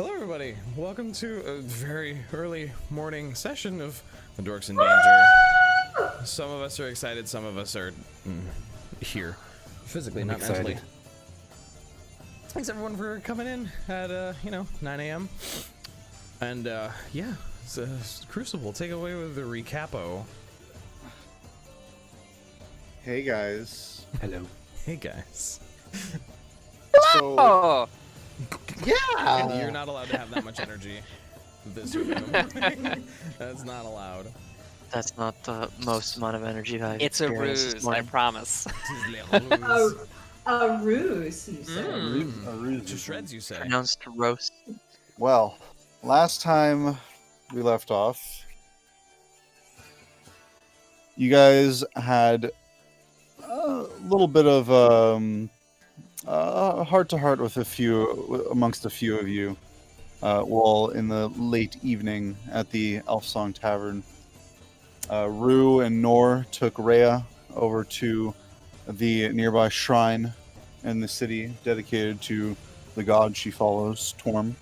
Hello everybody, welcome to a very early morning session of the Dorks in Danger. Some of us are excited, some of us are here. Physically, not excited. mentally. Thanks everyone for coming in at, 9 a.m. And, yeah, it's Crucible, take away with the recapo. Hey guys. Hello. Hey guys. So, Oh, yeah. You're not allowed to have that much energy this early in the morning. That's not allowed. that's not the most amount of energy I've It's a experienced this ruse, I morning. promise. A ruse, you said. A ruse. To shreds, you say. Pronounced Rhos. Well, last time we left off, you guys had a little bit of heart-to-heart with amongst a few of you, while in the late evening at the Elf Song Tavern. Rue and Nor took Rhea over to the nearby shrine in the city dedicated to the god she follows, Torm,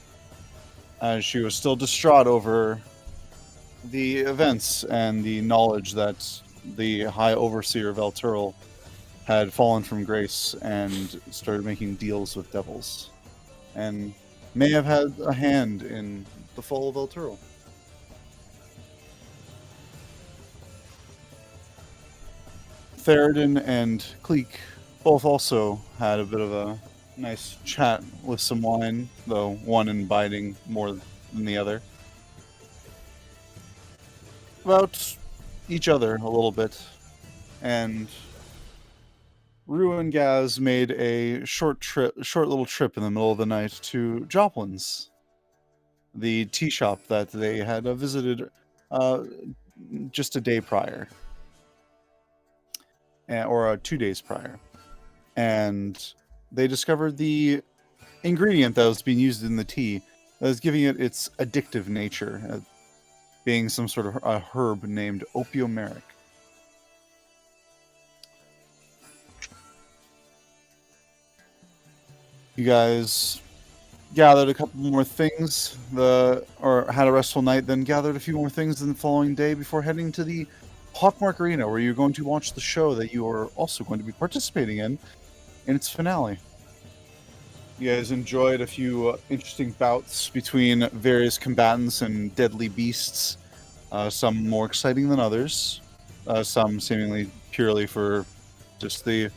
as she was still distraught over the events and the knowledge that the High Overseer of Elturel had fallen from grace and started making deals with devils, and may have had a hand in the fall of Elturel. Theraden and Kleeck both also had a bit of a nice chat with some wine, though one imbibing more than the other, about each other a little bit, and Rue and Gasz made a short little trip in the middle of the night to Joplin's, the tea shop that they had visited just a day prior, or 2 days prior, and they discovered the ingredient that was being used in the tea that was giving it its addictive nature, being some sort of a herb named opiomeric. You guys gathered a couple more things, or had a restful night, then gathered a few more things in the following day before heading to the Hawkmark Arena, where you're going to watch the show that you are also going to be participating in its finale. You guys enjoyed a few interesting bouts between various combatants and deadly beasts, some more exciting than others, some seemingly purely for just the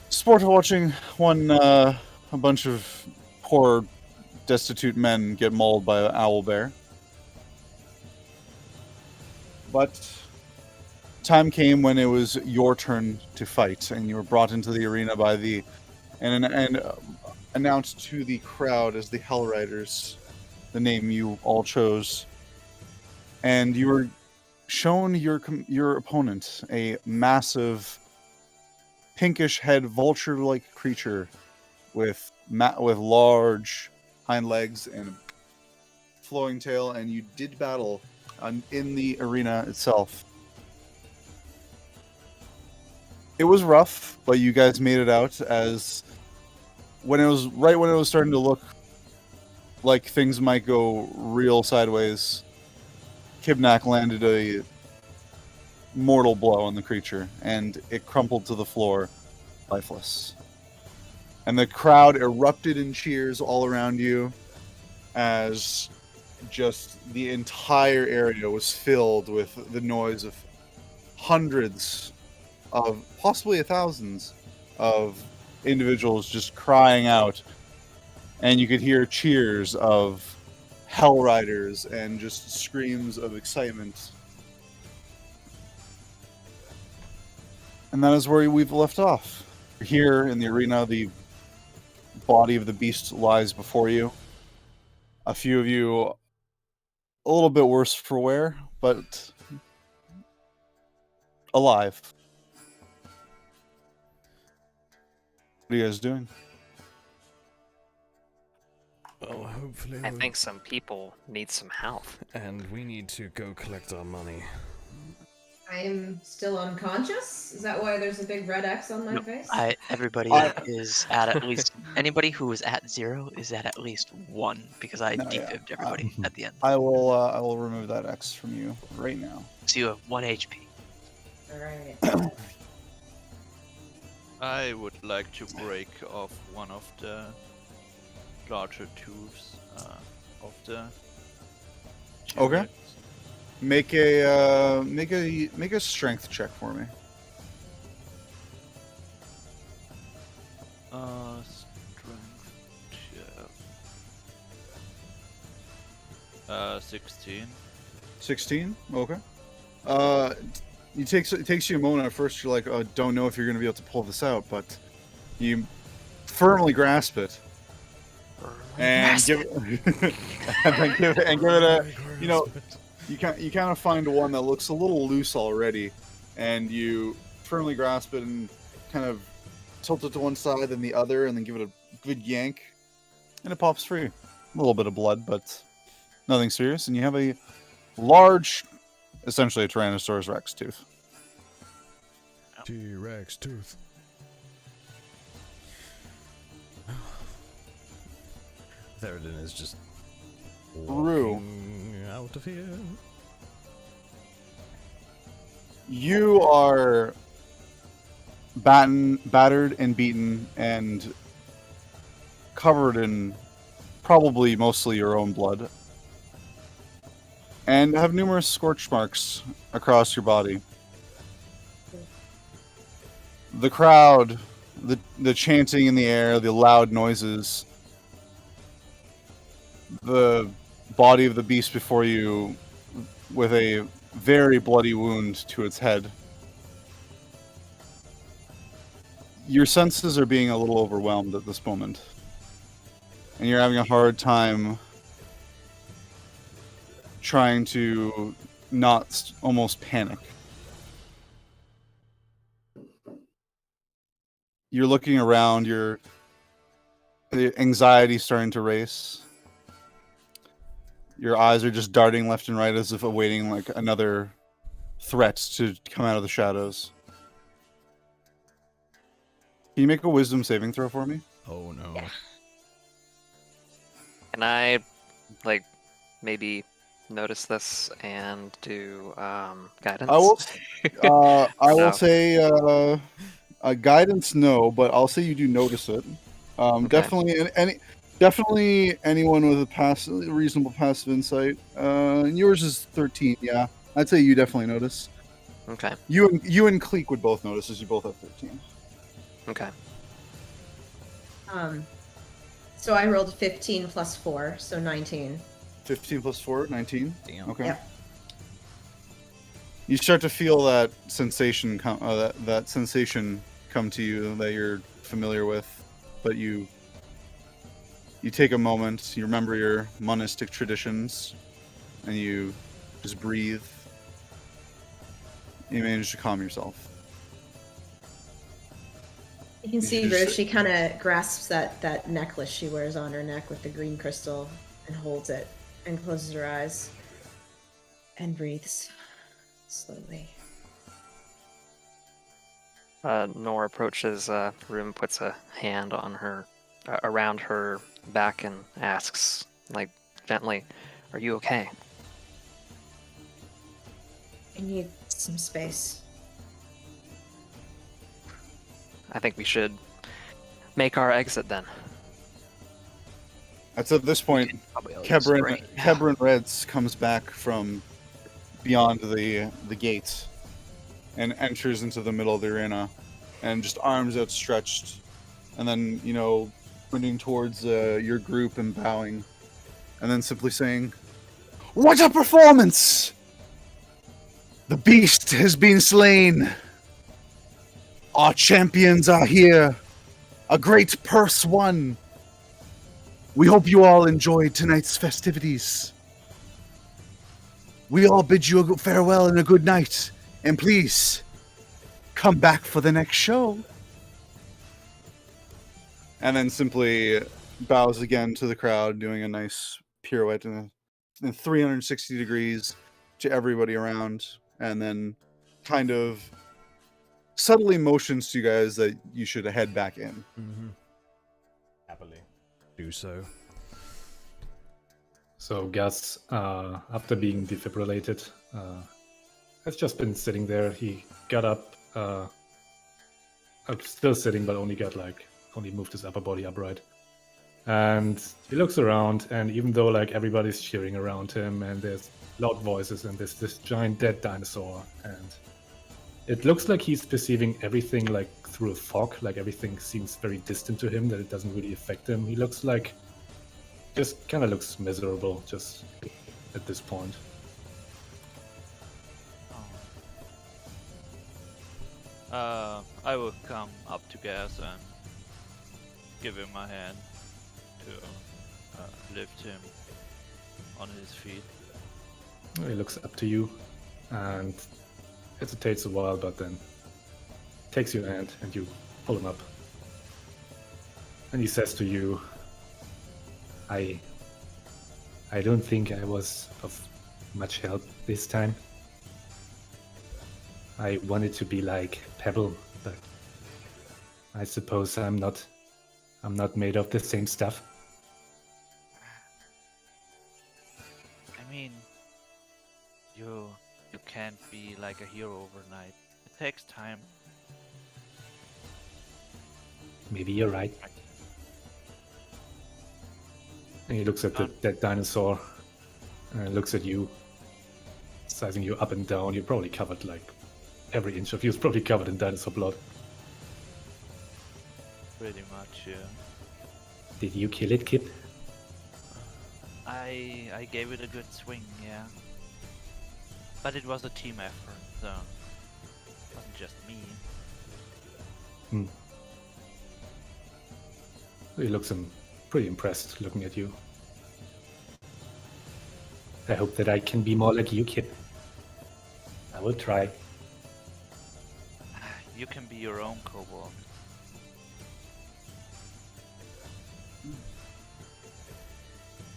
sport of watching a bunch of poor, destitute men get mauled by an owlbear. But time came when it was your turn to fight, and you were brought into the arena by and announced to the crowd as the Hell Riders, the name you all chose. And you were shown your opponent, a massive, pinkish head, vulture-like creature with large hind legs and a flowing tail, and you did battle in the arena itself. It was rough, but you guys made it out. As when it was starting to look like things might go real sideways, Kibnaak landed a mortal blow on the creature, and it crumpled to the floor, lifeless. And the crowd erupted in cheers all around you, as just the entire area was filled with the noise of hundreds of, possibly thousands, of individuals just crying out, and you could hear cheers of Hell Riders and just screams of excitement. And that is where we've left off. Here in the arena, the body of the beast lies before you. A few of you a little bit worse for wear, but alive. What are you guys doing? Well, hopefully I think some people need some help. And we need to go collect our money. I'm still unconscious? Is that why there's a big red X on my No, face? everybody is at least anybody who is at 0 is at least 1 because I No, yeah. defibbed everybody at the end. I will remove that X from you right now. So you have 1 HP. Alright. I would like to break off one of the larger tubes of the. Okay. T-Rex. Make a strength check for me. Strength. 16. 16. Okay. It takes you a moment at first. You're like, don't know if you're gonna be able to pull this out, but you firmly grasp it and give it, and give it a. You know, you kind of find one that looks a little loose already, and you firmly grasp it and kind of tilt it to one side and the other, and then give it a good yank, and it pops free. A little bit of blood, but nothing serious, and you have a large, essentially a Tyrannosaurus Rex tooth. T-Rex tooth. Theraden is just Rue. walking out of here. You are battered and beaten and covered in probably mostly your own blood, and have numerous scorch marks across your body. The crowd, the chanting in the air, the loud noises, the body of the beast before you with a very bloody wound to its head. Your senses are being a little overwhelmed at this moment, and you're having a hard time trying to not almost panic. You're looking around, the anxiety starting to race. Your eyes are just darting left and right as if awaiting like another threat to come out of the shadows. Can you make a wisdom saving throw for me? Oh no. Yeah. Can I, like, maybe notice this and do guidance? I will No. say guidance, no, but I'll say you do notice it. Okay. Definitely anyone with a reasonable passive insight. And yours is 13. Yeah, I'd say you definitely notice. Okay. You and Kleeck would both notice, as you both have 13. Okay. So I rolled 15 plus 4, so 19. 15 plus 4, 19. Damn. Okay. Yep. You start to feel that sensation that sensation come to you that you're familiar with, but you take a moment, you remember your monistic traditions, and you just breathe. You manage to calm yourself. You can You see just- Rhos, she kind of grasps that necklace she wears on her neck with the green crystal and holds it and closes her eyes and breathes slowly. Nor approaches Room, puts a hand on her, around her back, and asks, like, gently, "Are you okay?" I need some space. I think we should make our exit then. That's at this point, Probably all use Kebrin brain. Reds comes back from beyond the gate and enters into the middle of the arena, and just arms outstretched, and then pointing towards your group and bowing, and then simply saying, "What a performance! The beast has been slain. Our champions are here. A great purse won. We hope you all enjoyed tonight's festivities. We all bid you a farewell and a good night. And please, come back for the next show." And then simply bows again to the crowd, doing a nice pirouette in 360 degrees to everybody around, and then kind of subtly motions to you guys that you should head back in. Mm-hmm. Happily. Do so. So Gasz, after being defibrillated, has just been sitting there. He got up, still sitting, but only moved his upper body upright. And he looks around, and even though like everybody's cheering around him, and there's loud voices, and there's this giant dead dinosaur, and it looks like he's perceiving everything like through a fog, like everything seems very distant to him, that it doesn't really affect him. He looks like, just kind of looks miserable, just at this point. I will come up to Gasz and give him my hand to lift him on his feet. He looks up to you and hesitates a while, but then takes your hand and you pull him up. And he says to you, I don't think I was of much help this time. I wanted to be like Pebble, but I suppose I'm not made of the same stuff. I mean, you can't be like a hero overnight. It takes time. Maybe you're right. And he looks at that dinosaur, and looks at you, sizing you up and down. You're probably covered, like, every inch of you is probably covered in dinosaur blood. Pretty much, yeah. Did you kill it, Kip? I gave it a good swing, yeah. But it was a team effort, so it wasn't just me. He looks pretty impressed, looking at you. I hope that I can be more like you, Kip. I will try. You can be your own kobold.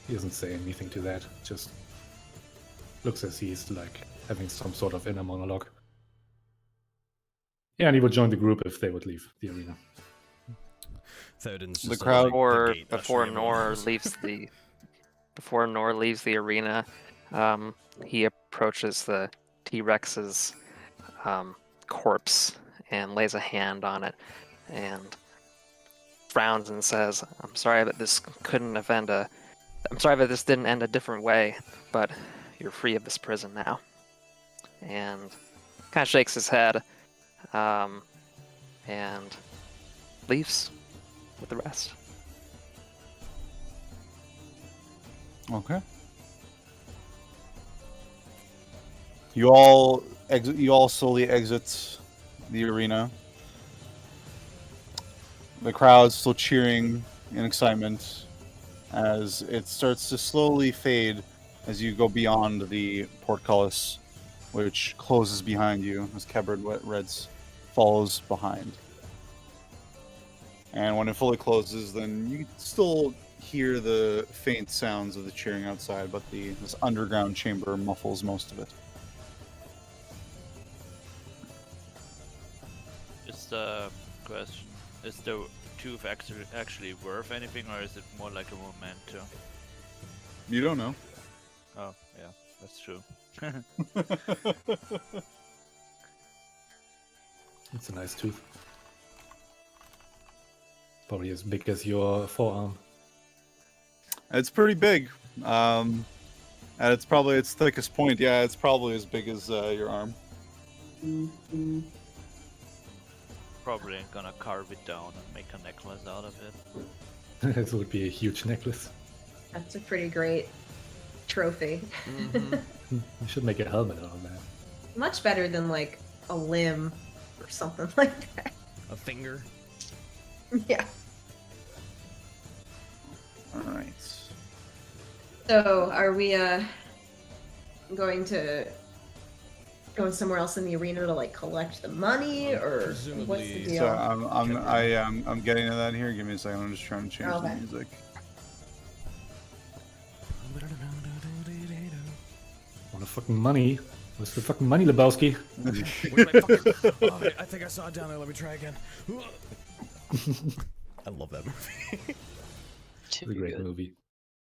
He doesn't say anything to that, just looks as he's like having some sort of inner monologue. Yeah, and he would join the group if they would leave the arena. Theraden's The just crowd- Before Nor leaves the arena, he approaches the T-Rex's corpse and lays a hand on it and frowns and says, I'm sorry that this didn't end a different way, but you're free of this prison now. And kind of shakes his head and leaves with the rest. Okay. You all slowly exit the arena. The crowd's still cheering in excitement as it starts to slowly fade as you go beyond the portcullis, which closes behind you as Cupboard Reds follows behind. And when it fully closes, then you still hear the faint sounds of the cheering outside, but this underground chamber muffles most of it. Is the question, is the tooth actually worth anything, or is it more like a memento? You don't know. Oh, yeah, that's true. It's a nice tooth. Probably as big as your forearm. It's pretty big. And it's probably its thickest point. Yeah, it's probably as big as your arm. Probably gonna carve it down and make a necklace out of it. This would be a huge necklace. That's a pretty great trophy. You should make a helmet out of that. Much better than like a limb or something like that. A finger. Yeah. Alright. So are we going somewhere else in the arena to like collect the money, or what's the Presumably. deal? So I'm getting to that here. Give me a second. I'm just trying to change the Okay. music. Want a fucking money? Where's the fucking money, Lebowski? Where's my fucking... Oh, I think I saw it down there. Let me try again. I love that movie. It's a great movie.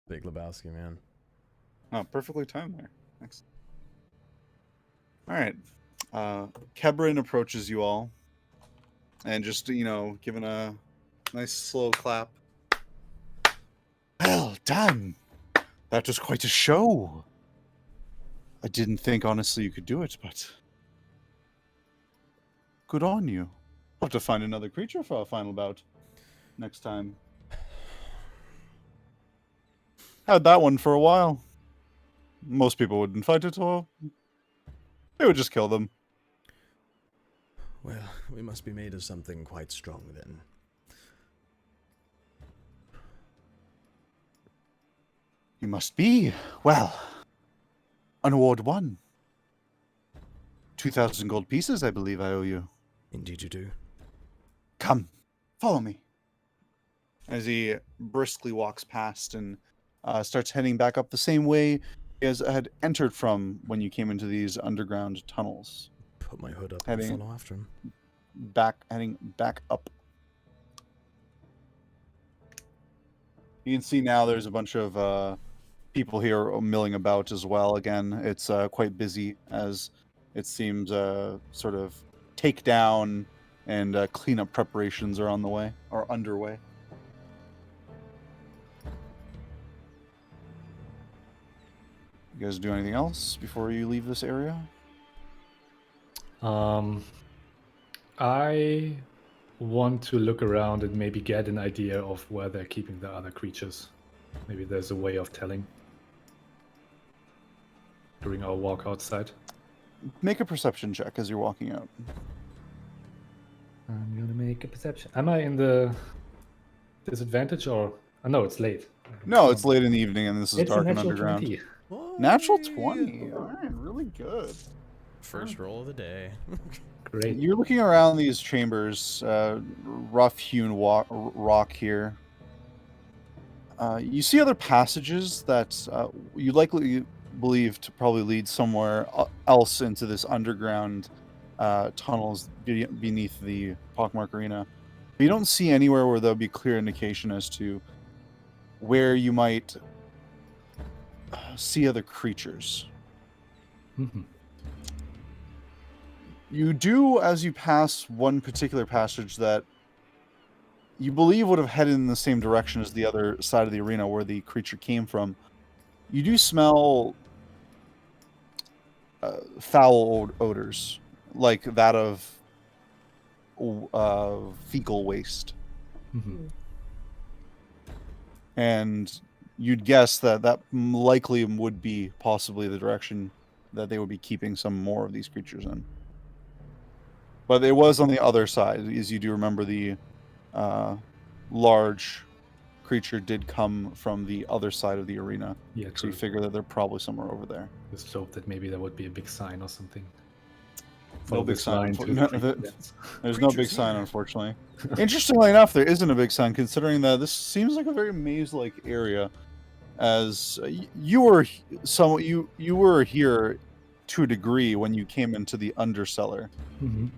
Big Lebowski, man. Oh, perfectly timed there. Thanks. All right. Kebrin approaches you all, and just giving a nice slow clap. Well done. That was quite a show. I didn't think, honestly, you could do it, but good on you. I'll have to find another creature for our final bout next time. Had that one for a while. Most people wouldn't fight it, or they would just kill them. Well, we must be made of something quite strong then. You must be. Well, an award 1. 2,000 gold pieces, I believe I owe you. Indeed you do. Come, follow me. As he briskly walks past and starts heading back up the same way as had entered from when you came into these underground tunnels. Put my hood up and follow after him. Heading back up. You can see now there's a bunch of people here milling about as well. Again, it's quite busy as it seems sort of takedown and cleanup preparations are on the way, or underway. You guys do anything else before you leave this area? I want to look around and maybe get an idea of where they're keeping the other creatures. Maybe there's a way of telling during our walk outside. Make a perception check as you're walking out. I'm gonna make a perception. Am I in the disadvantage or? Oh, no, it's late. No, it's late in the evening and this is It's a dark and natural underground. 20. Natural 20. All right, really good. First roll of the day. Great. You're looking around these chambers, rough-hewn rock here. You see other passages that you likely believe to probably lead somewhere else into this underground tunnels beneath the Pockmark Arena. But you don't see anywhere where there'll be clear indication as to where you might see other creatures. Mm-hmm. You do, as you pass one particular passage that you believe would have headed in the same direction as the other side of the arena where the creature came from. You do smell foul odors, like that of fecal waste. Mm-hmm. And you'd guess that likely would be possibly the direction that they would be keeping some more of these creatures in. But it was on the other side, as you do remember the large creature did come from the other side of the arena. Yeah, so you figure that they're probably somewhere over there. Just hope that maybe there would be a big sign or something. No big sign. There's no big Creatures sign, here. unfortunately. Interestingly enough, there isn't a big sign, considering that this seems like a very maze-like area. As you were here to a degree when you came into the undercellar. Mm-hmm.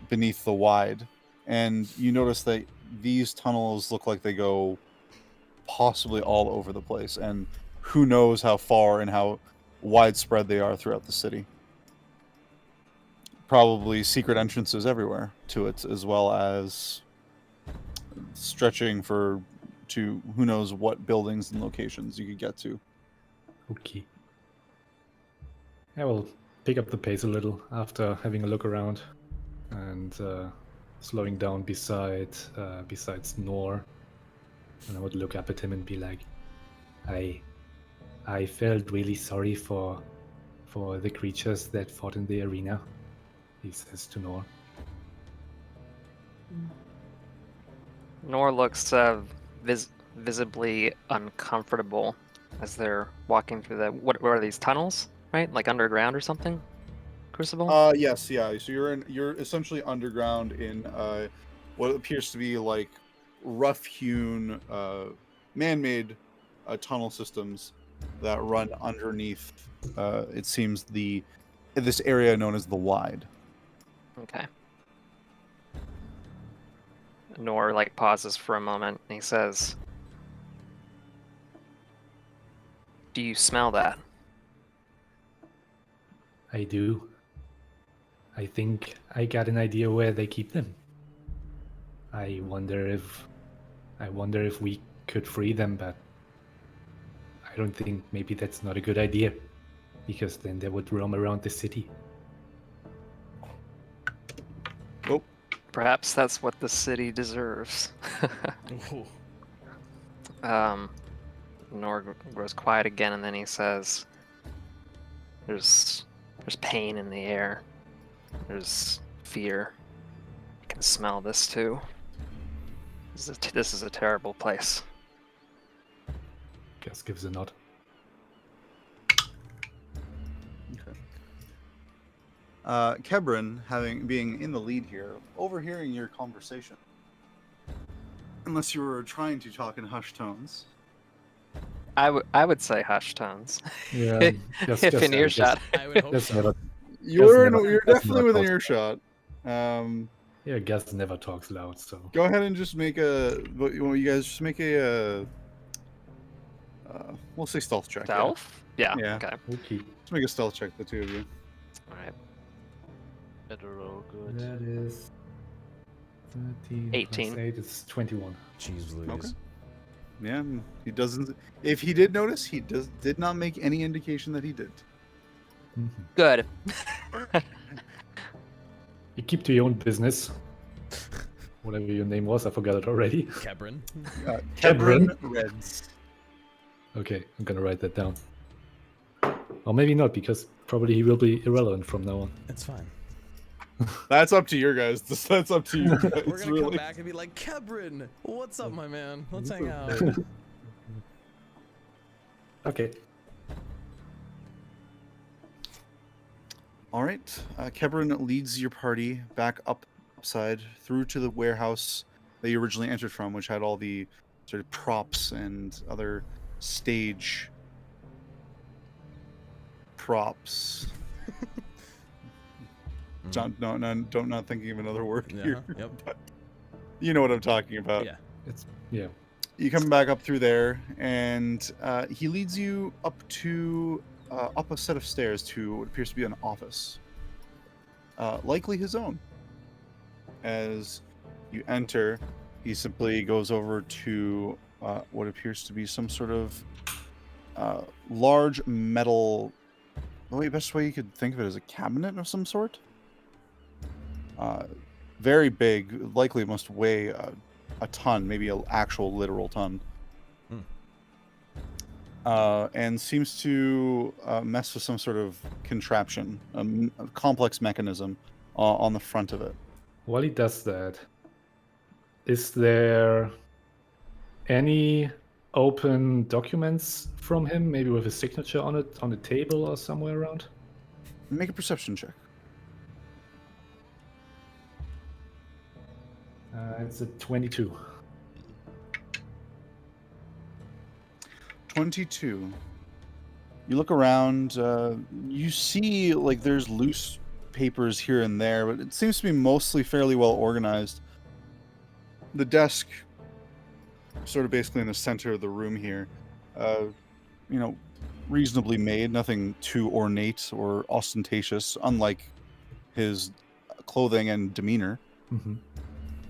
Beneath the wide, and you notice that these tunnels look like they go possibly all over the place, and who knows how far and how widespread they are throughout the city. Probably secret entrances everywhere to it, as well as stretching to who knows what buildings and locations you could get to. Okay. I will pick up the pace a little after having a look around and slowing down besides Nor. And I would look up at him and be like, I felt really sorry for the creatures that fought in the arena, he says to Nor. Nor looks visibly uncomfortable as they're walking through the what are these tunnels, right? Like underground or something? Crucible? Yes, yeah. So you're essentially underground in what appears to be like rough-hewn, man-made tunnel systems that run underneath. It seems this area known as the Wide. Okay. Nor like pauses for a moment and he says, "Do you smell that?" I do. I think I got an idea where they keep them. I wonder if we could free them, but I don't think maybe that's not a good idea, because then they would roam around the city. Oh, Perhaps that's what the city deserves. Nor grows quiet again, and then he says, There's pain in the air. There's fear. I can smell this too. This is a terrible place." Gasz gives a nod. Kebrin, being in the lead here, overhearing your conversation. Unless you were trying to talk in hushed tones. I would say hush tones. Yeah, If in earshot. I would hope Gasz so. never. You're Gasz definitely never within talks. earshot. Yeah, Gasz never talks loud, so. Go ahead and just make you guys just make a we'll say stealth check. Stealth? Yeah. Yeah. Okay. Okay. Let's make a stealth check, the two of you. All right. Better roll good. That is 13 18. plus 8 is 21. Jeez Louise. Okay. Yeah, he doesn't. If he did notice, he did not make any indication that he did. Mm-hmm. Good. You keep to your own business. Whatever your name was, I forgot it already. Kebrin. Kebrin Reds. Okay, I'm gonna write that down. Or maybe not, because probably he will be irrelevant from now on. It's fine. That's up to your guys. That's up to you. We're Guys, gonna really. come back and be like, Kebrin, what's up, my man? Let's hang out. Okay. All right. Kebrin leads your party back upside through to the warehouse that you originally entered from, which had all the sort of props and other stage props. John, no, not thinking of another word here. Yep. But you know what I'm talking about. Yeah. Yeah. You come back up through there, and he leads you up to up a set of stairs to what appears to be an office, likely his own. As you enter, he simply goes over to what appears to be some sort of large metal. The best way you could think of it is a cabinet of some sort. Very big, likely it must weigh a ton, maybe an actual literal ton. And seems to mess with some sort of contraption, a complex mechanism on the front of it. While he does that, is there any open documents from him, maybe with a signature on it, on the table or somewhere around? Make a perception check. It's a 22. 22. You look around, you see like there's loose papers here and there, but it seems to be mostly fairly well organized. The desk, sort of basically in the center of the room here, reasonably made, nothing too ornate or ostentatious, unlike his clothing and demeanor. Mm-hmm.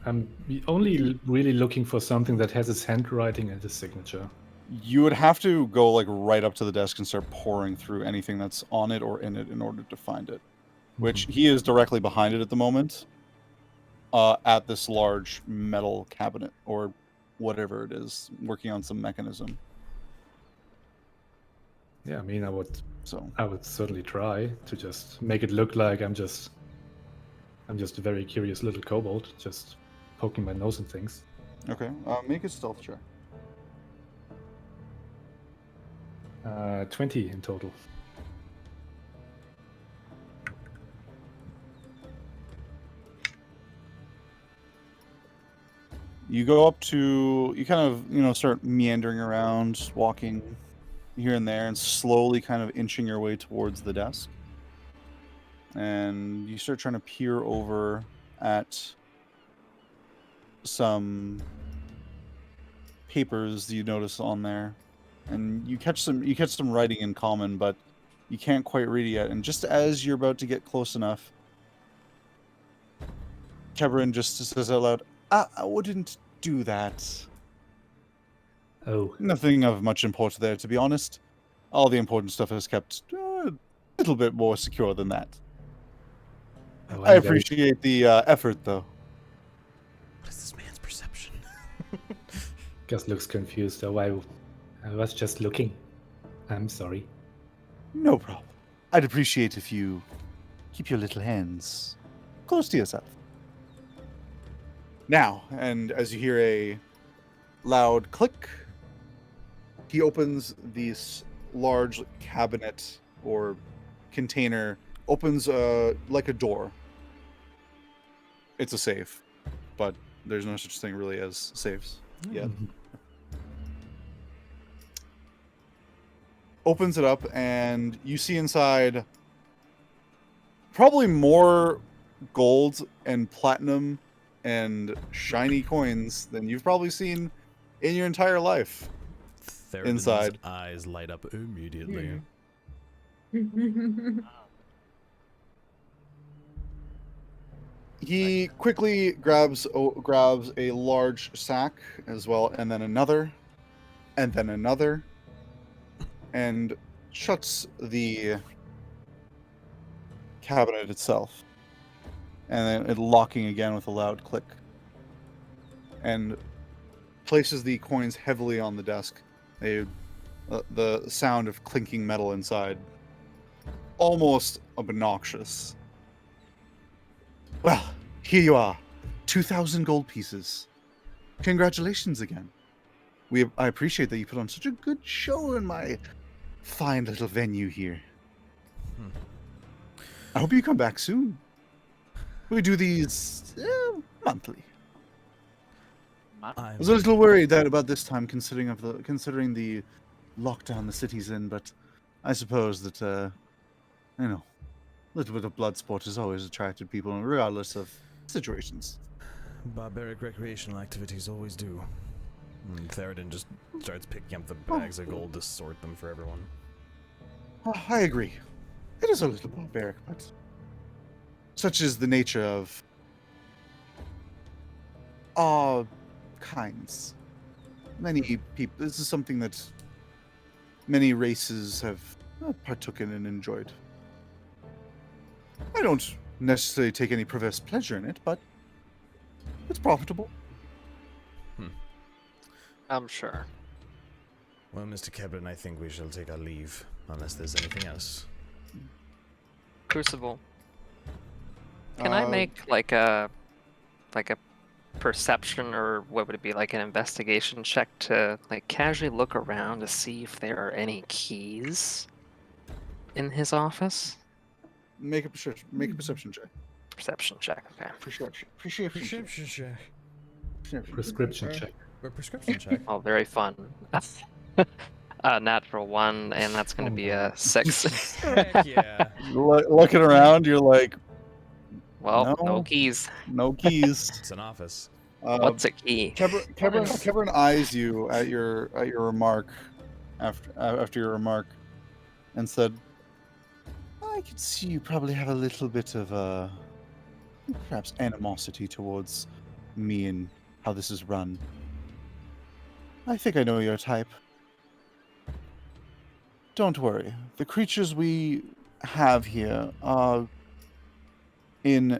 I'm only really looking for something that has his handwriting and his signature. You would have to go like right up to the desk and start pouring through anything that's on it or in it in order to find it. Which he is directly behind it at the moment, at this large metal cabinet or whatever it is, working on some mechanism. Yeah, I mean, I would So certainly try to just make it look like I'm just a very curious little kobold, just poking my nose in things. okay, make a stealth check. 20 in total. You go up to, you kind of, start meandering around, walking here and there, and slowly kind of inching your way towards the desk. And you start trying to peer over at some papers you notice on there, and you catch some writing in common, but you can't quite read it yet. And just as you're about to get close enough, Kebrin just says out loud, I wouldn't do that. Oh, Nothing of much import there, to be honest. All the important stuff is kept a little bit more secure than that. oh, I I'm very- appreciate the effort, though. What is this man's perception? Gus looks confused. Oh, I was just looking. I'm sorry. No problem. I'd appreciate if you keep your little hands close to yourself. Now, and as you hear a loud click, he opens this large cabinet or container, opens like a door. It's a safe, but there's no such thing really as safes yet. Mhm. Opens it up, and you see inside probably more gold and platinum and shiny coins than you've probably seen in your entire life. Theraden's Inside. eyes light up immediately. He quickly grabs a large sack as well, and then another, and shuts the cabinet itself, and then it locking again with a loud click, and places the coins heavily on the desk. The sound of clinking metal inside, almost obnoxious. Well, here you are. 2,000 gold pieces. Congratulations again. I appreciate that you put on such a good show in my fine little venue here. I hope you come back soon. We do these monthly. I was a little worried about this time, considering the lockdown the city's in, but I suppose that a little bit of bloodsport has always attracted people, regardless of situations. Barbaric recreational activities always do. And Theraden just starts picking up the bags of gold to sort them for everyone. Oh, I agree. It is a little barbaric, but such is the nature of our kinds. Many people. This is something that many races have partaken and enjoyed. I don't necessarily take any perverse pleasure in it, but it's profitable. I'm sure. Well, Mr. Kebrin, I think we shall take our leave, unless there's anything else. Crucible. Can I make like a perception, or what would it be, like an investigation check to like casually look around to see if there are any keys in his office? Make a perception check. Perception check. Okay. Perception check. Prescription check. Or prescription check. Oh, very fun. Natural 1, and that's going to be a 6. Heck yeah. Looking around, you're like, Well, No. no keys. no keys. It's an office. What's a key? Kebrin eyes you at your remark after your remark, and said, "I could see you probably have a little bit of perhaps animosity towards me and how this is run. I think I know your type. Don't worry. The creatures we have here are, in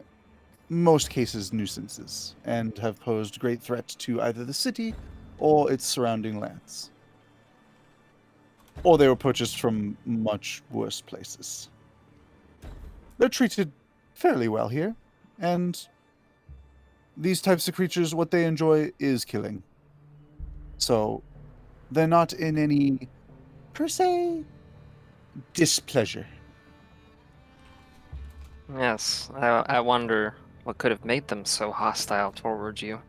most cases, nuisances, and have posed great threat to either the city or its surrounding lands. Or they were purchased from much worse places. They're treated fairly well here, and these types of creatures, what they enjoy is killing. So, they're not in any, per se, displeasure. Yes, I wonder what could have made them so hostile towards you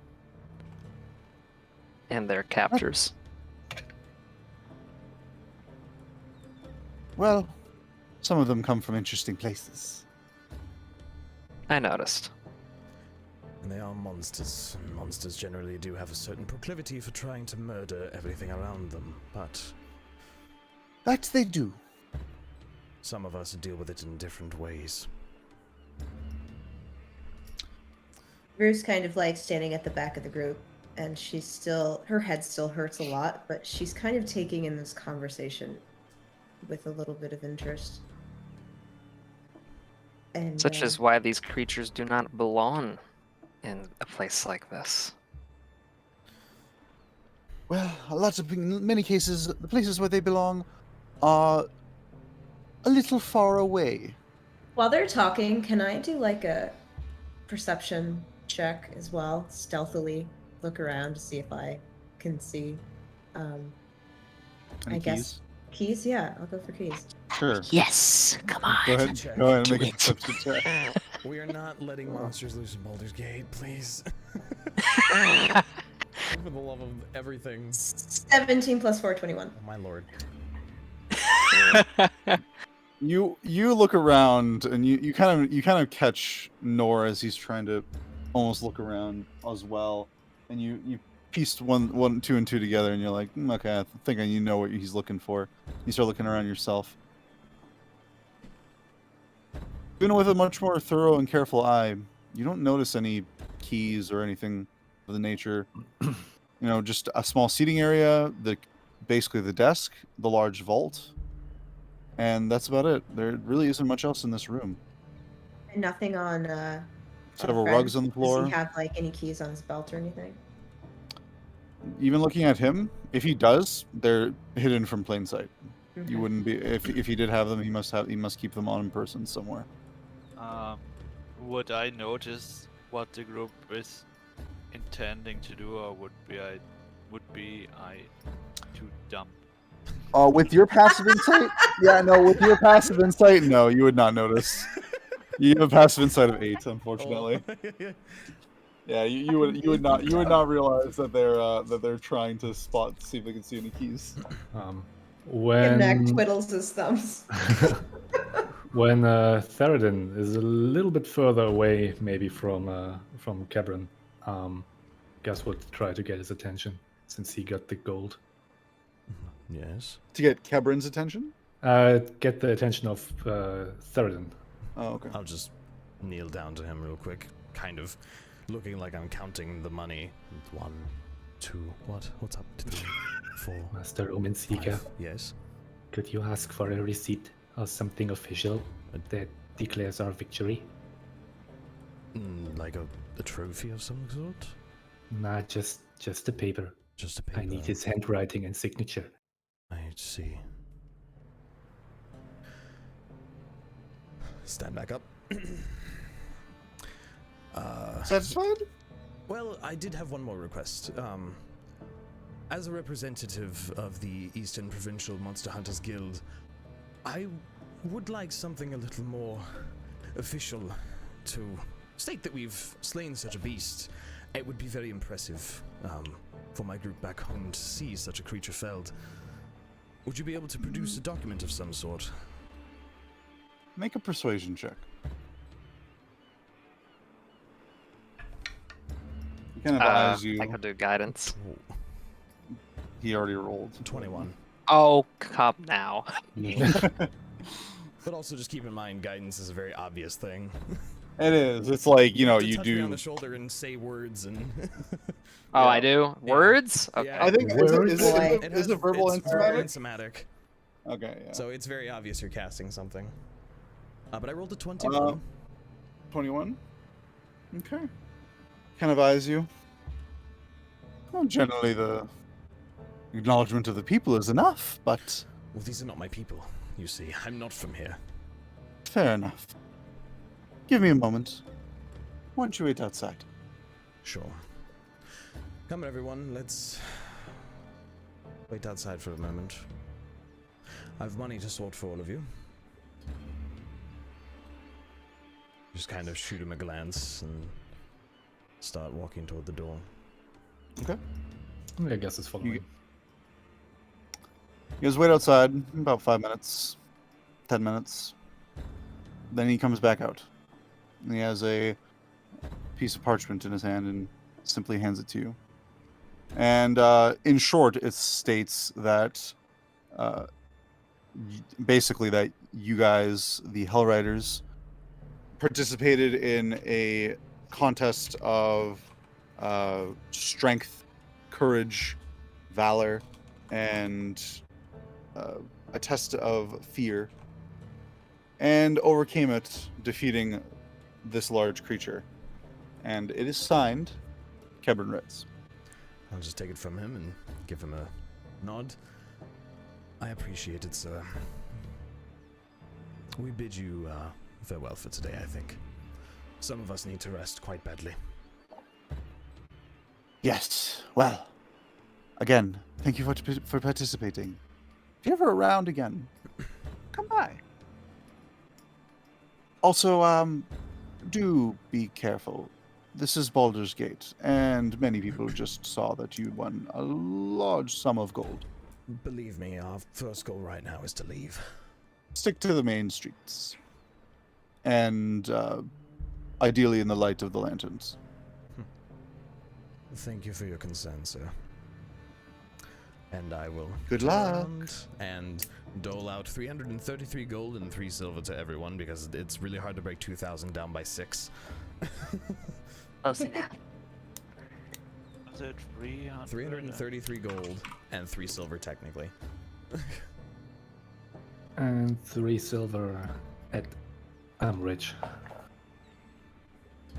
and their captors. Well, some of them come from interesting places. I noticed. And they are monsters. And monsters generally do have a certain proclivity for trying to murder everything around them, but That they do. some of us deal with it in different ways. Rue's kind of like standing at the back of the group, and her head still hurts a lot, but she's kind of taking in this conversation with a little bit of interest. And Such is why these creatures do not belong in a place like this. Well, in many cases, the places where they belong are a little far away. while they're talking, can I do like a perception check as well, stealthily look around to see if I can see Any I guess keys? Yeah, I'll go for keys. Sure. Yes, come on. Go ahead. Check. Go ahead and Do make a it. perception check. We are not letting monsters loose in Baldur's Gate, please. For the love of everything. 17 plus 4, 21. Oh, my lord. You look around and you kind of catch Nor as he's trying to almost look around as well, and you pieced one, two, and two together, and you're like, okay, I think you know what he's looking for. You start looking around yourself. Even with a much more thorough and careful eye, you don't notice any keys or anything of the nature. Just a small seating area, basically the desk, the large vault, and that's about it. There really isn't much else in this room. And nothing on Several Fred? rugs on the floor. Does he have like any keys on his belt or anything? Even looking at him, if he does, they're hidden from plain sight. Okay. You wouldn't be if he did have them. He must keep them on in person somewhere. Would I notice what the group is intending to do, or would be I too dumb? With your passive insight, with your passive insight, no, you would not notice. You have a passive insight of 8, unfortunately. Yeah, you would not realize that they're trying to see if they can see any keys. When Kibnaak twiddles his thumbs. when Theraden is a little bit further away, maybe from Cabron, Gasz would try to get his attention since he got the gold. Yes. To get Cabron's attention? Get the attention of Theraden. Oh, okay. I'll just kneel down to him real quick, kind of looking like I'm counting the money. 1, 2, what's up? 3, 4, Master Omen Seeker, 5. Yes. could you ask for a receipt or something official that declares our victory? Like a trophy of some sort? Nah, just a paper. Just a paper. I need his handwriting and signature. I see. Stand back up. Satisfied? Well, I did have one more request. As a representative of the Eastern Provincial Monster Hunters Guild, I would like something a little more official to state that we've slain such a beast. It would be very impressive for my group back home to see such a creature felled. Would you be able to produce a document of some sort? Make a persuasion check. He kind of eyes you. I could do guidance. He already rolled. 21. Oh, come now. But also just keep in mind, guidance is a very obvious thing. It is. It's like, To you touch me on do. the shoulder and say words and. Oh, Yeah. I do? Words? Okay. Yeah. I think is Boy. it verbal and it's verbal somatic? and somatic. Okay, yeah. So it's very obvious you're casting something. But I rolled a 21. 21? Okay. Kind of eyes you. Well, generally the acknowledgement of the people is enough, but Well, these are not my people, you see. I'm not from here. fair enough. Give me a moment. Why don't you wait outside? Sure. Come on, everyone. Let's wait outside for a moment. I have money to sort for all of you. Just kind of shoot him a glance and start walking toward the door. Okay. I guess it's following. You guys wait outside about 5 minutes. 10 minutes. Then he comes back out. And he has a piece of parchment in his hand and simply hands it to you. And in short, it states that basically that you guys, the Hell Riders, participated in a contest of strength, courage, valor, and a test of fear, and overcame it, defeating this large creature. And it is signed Kebran Ritz. I'll just take it from him and give him a nod. I appreciate it, sir. We bid you farewell for today, I think. Some of us need to rest quite badly. Yes. Well, again, thank you for participating. If you're ever around again, come by. Also, do be careful. This is Baldur's Gate, and many people just saw that you won a large sum of gold. Believe me, our first goal right now is to leave. Stick to the main streets. And ideally in the light of the lanterns. Thank you for your concern, sir. And I will Good turn luck. around and dole out 333 gold and 3 silver to everyone because it's really hard to break 2,000 down by 6. Was it 300? 333 gold and 3 silver, technically. And 3 silver at I'm rich.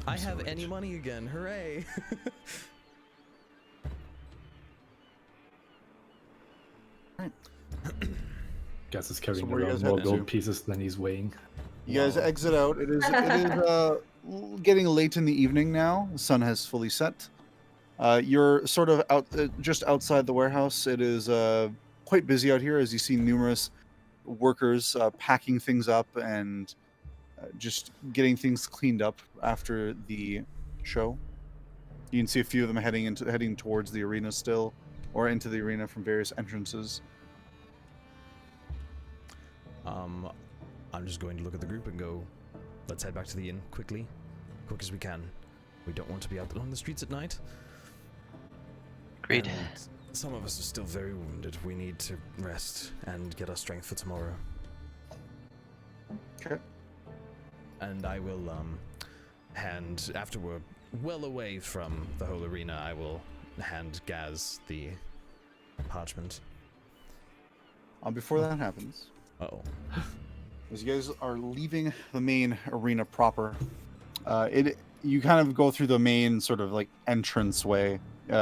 I so have rich. any money again, hooray! Gasz is carrying where you around guys more headed gold to? pieces than he's weighing. You guys exit out. It is getting late in the evening now. The sun has fully set. You're sort of out just outside the warehouse. It is quite busy out here as you see numerous workers packing things up and just getting things cleaned up after the show. You can see a few of them heading towards the arena still, or into the arena from various entrances. I'm just going to look at the group and go, let's head back to the inn quickly, quick as we can. We don't want to be out on the streets at night. Agreed. And some of us are still very wounded. We need to rest and get our strength for tomorrow. Okay. And I will hand, after we're well away from the whole arena, I will hand Gasz the parchment. Before that happens, Uh-oh. as you guys are leaving the main arena proper, you kind of go through the main sort of like entrance way. It's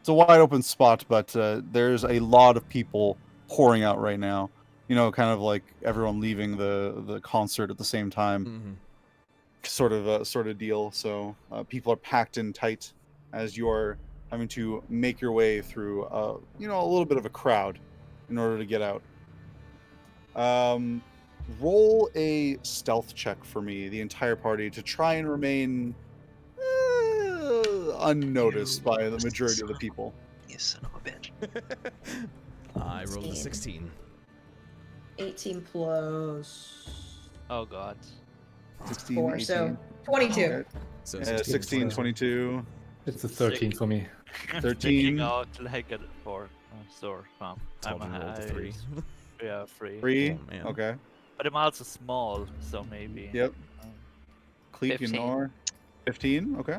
a wide open spot, but there's a lot of people pouring out right now. You know, kind of like everyone leaving the concert at the same time, Mm-hmm. sort of deal. So people are packed in tight as you are having to make your way through a little bit of a crowd in order to get out. Roll a stealth check for me, the entire party, to try and remain unnoticed by the majority of the people. You son of a bitch. I rolled a 16. 18 plus Oh god. 16, 4, 18. so 22. Okay. So 16, 22, It's a 13 for me. 13. Sticking out like a 4. Sorry, Taldren rolled a 3. Yeah, 3. 3. Oh, man. Okay. But I'm also small, so maybe. Yep. Kleeck, you 15. know. 15. Okay.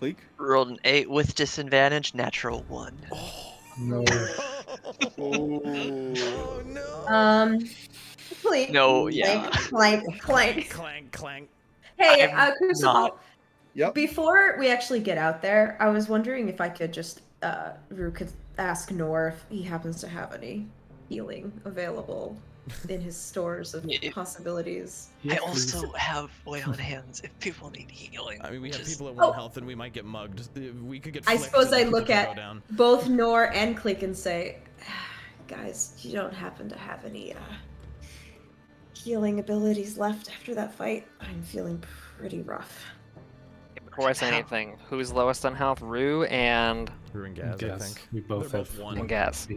Kleeck. Rolled an 8 with disadvantage, natural 1. No. Oh. Oh no! Clink, No, yeah. Clank, clank. Clank, clank. Hey, I'm Crucible. not- Yep. Before we actually get out there, I was wondering if I could just, Rue could ask Nor if he happens to have any healing available in his stores of It- possibilities. I Yes, also have Way on Hands if people need healing. I mean, we have which is- people at 1 Oh. health and we might get mugged. We could get I flicked suppose and I people look could at- go down. Both Nor and Click and say, guys, you don't happen to have any healing abilities left after that fight? I'm feeling pretty rough. Before I say anything, who's lowest on health? Rue and Ruin Gaz, I Guess think. we both They're have both one. Gasz.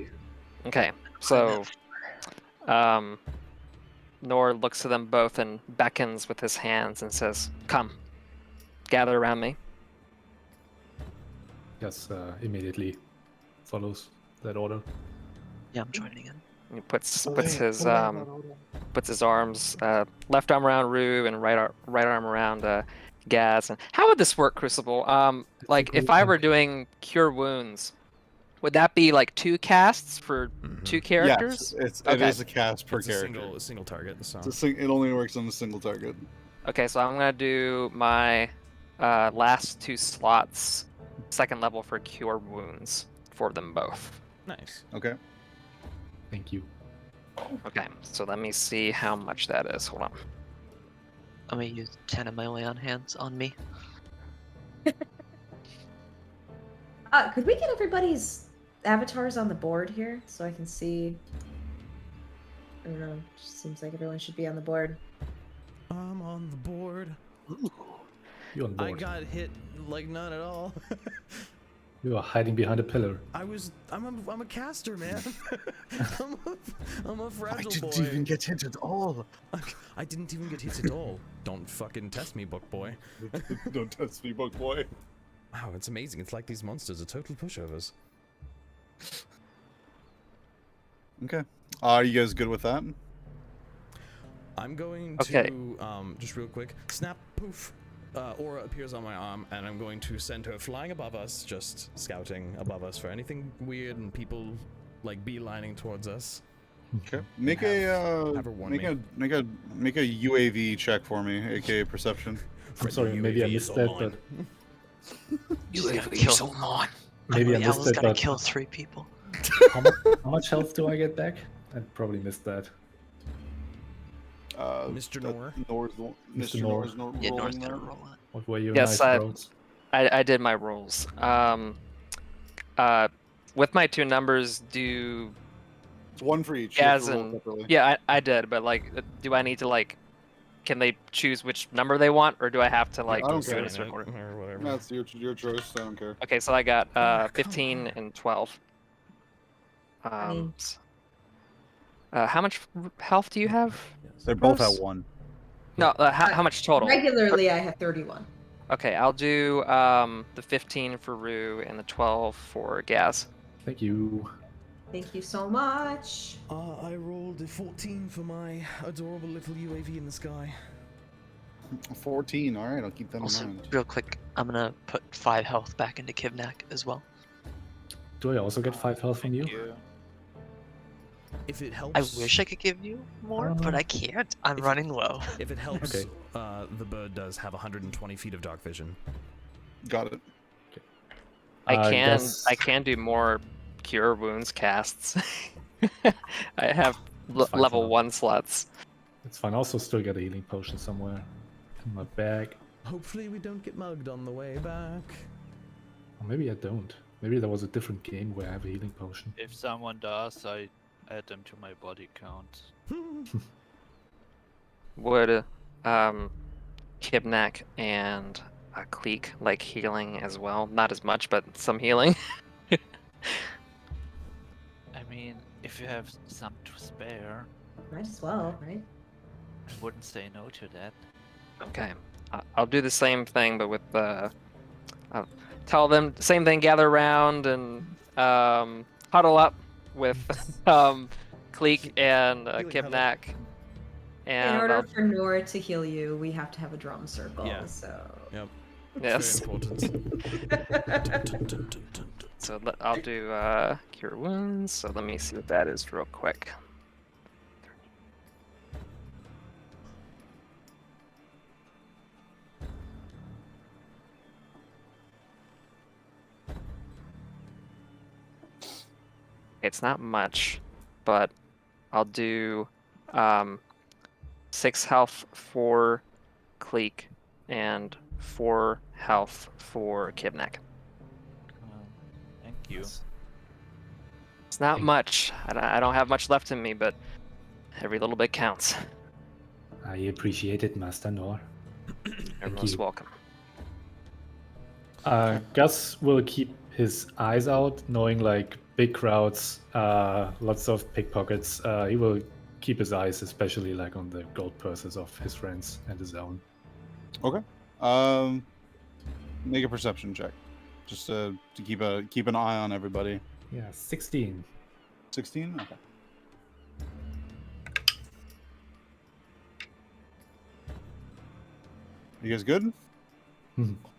Okay, so Nor looks to them both and beckons with his hands and says, "Come, gather around me." Gus immediately follows that order. Yeah, I'm joining in. He puts his arms, left arm around Rue and right arm around Gasz. And how would this work, Crucible? Like if I were doing Cure Wounds, would that be like 2 casts for 2 characters? Yes, it Okay. is a cast per It's character. a single target. So. It only works on a single target. Okay, so I'm gonna do my last 2 slots, 2nd level for Cure Wounds for them both. Nice. Okay. Thank you. Okay, so let me see how much that is. Hold on. I'm gonna use 10 of my lay on hands on me. Could we get everybody's avatars on the board here so I can see? I don't know. Just seems like everyone should be on the board. I'm on the board. You're on board. I got hit like none at all. You are hiding behind a pillar. I'm a caster, man. I'm a fragile boy. I didn't even get hit at all. I didn't even get hit at all. Don't fucking test me, book boy. Don't test me, book boy. Wow, it's amazing. It's like these monsters are total pushovers. Okay. Are you guys good with that? I'm going Okay. to, just real quick, snap, poof. Aura appears on my arm, and I'm going to send her flying above us, just scouting above us for anything weird and people like beelining towards us. Okay. Make Have her warn me. make a UAV check for me, aka perception. I'm sorry, maybe I UAV missed is that, online. but He's gonna kill someone. maybe I missed Owl's that. gonna But kill 3 people. how much health do I get back? I probably missed that. Mr. Nor. Nor's the one. Mr. Mr. Nor. Nor's no Yeah, Nor's rolling gonna that. roll it. What were your Yes, nice rolls? I did my rolls. With my 2 numbers, do It's one for each. You have Gasz to roll and separately. yeah, I did, but like, do I need to like, can they choose which number they want, or do I have to like I don't do it in care. a certain order? Or whatever. That's your choice. I don't care. Okay, so I got come 15 on. and 12. mean- How much health do you have? They're both Rhos? at 1. No, how much total? Regularly, I have 31. Okay, I'll do the 15 for Rue and the 12 for Gasz. Thank you. Thank you so much. I rolled a 14 for my adorable little UAV in the sky. 14. All right, I'll keep that Also, in mind. real quick, I'm gonna put 5 health back into Kibnaak as well. Do I also get 5 health from you? If it helps, I wish I could give you more, but I can't. I'm running low. If it helps, Okay. The bird does have 120 feet of dark vision. Got it. I Gasz- can do more Cure Wounds casts. I have Fine for level now. 1 slots. It's fine. I also still got a healing potion somewhere in my bag. Hopefully, we don't get mugged on the way back. Or maybe I don't. Maybe there was a different game where I have a healing potion. If someone does, I add them to my body count. Would Kibnaak and Kleeck like healing as well? Not as much, but some healing. I mean, if you have some to spare, Might as well, right? I wouldn't say no to that. Okay, I'll do the same thing, but with tell them same thing. Gather around and huddle up with Kleeck and Kibnaak. In And order I'll- for Nora to heal you, we have to have a drum circle. Yeah. So Yep. yes, Very important. so I'll do Cure Wounds. So let me see what that is real quick. It's not much, but I'll do 6 health for Kleeck and 4 health for Kibnaak. Thank you. It's not much. I don't have much left in me, but every little bit counts. I appreciate it, Master Nor. You're most you. welcome. Gus will keep his eyes out, knowing like big crowds, lots of pickpockets. He will keep his eyes, especially like on the gold purses of his friends and his own. Okay. Make a perception check, just to keep an eye on everybody. Yeah, 16. 16. Okay. You guys good?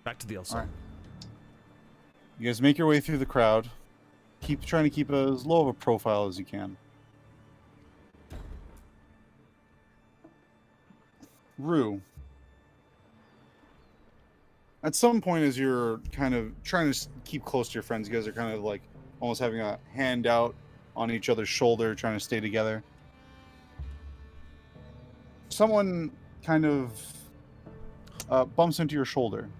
Back to the Elsa. All right. You guys make your way through the crowd. Keep trying to keep as low of a profile as you can. Rue. At some point, as you're kind of trying to keep close to your friends, you guys are kind of like almost having a hand out on each other's shoulder, trying to stay together. Someone kind of bumps into your shoulder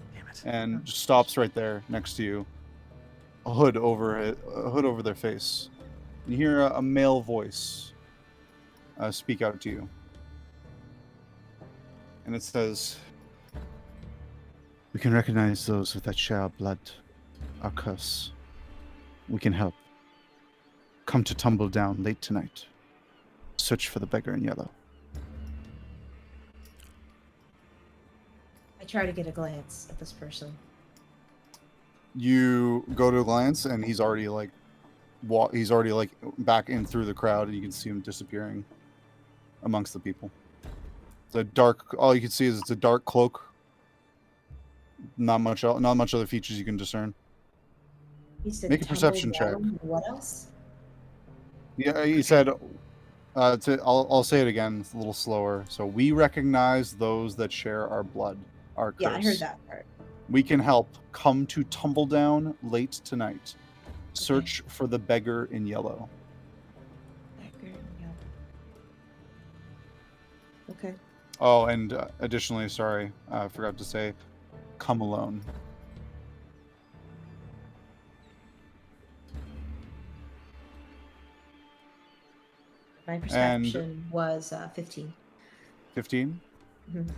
and just stops right there next to you. A hood over their face. You hear a male voice speak out to you, and it says, "We can recognize those that share our blood, our curse. We can help. Come to Tumble Down late tonight. Search for the beggar in yellow." I try to get a glance at this person. You go to a glance, and he's already like back in through the crowd, and you can see him disappearing amongst the people. It's a dark. All you can see is it's a dark cloak. Not much other features you can discern. He said Make a perception check. down. What else? Yeah, he said. I'll say it again. It's a little slower. So we recognize those that share our blood, our curse. Yeah, I heard that part. We can help. Come to Tumble Down late tonight. Search for the beggar in yellow. Beggar in yellow. Okay. Oh, and additionally, sorry, I forgot to say, come alone. My perception was 15. 15? Mhm.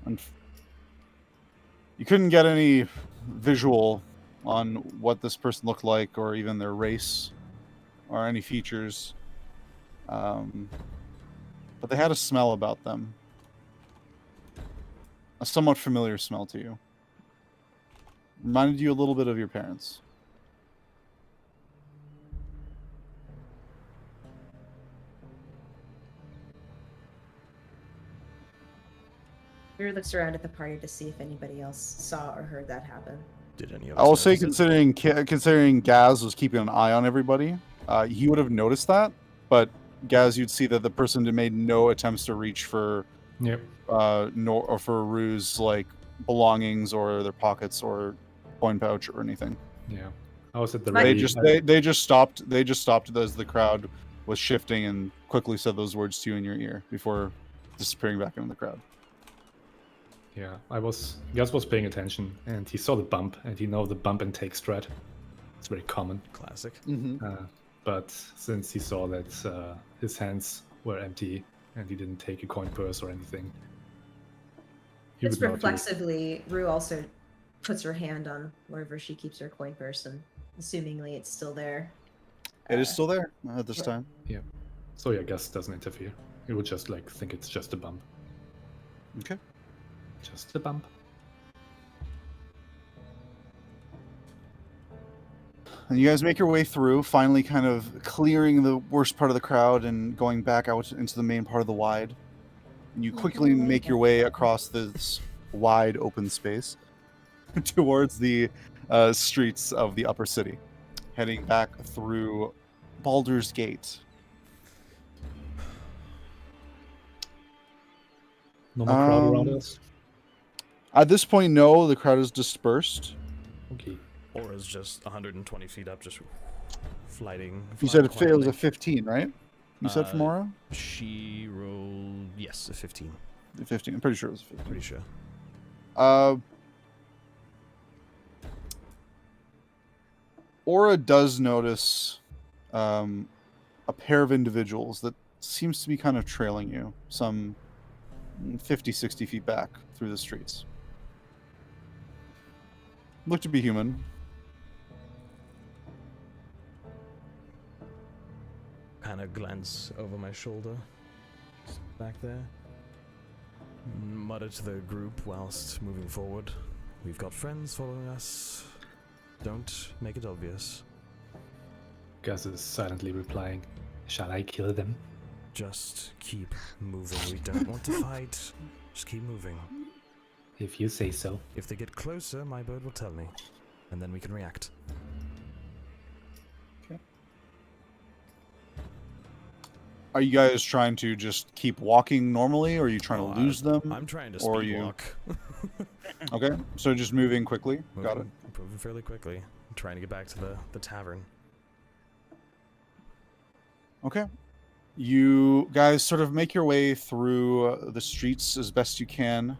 And you couldn't get any visual on what this person looked like, or even their race, or any features. But they had a smell about them. A somewhat familiar smell to you. Reminded you a little bit of your parents. Drew looks around at the party to see if anybody else saw or heard that happen. Did any of I will us say, notice it? considering Gasz was keeping an eye on everybody, he would have noticed that. But Gasz, you'd see that the person made no attempts to reach for, Yep. nor or for Rue's like belongings or their pockets or coin pouch or anything. Yeah. I was at the Right. ready. They just stopped as the crowd was shifting and quickly said those words to you in your ear before disappearing back into the crowd. Yeah, Gus was paying attention, and he saw the bump, and he know the bump and take strat. It's very common. Classic. But since he saw that his hands were empty and he didn't take a coin purse or anything, he Just would not use- reflexively, Rue also puts her hand on wherever she keeps her coin purse, and assumingly it's still there. It is still there at this time. So yeah, Gus doesn't interfere. He would just like think it's just a bump. Okay. Just a bump. And you guys make your way through, finally kind of clearing the worst part of the crowd and going back out into the main part of the wide. And you quickly make your way across this wide open space towards the streets of the upper city, heading back through Baldur's Gate. No more crowd around us. At this point, no, the crowd is dispersed. Okay. Aura's just 120 feet up, just flying. You said it was a quietly. 15, right? You said from Aura? She rolled, yes, a 15. 15. I'm pretty sure it was a 15. Pretty sure. Aura does notice a pair of individuals that seems to be kind of trailing you, some 50, 60 feet back through the streets. Look to be human. kind of glance over my shoulder. Just back there. Mutter to the group whilst moving forward. We've got friends following us. Don't make it obvious. Gus is silently replying, "Shall I kill them?" Just keep moving. We don't want to fight. Just keep moving. If you say so. If they get closer, my bird will tell me. And then we can react. Are you guys trying to just keep walking normally, or are you trying to lose them? I'm trying to or speed you... walk. Okay, so just moving quickly. Got it. Moving fairly quickly. I'm trying to get back to the tavern. Okay. You guys sort of make your way through the streets as best you can,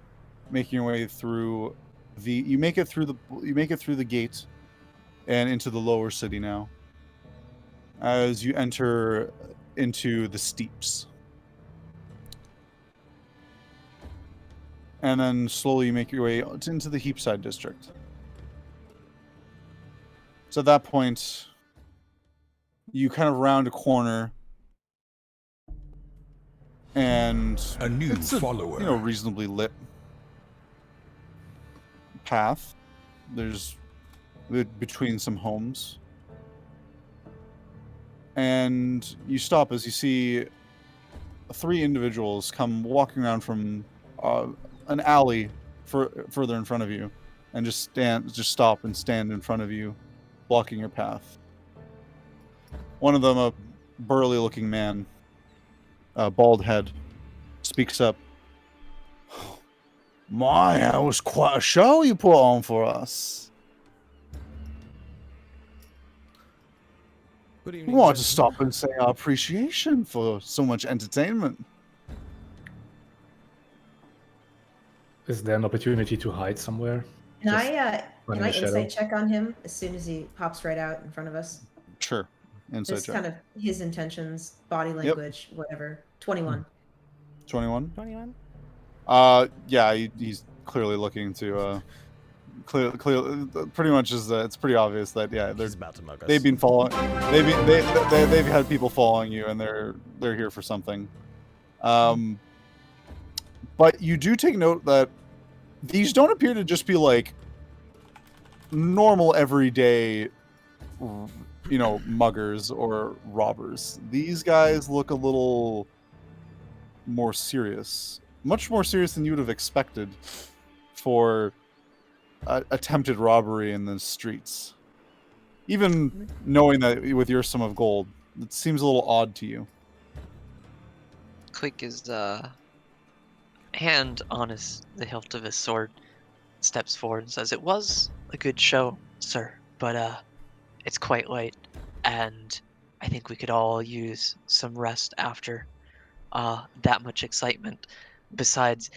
making your way through you make it through the gate and into the lower city now. As you enter into the steeps. And then slowly you make your way into the Heapside district. So at that point, you kind of round a corner, and a new it's follower. Reasonably lit path. There's between some homes. And you stop as you see 3 individuals come walking around from an alley further in front of you, and just stop and stand in front of you, blocking your path. One of them, a burly-looking man, bald head, speaks up. My, that was quite a show you put on for us. Good We evening, want to gentlemen. stop and say our appreciation for so much entertainment. Is there an opportunity to hide somewhere? Can Just I run can in I the shadow? insight check on him as soon as he pops right out in front of us? Sure. Inside Just check. kind of his intentions, body language, whatever. 21. 21? 21? Yeah, he's clearly looking to, clearly, pretty much it's pretty obvious that, yeah, He's about to mug us. they've been following, they've had people following you, and they're here for something. But you do take note that these don't appear to just be like normal everyday, muggers or robbers. These guys look a little more serious. Much more serious than you would have expected for attempted robbery in the streets. Even knowing that with your sum of gold, it seems a little odd to you. Kleeck is hand on the hilt of his sword, steps forward and says, "It was a good show, sir, but it's quite late, and I think we could all use some rest after that much excitement. Besides,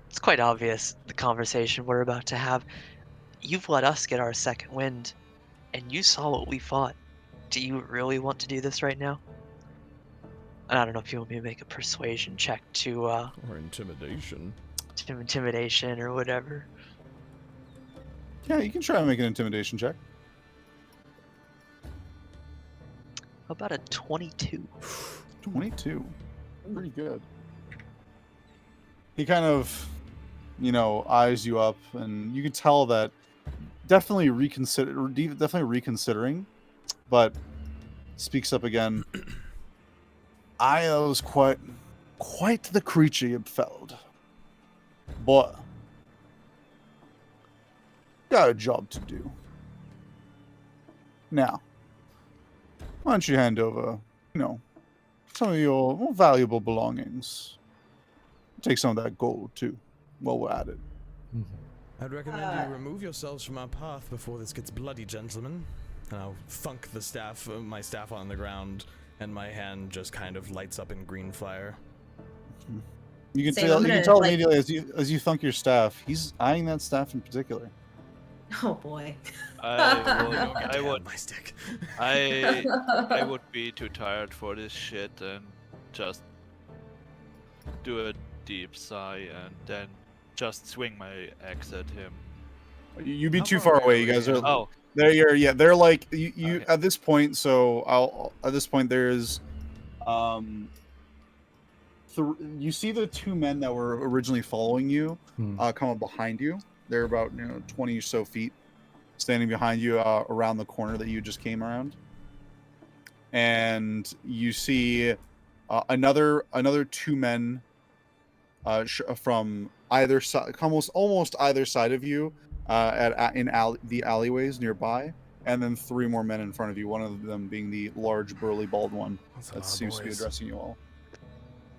it's quite obvious the conversation we're about to have. You've let us get our second wind, and you saw what we fought. Do you really want to do this right now?" And I don't know if you want me to make a persuasion check to Or intimidation. to intimidation or whatever. Yeah, you can try and make an intimidation check. How about a 22? 22. Pretty good. He kind of, eyes you up, and you can tell that definitely reconsidering, but speaks up again. I was quite the creature you felled, but got a job to do. Now, why don't you hand over, some of your more valuable belongings. Take some of that gold, too, while we're at it. I'd recommend you remove yourselves from our path before this gets bloody, gentlemen. And I'll thunk my staff on the ground, and my hand just kind of lights up in green fire. You can Same, tell, I'm you gonna, can tell like- immediately as you thunk your staff, he's eyeing that staff in particular. Oh boy. I Down would my stick. I would be too tired for this shit and just do a deep sigh and then just swing my axe at him. You'd be How too far far away. away You are guys we? are. They're like you Okay. at this point. So at this point there's, you see the two men that were originally following you, come up behind you. They're about 20 or so feet, standing behind you around the corner that you just came around, and you see another two men from either side, almost either side of you, the alleyways nearby, and then three more men in front of you. One of them being the large, burly, bald one That's a that lot of seems to be boys. addressing you all.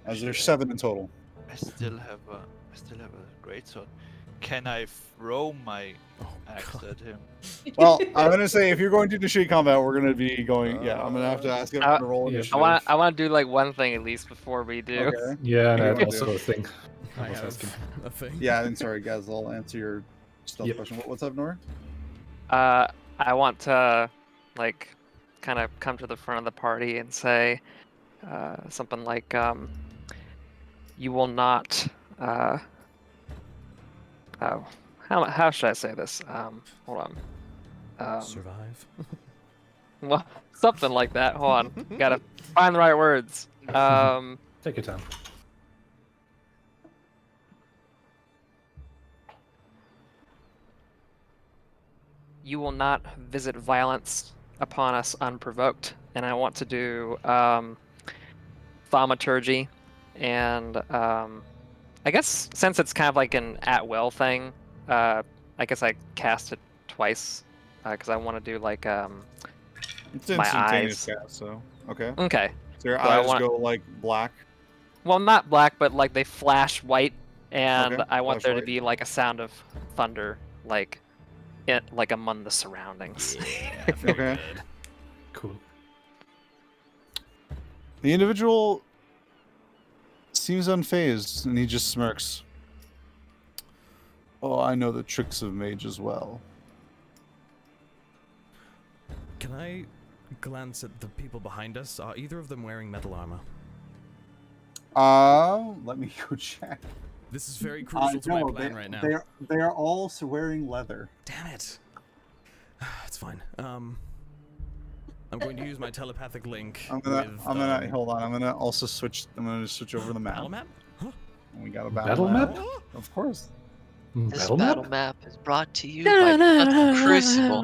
As there's 7 in total. I still have a greatsword. Can I throw my axe God. at him? Well, I'm gonna say if you're going to initiate combat, we're gonna be going. Yeah, I'm gonna have to ask him to roll yeah. initiative. I want to do like one thing at least before we do. Okay. Yeah, and What that's do you also a thing. I I was have asking. a thing. Yeah, and sorry, guys, I'll answer your stealth Yep. question. What's up, Nora? I want to like kind of come to the front of the party and say something like, "You will not." Oh, how should I say this? Hold on. Survive. Well, something like that. Hold on. Gotta find the right words. Take your time. You will not visit violence upon us unprovoked. And I want to do thaumaturgy, and I guess since it's kind of like an at-will thing, I guess I cast it twice because I want to do like It's My instantaneous eyes. cast, so okay. okay. So your So I eyes want- go like black. Well, not black, but like they flash white, and Okay, I want flash there white. to be like a sound of thunder, like like among the surroundings. Okay. Cool. The individual seems unfazed, and he just smirks. Oh, I know the tricks of mages well. Can I glance at the people behind us? Are either of them wearing metal armor? Let me go check. This is very crucial to my No, plan right now. They are all wearing leather. Damn it. It's fine. I'm going to use my telepathic link. I'm gonna hold on. I'm gonna also switch. I'm gonna switch over the map. Battle map? Huh? We got a Battle map? Of course. This Battle battle map? map is brought to you by just Crucible.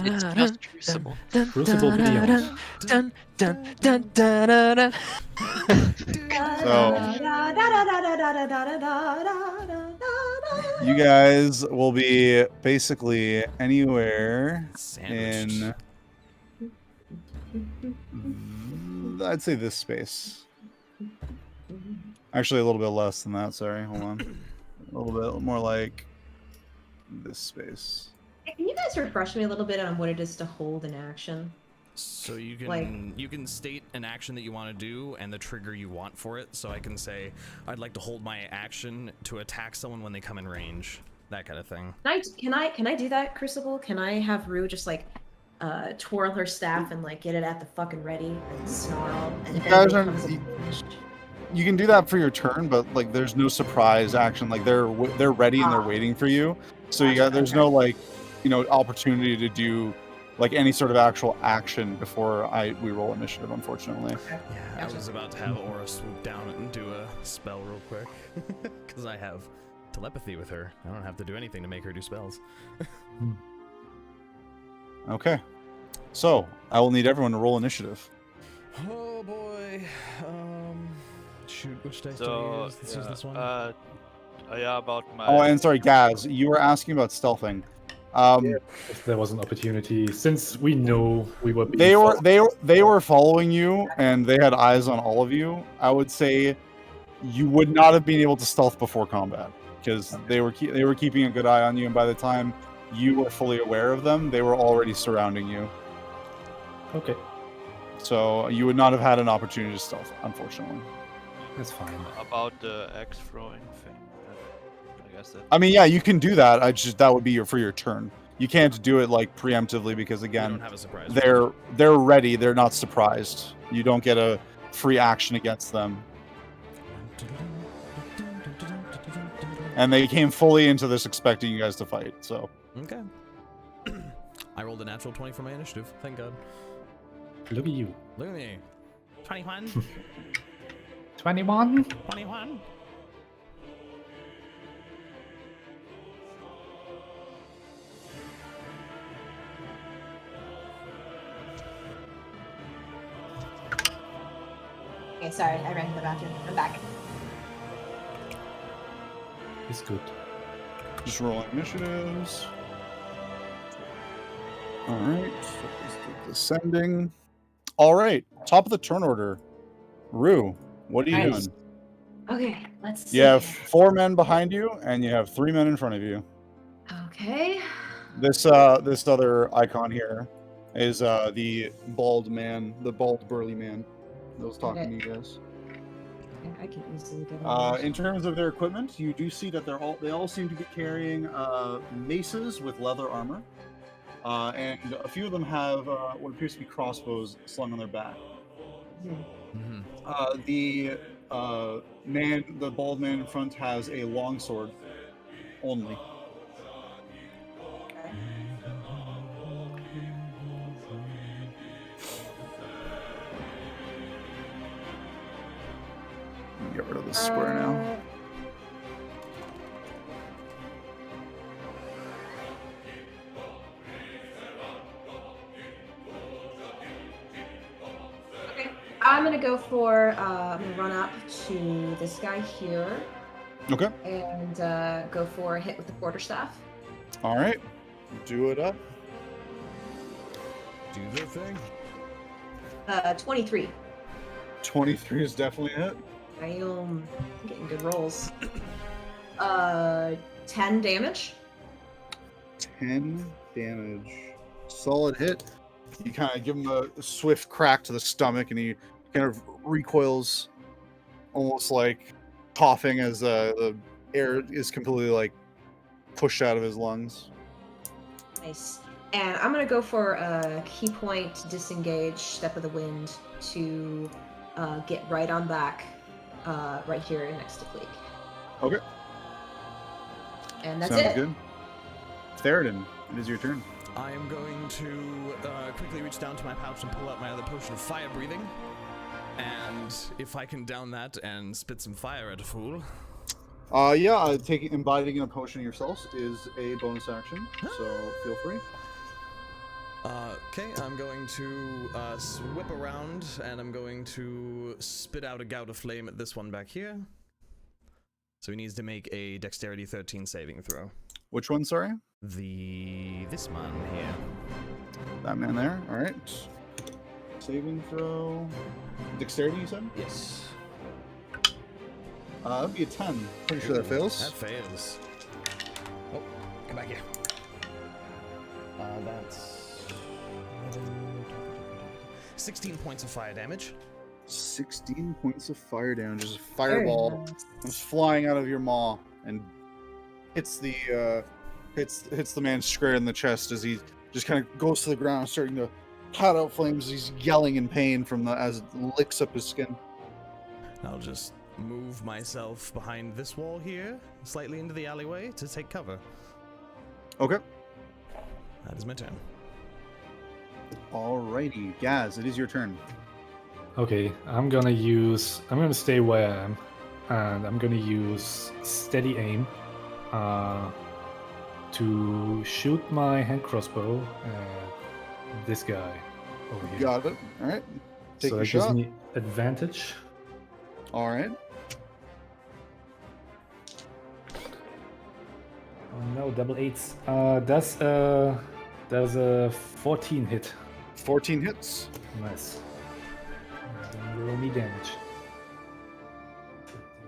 It's just Crucible. Crucible Beyond. Dun, dun, dun, dun, dun, dun. You guys will be basically anywhere Sandwiched. in, I'd say this space. Actually, a little bit less than that. Sorry, hold on. A little bit more like this space. Can you guys refresh me a little bit on what it is to hold an action? So you can Like- you can state an action that you want to do and the trigger you want for it. So I can say I'd like to hold my action to attack someone when they come in range. That kind of thing. Can I do that, Crucible? Can I have Rue just like twirl her staff and like get it at the fucking ready and snarl? And if guys anybody aren't- comes in range- You can do that for your turn, but like there's no surprise action. Like they're ready and they're waiting for you. So there's no like opportunity to do like any sort of actual action before we roll initiative, unfortunately. Yeah, I Gotcha. was about to have Aura swoop down and do a spell real quick because I have telepathy with her. I don't have to do anything to make her do spells. Okay. So I will need everyone to roll initiative. Oh boy. Shoot, which dice do I So use? Let's use this one. yeah, about my. Oh, and sorry, Gasz, you were asking about stealthing. If there was an opportunity, since we know we were being They followed- were following you, and they had eyes on all of you. I would say you would not have been able to stealth before combat because they were keeping a good eye on you, and by the time you were fully aware of them, they were already surrounding you. Okay, So you would not have had an opportunity to stealth, unfortunately. that's fine. About the axe throwing thing. I guess that. I mean, yeah, you can do that. That would be for your turn. You can't do it like preemptively because We again, don't have a surprise. they're ready. They're not surprised. You don't get a free action against them. And they came fully into this expecting you guys to fight. So Okay. I rolled a natural 20 for my initiative. Thank God. Look at you. Look at me. 21. 21. 21. Okay, sorry, I ran to the bathroom. I'm back. It's good. Just rolling initiatives. All right. Descending. All right. Top of the turn order. Rue, what are you Nice. doing? Okay, let's see. You have 4 men behind you, and you have 3 men in front of you. Okay. This other icon here is the bald man, the bald burly man that was talking to you guys. Yeah, I can easily get on In terms of their equipment, you do see that they all seem to be carrying maces with leather armor, and a few of them have what appears to be crossbows slung on their back. The bald man in front has a longsword only. Okay. Get rid of this square now. Okay. I'm gonna go for I'm gonna run up to this guy here Okay. and go for a hit with the quarterstaff. All right. Do it up. Do the thing. 23. 23 is definitely a hit. I am getting good rolls. 10 damage. 10 damage. Solid hit. You kind of give him a swift crack to the stomach, and he kind of recoils, almost like coughing as the air is completely like pushed out of his lungs. Nice. And I'm gonna go for a key point, disengage, step of the wind to get right on back, right here next to Kleeck. Okay. And that's Sounds it. good. Theraden, it is your turn. I am going to quickly reach down to my pouch and pull out my other potion of fire breathing. And if I can down that and spit some fire at a fool. Yeah, imbibing a potion yourselves is a bonus action, so feel free. Okay, I'm going to whip around and I'm going to spit out a gout of flame at this one back here. So he needs to make a dexterity 13 saving throw. Which one, sorry? This man here. That man there. All right. Saving throw. Dexterity, you said? Yes. That'd be a 10. Pretty sure that fails. That fails. Oh, come back here. That's 16 points of fire damage. 16 points of fire damage. Just a fireball comes flying out of your maw and hits the man square in the chest as he just kind of goes to the ground, starting to pat out flames. He's yelling in pain as it licks up his skin. I'll just move myself behind this wall here, slightly into the alleyway to take cover. Okay. That is my turn. Alrighty, Gasz, it is your turn. Okay, I'm gonna stay where I am, and I'm gonna use steady aim to shoot my hand crossbow at this guy over here. Got it. All right. Take so your that shot. gives me advantage. All right. Oh no, double eights. That's a 14 hit. 14 hits. Nice. And roll me damage.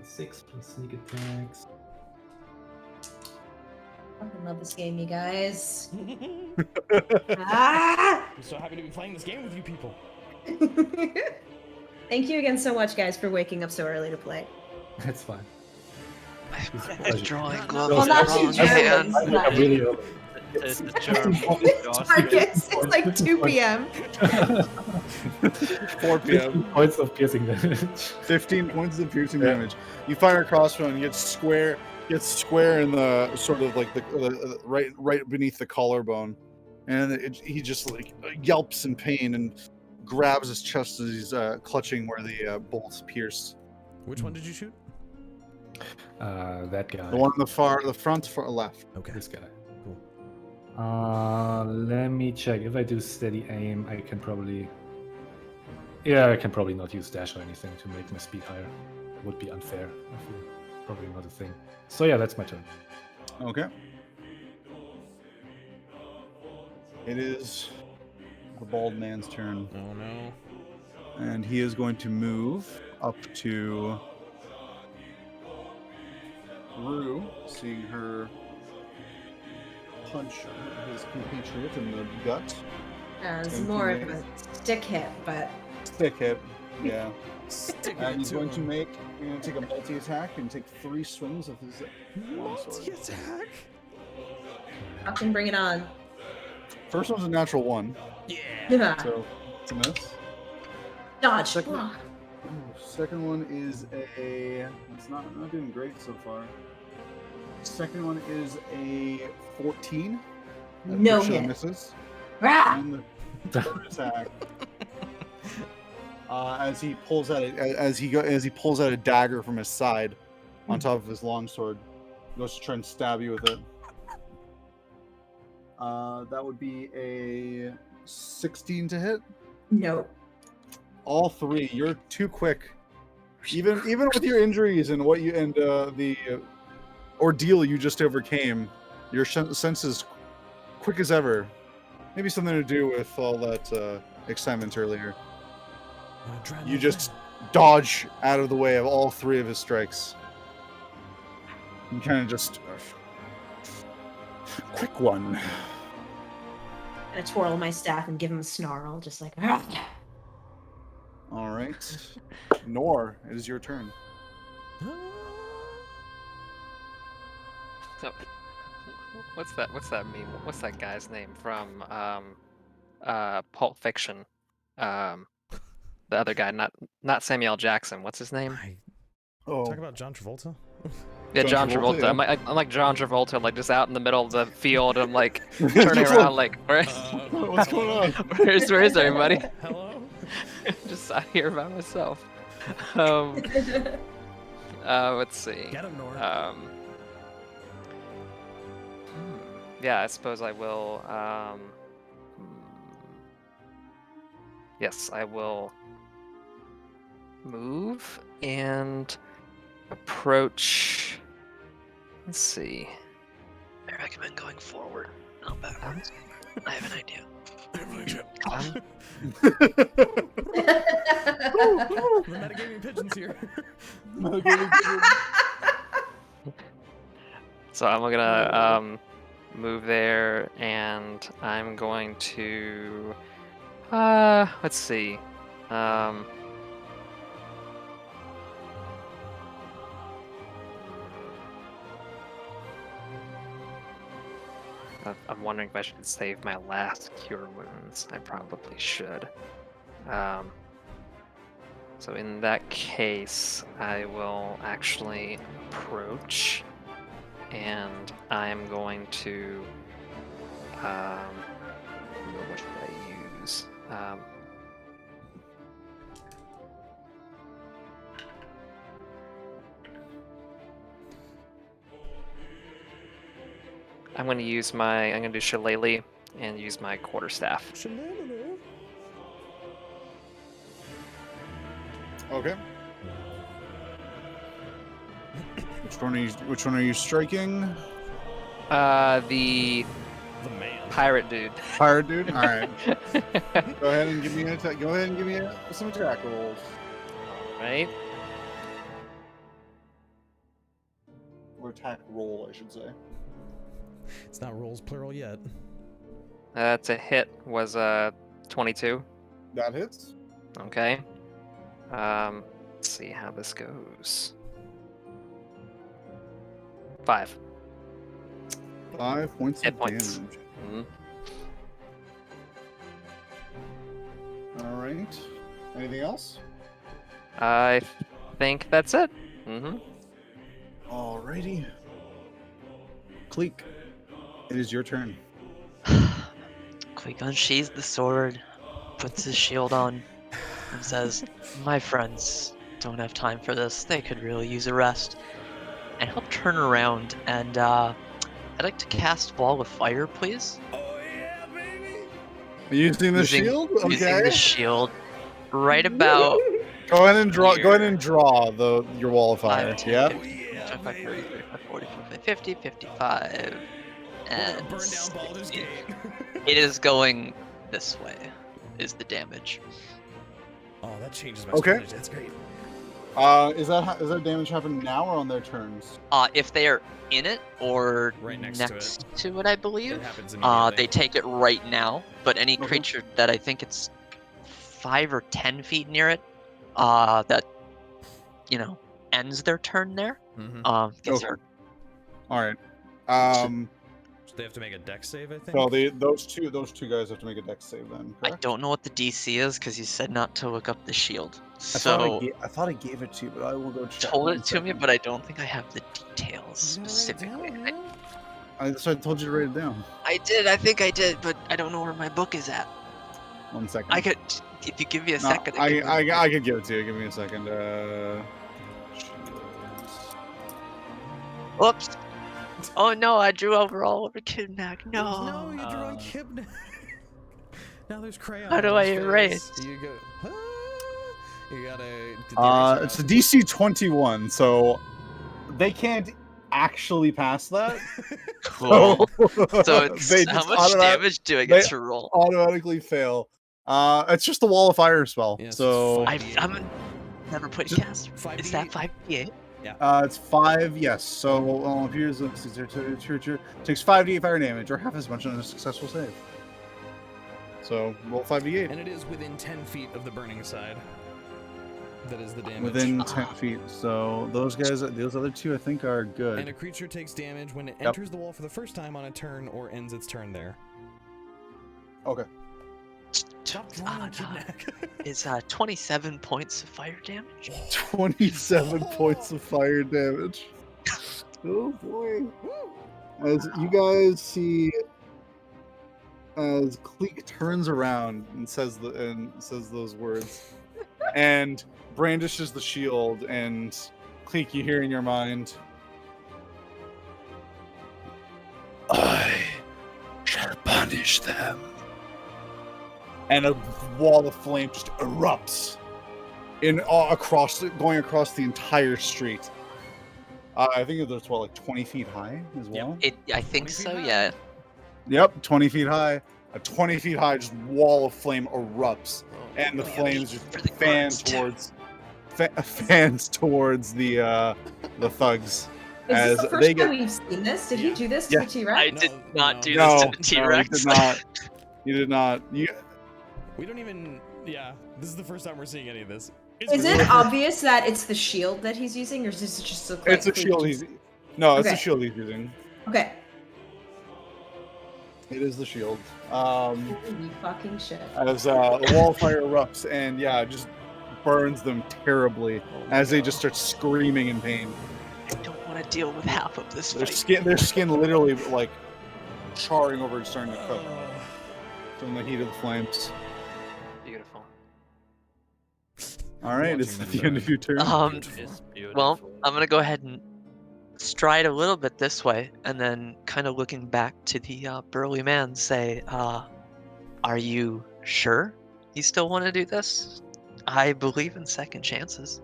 6 plus sneak attacks. Fucking love this game, you guys. Ah! I'm so happy to be playing this game with you people. Thank you again so much, guys, for waking up so early to play. That's fine. I'm drawing gloves. Well, not you, hand. Germans. I'm really early. The German Tarkus, it's like 2 p.m. 4 p.m. Points of piercing damage. 15 points of piercing damage. You fire a crossbow and gets square in the sort of like the right beneath the collarbone. and he just like yelps in pain and grabs his chest as he's clutching where the bolts pierced. Which one did you shoot? That guy. The one in the front, far left. Okay. This guy. Cool. Let me check. If I do steady aim, I can probably. Yeah, I can probably not use dash or anything to make my speed higher. It would be unfair. I feel probably not a thing. So yeah, that's my turn. Okay. It is the bald man's turn. Oh no. And he is going to move up to Rue, seeing her punch his compatriot in the gut. It's And more he of a stick hit, but Stick hit, yeah. Stick And it he's to going to him. take a multi-attack and take 3 swings of his longsword. Multi-attack? fucking bring it on. First one's a natural 1, Yeah. so it's a miss. Dodge. Second- Ah. Second one is it's not doing great so far. Second one is a 14. That No officially hit. misses. Rah! And the third attack, as he pulls out a dagger from his side, on top of his longsword, goes to try and stab you with it. That would be a 16 to hit. No. All 3. You're too quick. Even with your injuries and the ordeal you just overcame, your senses quick as ever. Maybe something to do with all that excitement earlier. You just dodge out of the way of all 3 of his strikes. You kind of just quick one. I'm gonna twirl my staff and give him a snarl, just like. "Ah." All right, Nor, it is your turn. So, what's that mean? What's that guy's name from Pulp Fiction? The other guy, not Samuel L. Jackson. What's his name? Oh, Talk about John Travolta? Yeah, John John Travolta, Travolta. yeah. I'm like John Travolta, like just out in the middle of the field. I'm like turning around, like what's going on? where is everybody? Hello? Just out here by myself. Let's see. Get him, Nora. Yeah, I suppose I will. Yes, I will move and approach. Let's see. I recommend going forward, not backwards. I have an idea. The metagaming pigeons here. So I'm gonna move there, and I'm going to. Let's see. I'm wondering if I should save my last cure wounds. I probably should. So in that case, I will actually approach, and I'm going to. What should I use? I'm going to use my. I'm going to do Shillelagh and use my quarterstaff. Okay. Which one are you striking? The The man. pirate dude. Pirate dude. All right. Go ahead and give me an attack. Go ahead and give me some attack rolls. Right? Or attack roll, I should say. It's not rolls plural yet. To hit was 22. That hits. Okay. Let's see how this goes. 5. 5 points Hit of points. damage. Mhm. All right. Anything else? I think that's it. Mm-hmm. Alrighty. Kleeck, it is your turn. Kleeck unsheathes the sword, puts his shield on, and says, "My friends don't have time for this. They could really use a rest." And he'll turn around and I'd like to cast Ball of Fire, please. Oh yeah, baby! Using the shield? Okay. Using the shield. Right about Go ahead and draw. Here. Go ahead and draw your wall of fire. 5, 10, Yeah. 15, 25, 30, 35, 40, 45, 50, 55, and Burn down Baldur's Gate. it is going this way. Is the damage? Oh, that changes my Okay. strategy. That's great. Is that damage happen now or on their turns? If they are in it or Right next to it. I It believe. happens immediately. They take it right now. But any Okay. creature that I think it's 5 or 10 feet near it, that ends their turn there, gets Okay. hurt. All right. So they have to make a dex save, I think. So those two guys have to make a dex save then. I Correct? don't know what the DC is because you said not to look up the shield. I So thought I gave it to you, but I will go check. told One it to me, second. but I don't think I have the details specifically. So I told you to write it down. I did, I think I did, but I don't know where my book is at. 1 second. I could, if you give me a No, second. I could give it to you. Give me a second. Whoops. Oh no, I drew over all over Kibnaak. No, No. you drew on Kibnaak. Now there's crayon. How do on I his face. erase? You go. You gotta. Get the eraser It's a out. DC 21, so they can't actually pass that. Cool. So it's they how just much damage do I they- get to roll? automatically fail. It's just the wall of fire spell. Yeah, it's so just I'm never put Just cast. 5d8. Is that 5d8? it's 5. Yes. So if yours takes 5d8 fire damage or half as much on a successful save. So roll 5d8 And it is within 10 feet of the burning side. That is the damage. within 10 feet. So those other two, I think, are And a good. creature takes damage when it Yep. enters the wall for the first time on a turn or ends its turn there. Okay. Stop drawing on Kibnaak. Is 27 points of fire damage? 27 points of fire damage. Oh boy. As you guys see, as Kleeck turns around and says those words, and brandishes the shield, and Kleeck, you hear in your mind, "I shall punish them." And a wall of flame just erupts going across the entire street. I think it's 20 feet high as well. I think 20 feet so, high? yeah. Yep, 20 feet high. A 20 feet high just wall of flame erupts, and the Oh, yeah, flames these just really fan burns, too. towards the thugs. Is As this the first they time get we've seen this? Did Yeah. he do this Yeah. to T-Rex? I did not no. do No, this to the no, T-Rex. you did not. You did not. We don't even. Yeah, this is the first time we're seeing any of this. Is it obvious that it's the shield that he's using, or does this just look like It's a Kleeck shield just- it's a Okay. shield he's using. Okay. It is the shield. Holy fucking shit. As the wall of fire erupts, and it just burns them terribly as they just start screaming in pain. I don't want to deal with half of this Their fight. skin literally like charring over and starting to cook from the heat of the flames. Beautiful. All right, it's at the end of your turn. It's Well, beautiful. I'm gonna go ahead and stride a little bit this way, and then kind of looking back to the burly man, say, "Are you sure you still want to do this? I believe in second chances."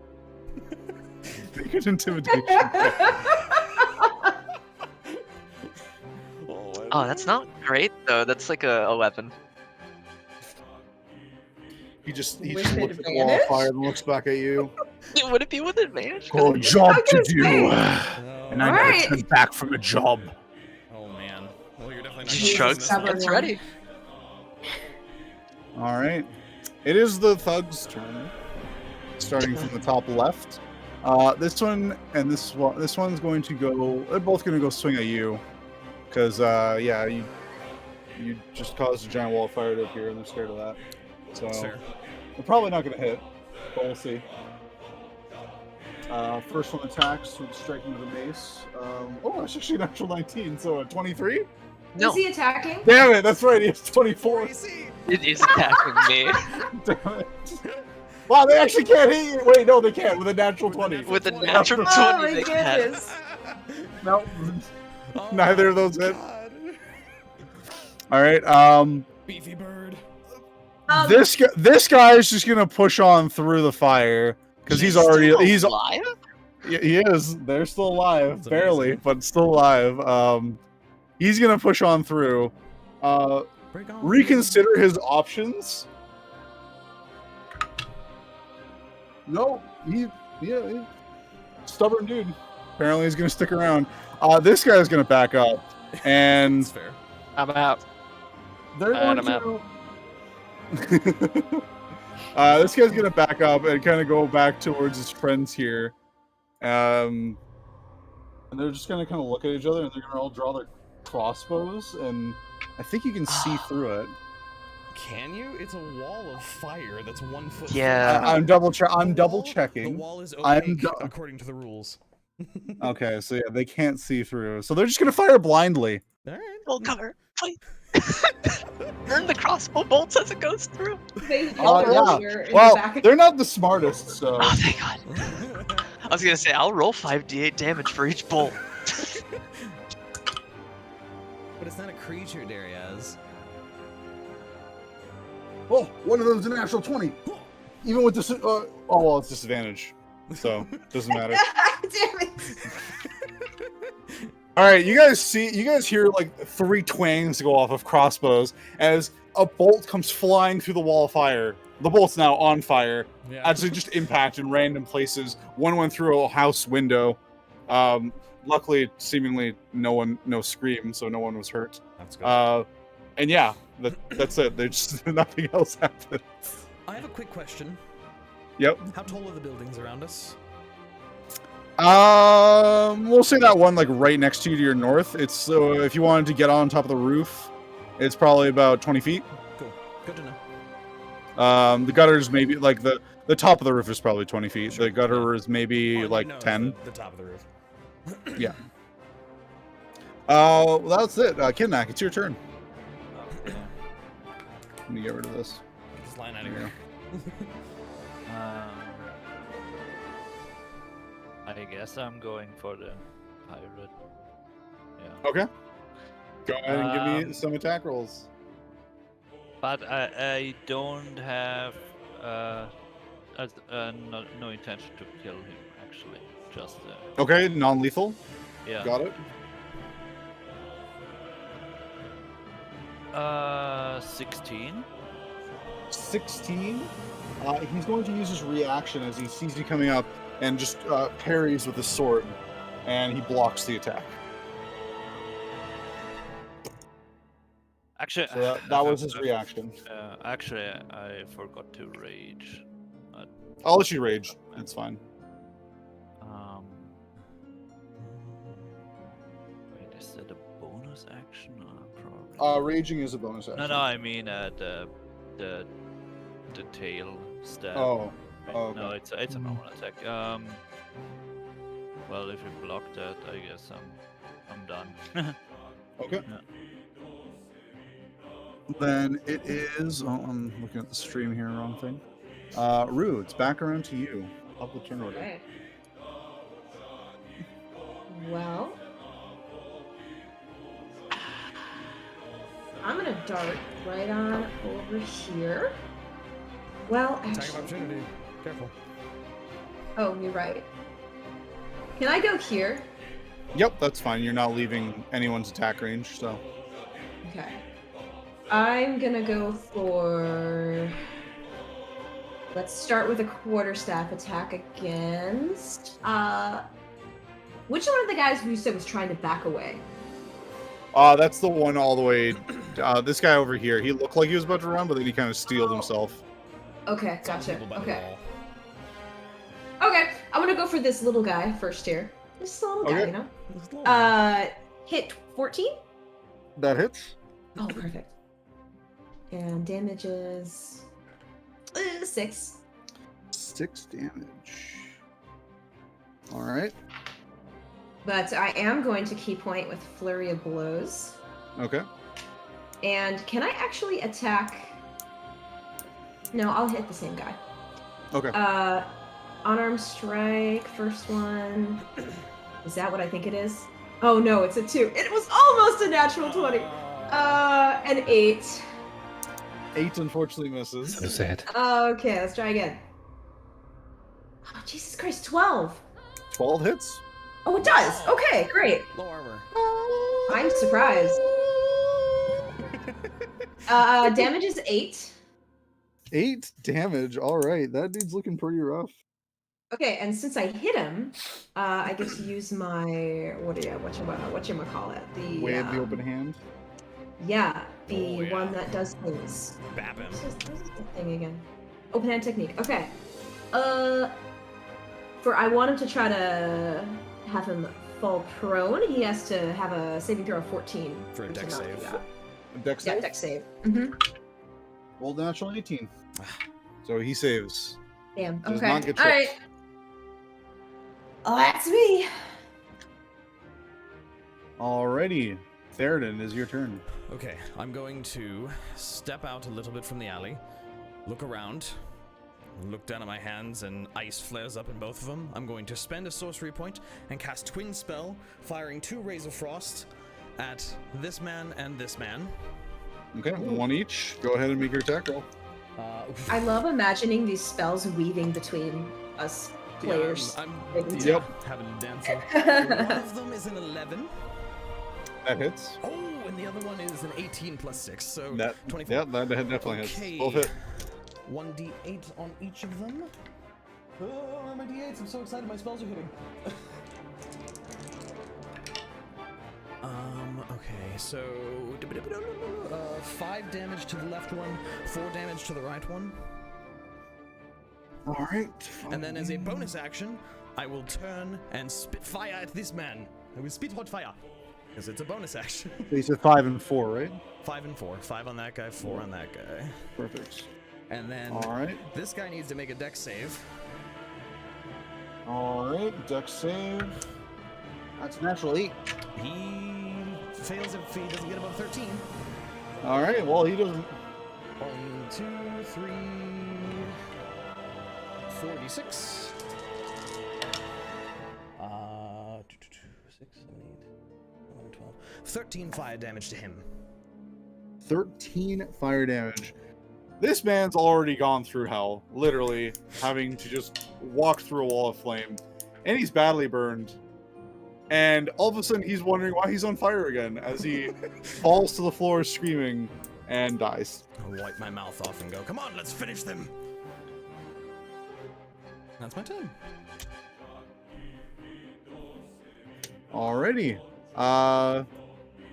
Make an intimidation. check. Oh, that's not great though. That's like a 11. He just With looks at the wall of advantage? fire and looks back at you. Would it be with advantage? Oh, job to do, Oh, and I Alright. never turn back from a job. oh man. Well, you're definitely not. He using shrugs. this one. It's ready. All right, it is the thug's turn. Starting from the top left. This one and this one's going to go. They're both going to go swing at you, because you just caused a giant wall of fire to appear, and they're scared of that. So Fair. they're probably not going to hit, but we'll see. First one attacks with striking with a mace. It's actually a natural 19, so a 23. No, Is he attacking? Damn it, that's right, he has 24. it is attacking me Damn it. Wow, they actually can't hit you. Wait, no, they can't with a natural 20. with a natural 20. Oh my they can. goodness. No, Oh neither of my those hit. God. All right, Beefy bird. this guy is just gonna push on through the fire because he's alive. he is. They're still alive, That's barely, amazing. but still alive. He's gonna push on through. Break on. Reconsider his options. No, he stubborn dude. Apparently, he's gonna stick around. This guy's gonna back up, and That's fair. I'm out. they're And going I'm to. This guy's gonna back up and kind of go back towards his friends here, and they're just gonna kind of look at each other, and they're gonna all draw their crossbows, and I think you can see through it. Can you? It's a wall of fire that's 1 foot. Yeah. I'm double The checking. wall is I'm opaque do- according to the rules. Okay, so yeah, they can't see through, so they're just gonna fire blindly. All right. Full cover, please. Burn the crossbow bolts as it goes through. They Yeah. earlier in Well, the back. they're not the smartest, so. Oh, thank God. I was gonna say I'll roll 5d8 damage for each bolt. But it's not a creature, Deriaz. Oh, one of them's a natural 20. Even with this, oh well, it's disadvantage, so doesn't matter. Damn it. All right, you guys hear like 3 twangs go off of crossbows as a bolt comes flying through the wall of fire. The bolt's now on fire Yeah. as they just impact in random places. One went through a house window. Luckily, seemingly no scream, so no one was hurt. That's good. And yeah, that's it. There's nothing else happened. I have a quick question. Yep. How tall are the buildings around us? We'll say that one like right next to you to your north. It's if you wanted to get on top of the roof, it's probably about 20 feet. Cool. Good to know. The gutters maybe like the top of the roof is probably 20 feet. Sure, The gutter yeah. is maybe Oh, like no, it's 10. The top of the roof. Yeah. Well, that's it. Kibnaak, it's your turn. Let me get rid of this. Get this line out of here. I guess I'm going for the pirate. Yeah. Okay. Go ahead and give me Um, some attack rolls. But I don't have no intention to kill him actually. Just Okay, non-lethal. yeah. Got it. 16. 16. He's going to use his reaction as he sees you coming up and just parries with his sword, and he blocks the attack. Actually, So that was his reaction. Actually, I forgot to rage. I'll let you rage. It's fine. Wait, is that a bonus action? Probably. Raging is a bonus action. No, I mean the tail stab. Oh. Right? Oh, okay. No, it's a normal attack. Well, if you block that, I guess I'm done. Okay. Yeah. Then it is. Oh, I'm looking at the stream here. Wrong thing. Rue, it's back around to you. Up the turn order. Okay. Well, I'm gonna dart right on over here. Well, Attack of actually, opportunity. Careful. oh, you're right. Can I go here? Yep, that's fine. You're not leaving anyone's attack range, so. Okay. I'm gonna go for. Let's start with a quarterstaff attack against. Which one of the guys you said was trying to back away? That's the one all the way. This guy over here. He looked like he was about to run, but then he kind of steeled himself. Okay, Some gotcha. people by the Okay. wall. Okay, I'm gonna go for this little guy first here. This little guy, Okay. you know. This little guy. Hit 14. That hits. Oh, perfect. And damage is 6. 6 damage. All right. But I am going to key point with flurry of blows. Okay. And can I actually attack? No, I'll hit the same guy. Okay. Unarmed strike, first one. Is that what I think it is? Oh no, it's a 2. It was almost a natural 20. An 8. 8 unfortunately misses. So sad. Okay, let's try again. Oh, Jesus Christ, 12. 12 hits. Oh, it does. Okay, great. Low armor. I'm surprised. Damage is 8. 8 damage. All right, that dude's looking pretty rough. Okay, and since I hit him, I get to use my whatchamacallit? The Wave the open hand. Yeah, the Oh, yeah. one that does things. Bap him. What's that thing again? Open hand technique. Okay. I want him to try to have him fall prone. He has to have a saving throw of 14 For a to dex not do save. that. Dex Yeah, save. dex save. Mm-hmm. Rolled a natural 18. So he saves. Damn. Does Okay. not get All right. tripped. Oh, that's me. Alrighty. Theraden, is your turn. Okay, I'm going to step out a little bit from the alley, look around, look down at my hands, and ice flares up in both of them. I'm going to spend a sorcery point and cast Twin Spell, firing 2 Rays of Frost at this man and this man. Okay, 1 each. Go ahead and make your attack roll. I love imagining these spells weaving between us players. I'm Yep. having a dancing. One of them is an 11. That hits. Oh, and the other one is an 18 plus 6, so That 24. Yeah, that definitely hits. Okay. Both hit. 1d8 on each of them. Oh, my d8s, I'm so excited, my spells are hitting. Okay, so 5 damage to the left one, 4 damage to the right one. Alright. And then as a bonus action, I will turn and spit fire at this man. I will spit hot fire. Because it's a bonus action. You said 5 and 4, right? 5 and 4. 5 on that guy, 4 on that guy. Perfect. And then Alright. this guy needs to make a dex save. Alright, dex save. That's a natural 8. He fails if he doesn't get above 13. Alright, well, he doesn't. 1, 2, 3, 46. 6, 7, 8, 11, 12. 13 fire damage to him. 13 fire damage. This man's already gone through hell, literally having to just walk through a wall of flame, and he's badly burned. And all of a sudden, he's wondering why he's on fire again as he falls to the floor screaming and dies. I'll wipe my mouth off and go, come on, let's finish them. That's my turn. Alrighty.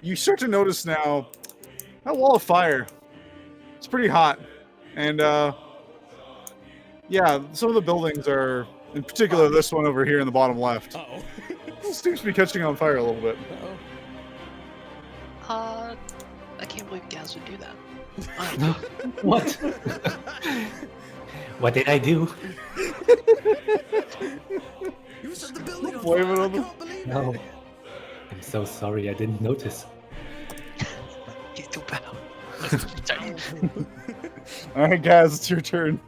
You start to notice now that wall of fire. It's pretty hot. And, yeah, some of the buildings are, in particular this one over here in the bottom left, Uh-oh. seems to be catching on fire a little bit. Uh-oh. I can't believe Gasz would do that. What? What did I do? You set the building on Blame it fire, I on them. can't believe No. it. I'm so sorry, I didn't notice. He's too bad. Alright, guys, it's your turn.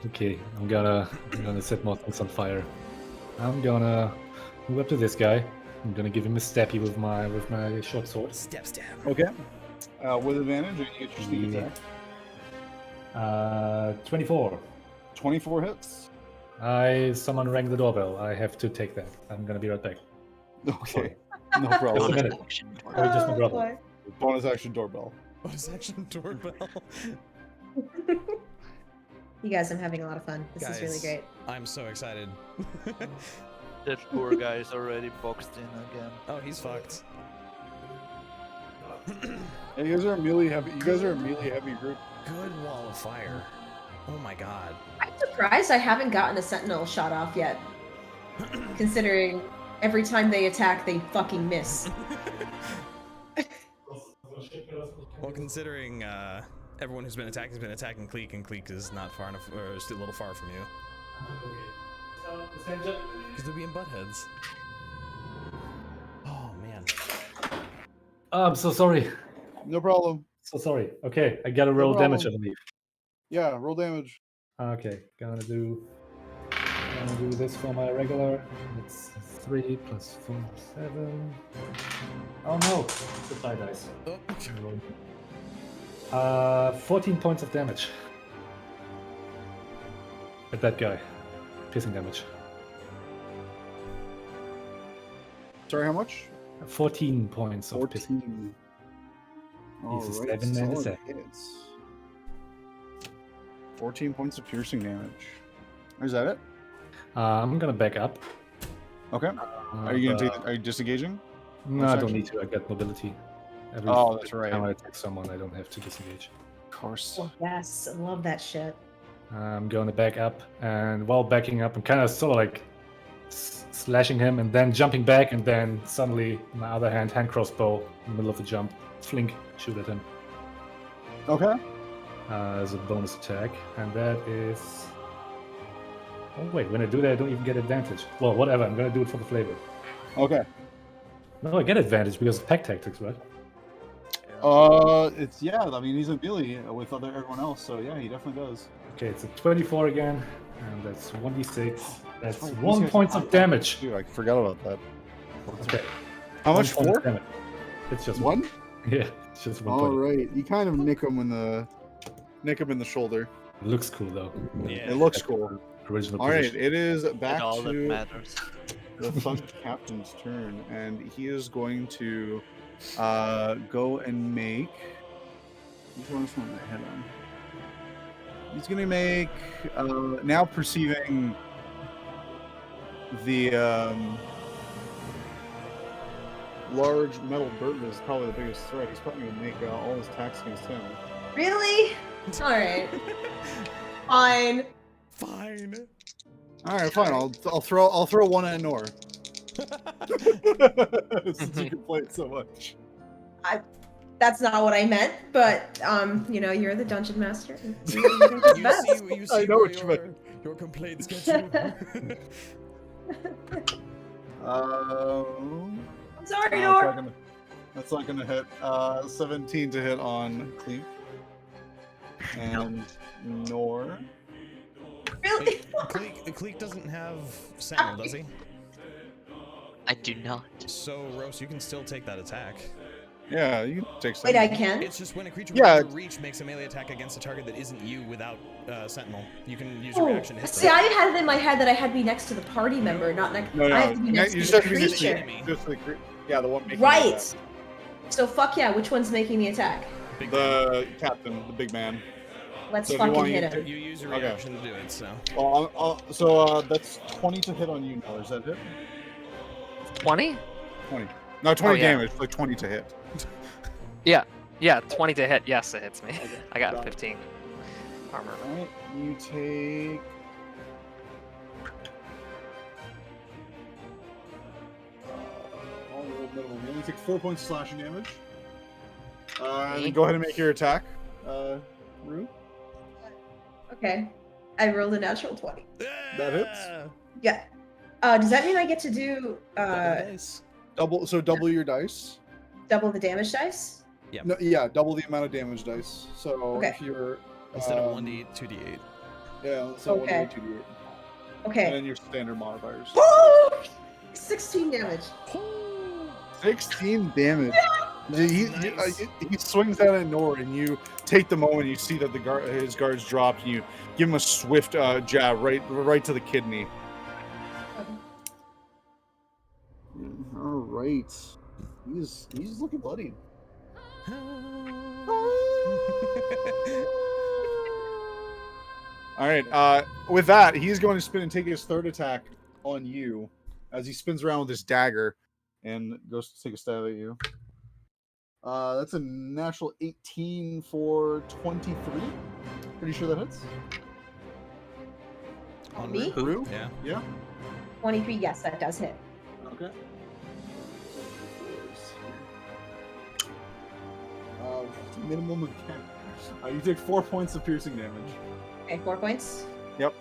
Okay, I'm gonna set more things on fire. I'm gonna move up to this guy. I'm gonna give him a stabbie with my short sword. Stab, stab. Okay. With advantage, you get your sneak Yeah. attack. 24. 24 hits. Someone rang the doorbell. I have to take that. I'm gonna be right back. Okay. No Just a problem. minute. Action. Probably just my Oh, brother. boy. Bonus action doorbell. Bonus action doorbell. You guys, I'm having a lot of fun. This is really Guys. great. I'm so excited. That poor guy is already boxed in again. Oh, he's fucked. Yeah, you guys are a melee heavy. You guys are a melee heavy group. Good wall of fire. Oh my god. I'm surprised I haven't gotten a sentinel shot off yet. Considering every time they attack, they fucking miss. Well, considering everyone who's been attacking Kleeck, and Kleeck is not far enough, or still a little far from you. Because they're being butt heads. Oh man. Oh, I'm so sorry. No problem. So sorry. Okay, I gotta No roll damage, I problem. believe. Yeah, roll damage. Okay, gonna do this for my regular. It's 3 plus 4, 7. Oh no, it's a die dice. 14 points of damage. At that guy. Piercing damage. Sorry, how much? 14 points of piercing. 14. He's a Alright, 7 and a solid 7. hits. 14 points of piercing damage. Is that it? I'm gonna back up. Okay. Are you gonna take? Are you disengaging? No, I don't need to. I got mobility. Every That's right. time I attack someone, I don't have to disengage. Of course. Oh, yes, I love that shit. I'm going to back up, and while backing up, I'm kind of sort of like slashing him, and then jumping back, and then suddenly, my other hand crossbow in the middle of the jump, flink, shoot at him Okay. as a bonus attack, and that is. Oh wait, when I do that, I don't even get advantage. Well, whatever. I'm gonna do it for the flavor. Okay. No, I get advantage because of pack tactics, right? It's I mean, he's a melee with everyone else, so yeah, he definitely does. Okay, it's a 24 again, and that's 1d6. That's Oh, 1 these point guys- of damage. Dude, I forgot about that. Okay. How much? 1 point of 4? damage. It's just One? Yeah, it's just 1 All point. right. You kind of nick him in the shoulder. It looks cool though. Yeah. It looks cool. Original All right, position. it is And back all that to matters. the Thug Captain's turn, and he is going to go and make. Which one is one to hit on? He's going to make now perceiving the large metal burden is probably the biggest threat. He's probably going to make all his attacks against him. Really? All right. Fine. Fine. All right, fine. I'll throw one at Nor. Since you can play it so much. That's not what I meant, but you're the dungeon master. You think it's best. You see I know where what you meant. your complaints get you. I'm sorry, No, Nor. that's not gonna hit. 17 to hit on Kleeck. And Nor. Really? Kleeck doesn't have Sentinel, does he? I do not. So, Rhos, you can still take that attack. Yeah, you can take Wait, some. I can? It's just when a creature Yeah. within your reach makes a melee attack against a target that isn't you without Sentinel, you can use your Oh, reaction to hit see, them. I had it in my head that I had to be next to the party member, not next. No, I have to be next you to just the have to be creature. just the yeah, the one making the Right. attack. So fuck yeah, which one's making the attack? Big The captain, the big man. Let's So if you fucking want, hit you him. You use your Okay. reaction to do it, so. Well, so that's 20 to hit on you, Nor. Is that hit? 20? 20. No, 20 yeah. damage, like 20 to hit. Yeah, 20 to hit. Yes, it hits me. I got Got it. 15 armor. Alright, you take. You only take 4 points of slashing damage. And then go ahead and make your attack, Rue. Okay. I rolled a natural 20. That hits. Yeah. Does that mean I get to do Double your dice. double the damage dice? No, yeah, double the amount of damage dice. So Okay. if you're Instead of 1d8, 2d8. yeah, so Okay. 1d8, 2d8, and Okay. then your standard modifiers. Woo! 16 damage. 16 damage. Nice. He swings out at Nor, and you take the moment. You see that his guards dropped. And you give him a swift jab right to the kidney. All right, he's looking bloody. All right. With that, he's going to spin and take his third attack on you as he spins around with his dagger and goes to take a stab at you. That's a natural 18 for 23. Pretty sure that hits. On Me? Rue? Rue? Yeah. Yeah. 23, yes, that does hit. Okay. Minimum of 10. You take 4 points of piercing damage. Okay, 4 points. Yep.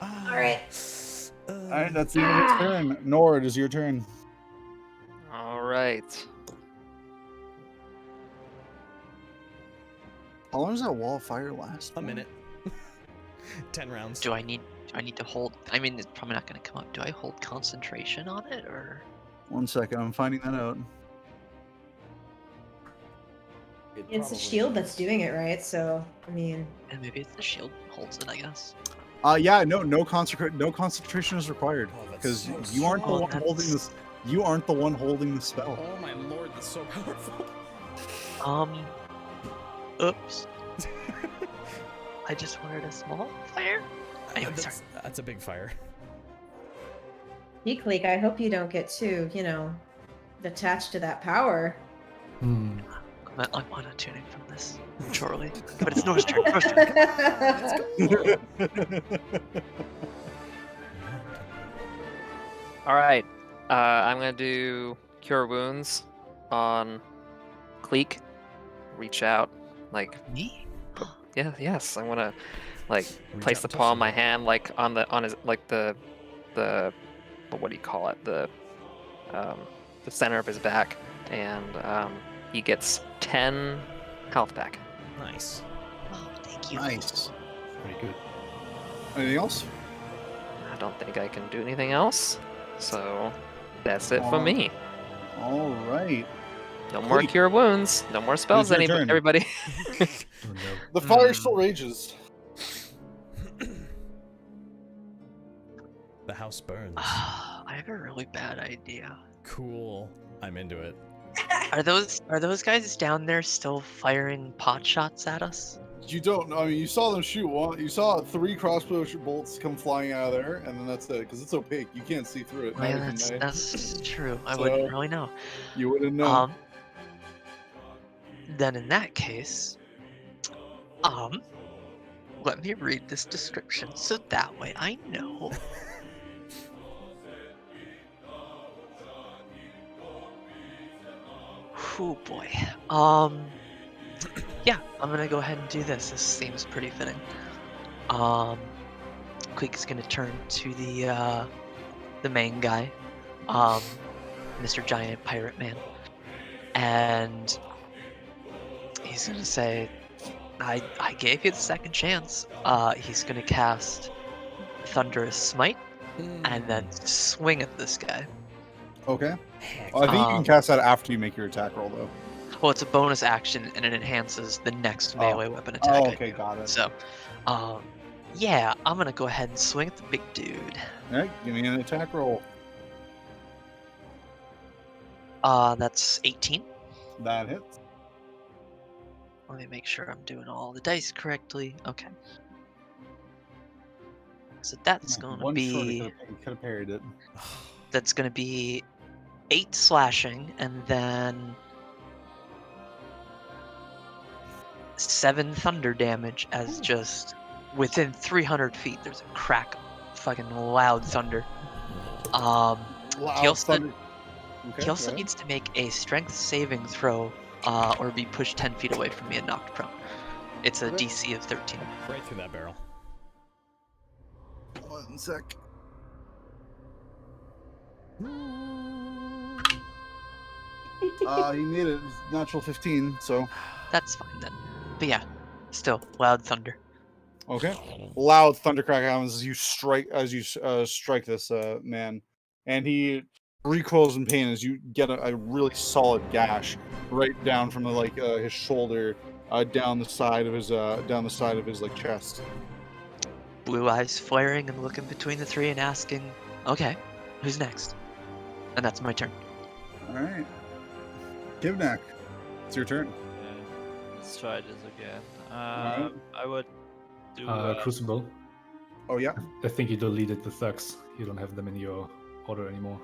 All right. All right, that's the end of its turn. Nor, it is your turn. All right. How long does that wall of fire last? A minute. 10 rounds. Do I need to hold? I mean, it's probably not going to come up. Do I hold concentration on it, or? 1 second, I'm finding that out. It's the shield that's doing it, right? So, I mean... And maybe it's the shield holds it, I guess. Yeah, no concentration is required Oh, that's because so you aren't the strong. one holding this. You aren't the one holding the spell. Oh my lord, that's so powerful. Oops. I just wanted a small fire. Anyway, sorry. That's a big fire. Kleeck, I hope you don't get too, attached to that power. Hmm. I'm on a tuning from this shortly, but it's Nor's turn. Nor's turn. All right. I'm gonna do Cure Wounds on Kleeck. Reach out, like Me? yes. I want to like Reach place out the and touch palm of my him. hand like on his like the what do you call it, the center of his back, and he gets 10 health back. Nice. Oh, thank you. Nice. Very good. Anything else? I don't think I can do anything else, so that's it for me. All right. No more Kleeck. Cure Wounds. No more spells, It's your turn. everybody. Oh, no. The fire still rages. The house burns. I have a really bad idea. Cool. I'm into it. Are those guys down there still firing pot shots at us? You don't know. I mean, you saw them shoot one. You saw 3 crossbow bolts come flying out of there, and then that's it. Because it's opaque. You can't see through it. Oh, yeah, not even night. that's true. I So- wouldn't really know. You wouldn't know. Then in that case, let me read this description so that way I know. Oh boy. Yeah, I'm gonna go ahead and do this. This seems pretty fitting. Kleeck's gonna turn to the main guy, Mr. Giant Pirate Man, and he's gonna say, I gave you the second chance. He's gonna cast Thunderous Smite and then swing at this guy. Okay. Heck. I think you can cast that after you make your attack roll, though. Well, it's a bonus action and it enhances the next melee weapon attack. Oh, I okay, do. got it. So, yeah, I'm gonna go ahead and swing at the big dude. All right, give me an attack roll. That's 18. That hits. Let me make sure I'm doing all the dice correctly. Okay. So that's gonna One short, be you could have parried it. that's gonna be 8 slashing and then 7 thunder damage as just within 300 feet there's a crack of fucking loud thunder. He also Okay, he also go needs to make a strength saving throw or be pushed 10 feet away from me and knocked prone. It's a Okay. DC of 13. Right through that barrel. ahead. 1 sec. He made it. Natural 15, so. That's fine then. But yeah, still loud thunder. Okay. Loud thundercrack happens as you strike strike this man, and he recoils in pain as you get a really solid gash right down from his shoulder down the side of his like chest. Blue eyes flaring and looking between the three and asking, okay, who's next? And that's my turn. All right. Kibnaak, it's your turn. Okay, let's try this again. Alright. I would do. Crucible. Oh yeah. I think you deleted the thugs. You don't have them in your order anymore.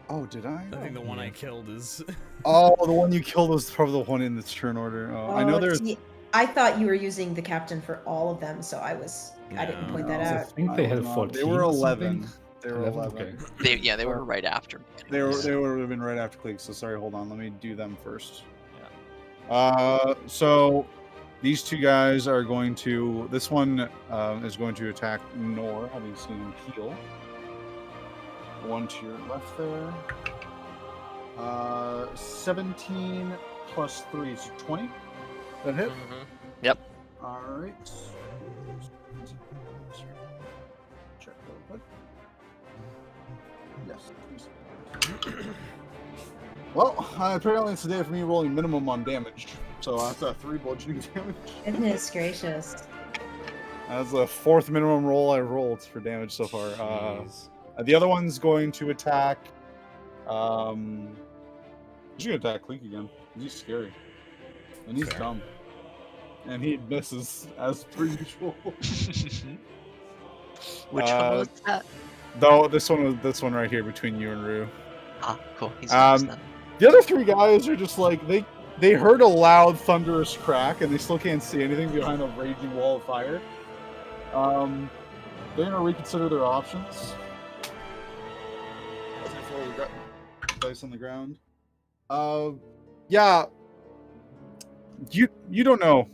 Oh, did I? I think the one I Yeah. killed is. Oh, the one you killed was probably the one in this turn order. Oh, I know there's. see, I thought you were using the captain for all of them, so I didn't No. point that I out. think they had No, 14. They were or 11. something. They were 11. Okay. They were right after me. They anyways. would have been right after Kleeck, so sorry, hold on. Let me do them first. Yeah. So these two guys are going to. This one is going to attack Nor, having seen him heal. One to your left there. 17 plus 3 is 20. That hit? Yep. Alright. Check real quick. Yes. Well, apparently it's a day for me rolling minimum on damage. So that's a 3 bludgeoning damage. Goodness gracious. That's the 4th minimum roll I've rolled for damage so far. Jeez. The other one's going to attack. He's gonna attack Kleeck again. He's scary. And he's Fair. dumb. And he misses as per usual. Which one was that? Though this one right here between you and Rue. Ah, cool. He's um, then. The other 3 guys are just like they heard a loud thunderous crack and they still can't see anything behind a raging wall of fire. They're gonna reconsider their options. As they throw the dice on the ground. Yeah. You don't know.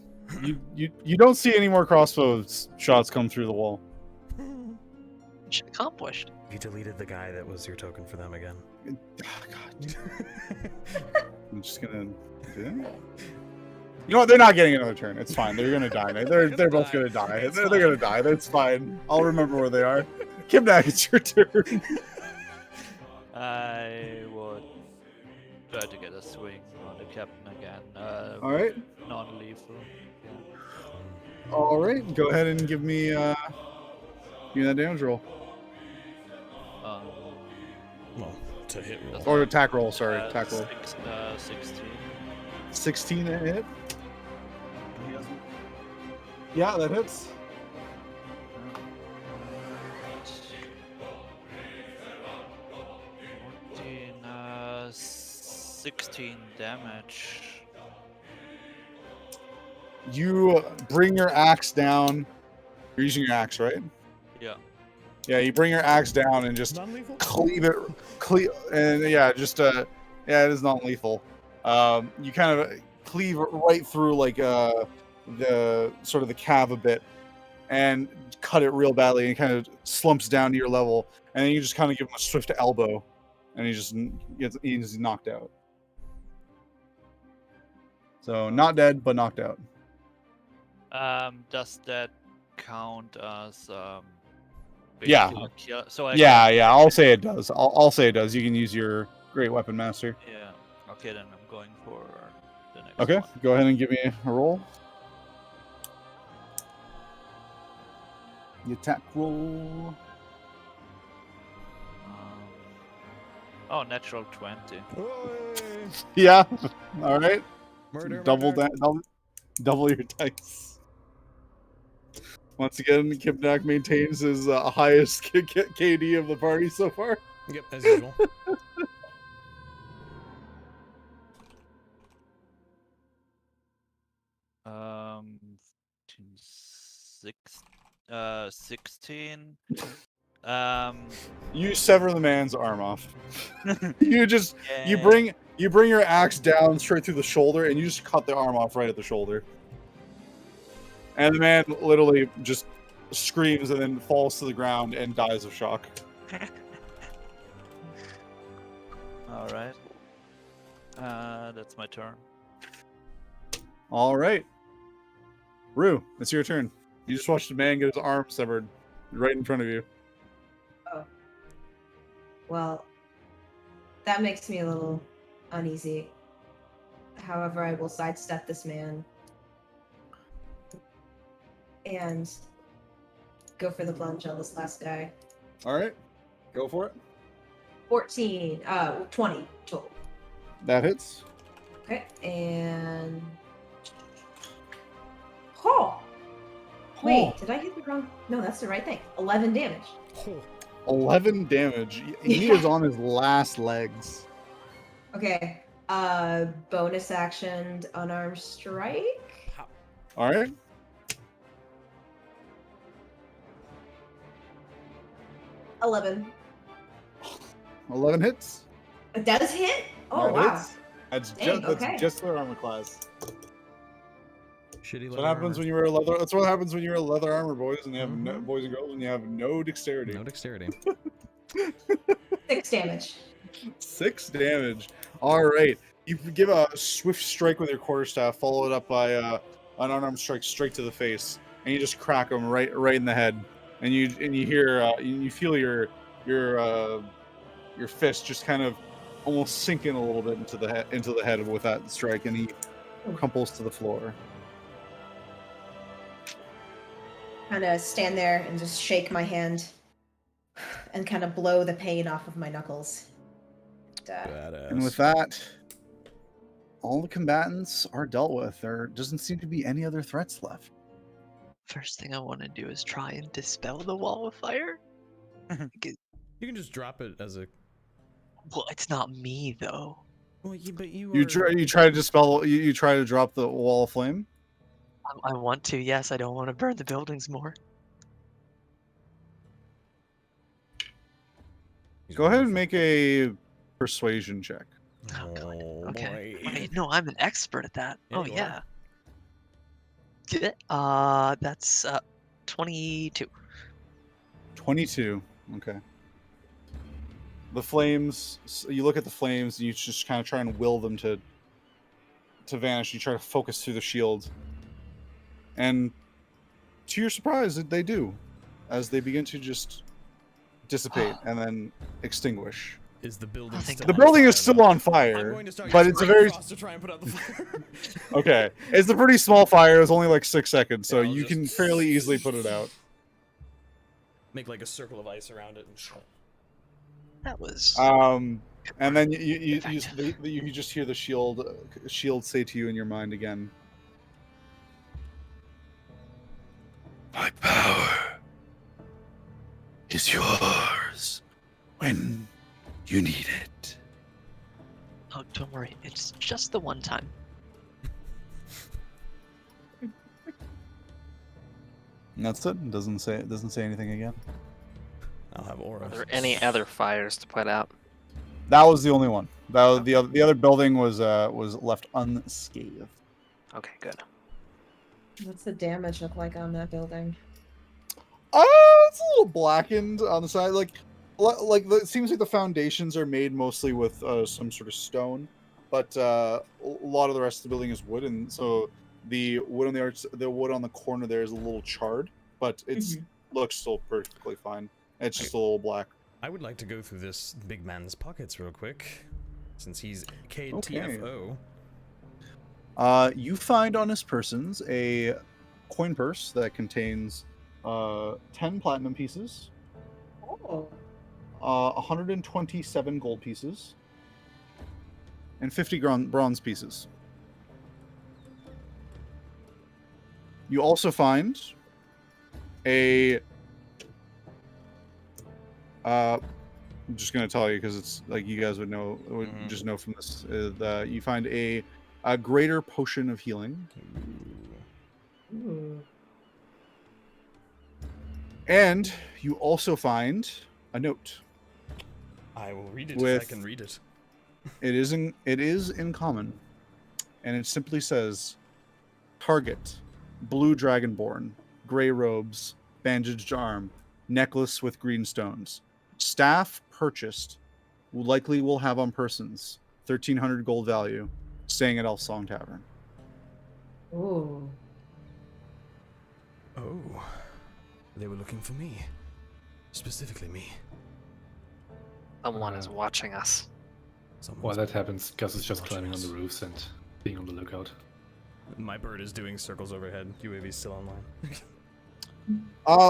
You don't see any more crossbow shots come through the wall. Mission accomplished. You deleted the guy that was your token for them again. Oh, God. I'm just gonna. You know what? They're not getting another turn. It's fine. They're gonna die. They're both gonna die. They're gonna die. That's fine. I'll remember where they are. Kibnaak, it's your turn. I would try to get a swing on the captain again. All right. Non-lethal. All right. Go ahead and give me that damage roll Well, to hit roll. or attack roll. Sorry, attack roll. 16. 16 to hit. Yeah, that hits. 16 damage. You bring your axe down. You're using your axe, right? Yeah. Yeah, you bring your axe down and just Non-lethal? cleave it, and yeah, just yeah, it is non-lethal. You kind of cleave right through like the sort of the calf a bit, and cut it real badly, and it kind of slumps down to your level, and then you just kind of give him a swift elbow, and he's knocked out. So not dead, but knocked out. Does that count as Yeah. basically a kill? So Yeah, I'll say it does. I'll say it does. You can use your Great Weapon Master. Yeah. Okay, then I'm going for the next Okay, one. go ahead and give me a roll. The attack roll. Oh, natural 20. Yeah. All right. Murder. Double your dice. Once again, Kibnaak maintains his highest KD of the party so far. Yep, as usual. Um, 16. You sever the man's arm off. you Yeah. bring your axe down straight through the shoulder, and you just cut the arm off right at the shoulder. And the man literally just screams and then falls to the ground and dies of shock. All right. That's my turn. All right, Rue, it's your turn. You just watched a man get his arm severed right in front of you. Well, that makes me a little uneasy. However, I will sidestep this man and go for the plunge on this last guy. All right, go for it. 20 total. That hits. Okay, and oh, wait, did I hit the wrong? No, that's the right thing. 11 damage. 11 damage. He is on his last legs. Okay, bonus action, unarmed strike. All right. 11. 11 hits. It does hit. Oh That wow. hits. That's Dang, just okay. their armor class. Shitty That's what happens when you wear leather. That's what happens when you wear leather armor, boys, and you have no, Mhm. boys and girls, and you have no dexterity. No dexterity. 6 damage. 6 damage. All right. You give a swift strike with your quarterstaff, followed up by an unarmed strike straight to the face, and you just crack him right in the head, and you hear you feel your fist just kind of almost sink in a little bit into the head with that strike, and he crumples to the floor. Kind of stand there and just shake my hand and kind of blow the pain off of my knuckles. And with that, all the combatants are dealt with. There doesn't seem to be any other threats left. First thing I want to do is try and dispel the wall of fire. You can just drop it as a. Well, it's not me though. Well, but you try to dispel. You try to drop the wall of flame. I want to. Yes, I don't want to burn the buildings more. Go ahead and make a persuasion check. Oh, God. Okay. Boy. Wait, no, I'm an expert at that. Yeah, Oh you yeah. That's 22. 22. Okay. The flames. You look at the flames, and you just kind of try and will them to vanish. You try to focus through the shield, and to your surprise, they do, as they begin to just dissipate and then extinguish. Is the building still The on building fire, is still though? on I'm fire, going to start but using it's a very frost to try and put out the fire. okay. It's a pretty small fire. It's only like 6 seconds, so Yeah, I'll you just- can fairly easily put it out. Make like a circle of ice around it. And... That was. And then you just hear the shield say to you in your mind again. My power is yours when you need it. Oh, don't worry. It's just the one time. And that's it. It doesn't say anything again. I'll have aura. Are there any other fires to put out? That was the only one. That was the other building was left unscathed. Okay, good. What's the damage look like on that building? It's a little blackened on the side. It seems like the foundations are made mostly with some sort of stone, but a lot of the rest of the building is wood, and so the wood on the corner there is a little charred, but it's looks still perfectly fine. It's just a little black. I would like to go through this big man's pockets real quick, since he's KTFO. You find on his persons a coin purse that contains 10 platinum pieces, Oh. 127 gold pieces, and 50 bronze pieces. You also find a I'm just gonna tell you because it's like you guys would know, just know from this. You find a greater potion of healing, Ooh. and you also find a note. I will read it if I can read it. It is in common, and it simply says, "Target, blue dragonborn, gray robes, bandaged arm, necklace with green stones, staff purchased, likely will have on persons, 1,300 gold value, staying at Elf Song Tavern." Ooh. Oh, they were looking for me, specifically me. Someone is watching us. While that happens, Gasz is just climbing on the roofs and being on the lookout. My bird is doing circles overhead. UAV's still online.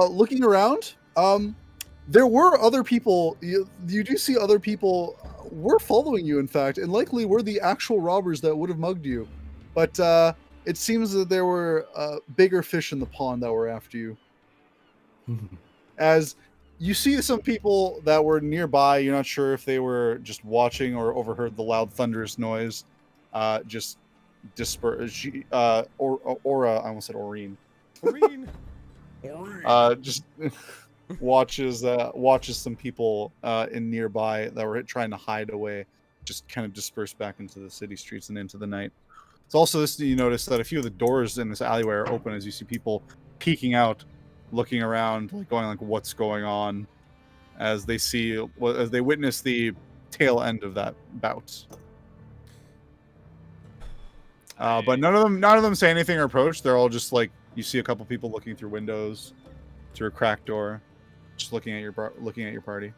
Looking around, there were other people. You do see other people were following you, in fact, and likely were the actual robbers that would have mugged you. But it seems that there were bigger fish in the pond that were after you. As you see some people that were nearby, you're not sure if they were just watching or overheard the loud thunderous noise. Just disperse. Aura, I almost said Aureen. Aureen. Just watches some people in nearby that were trying to hide away, just kind of disperse back into the city streets and into the night. It's also this, you notice that a few of the doors in this alleyway are open as you see people peeking out, looking around, like going like, what's going on, as they witness the tail end of that bout. But none of them say anything or approach. They're all just like, you see a couple people looking through windows, through a cracked door, just looking at your party.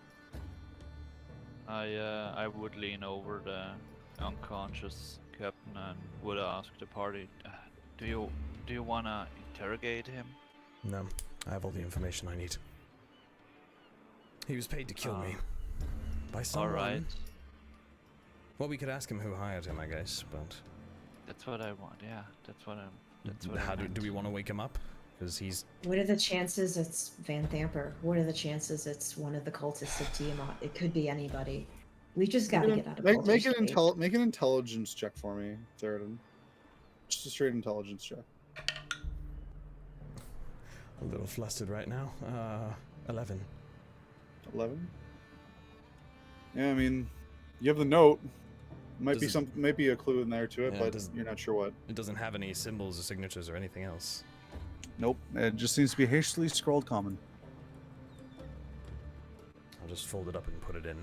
I would lean over the unconscious captain and would ask the party, do you wanna interrogate him? No, I have all the information I need. He was paid to kill me. By someone. Alright. Well, we could ask him who hired him, I guess, but... That's what I want, yeah. That's what How I do meant. we want to wake him up? Because he's... What are the chances it's Van Thamper? What are the chances it's one of the cultists of Tiamat? It could be anybody. We just gotta get out of make cultist an state. make an intelligence check for me, Theraden. Just a straight intelligence check. A little flustered right now. 11. 11. Yeah, I mean, you have the note. Might be a clue in there to it, Yeah, but you're not sure what. It doesn't have any symbols or signatures or anything else. Nope, it just seems to be hastily scrawled common. I'll just fold it up and put it in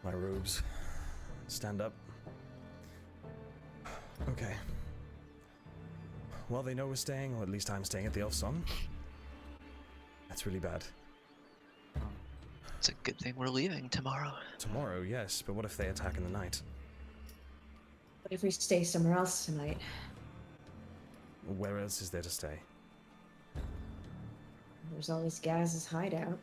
my robes. Stand up. Okay. Well, they know we're staying, or at least I'm staying at the Elf Song. That's really bad. It's a good thing we're leaving tomorrow. Tomorrow, yes, but what if they attack in the night? What if we stay somewhere else tonight? Where else is there to stay? There's always Gaz's hideout.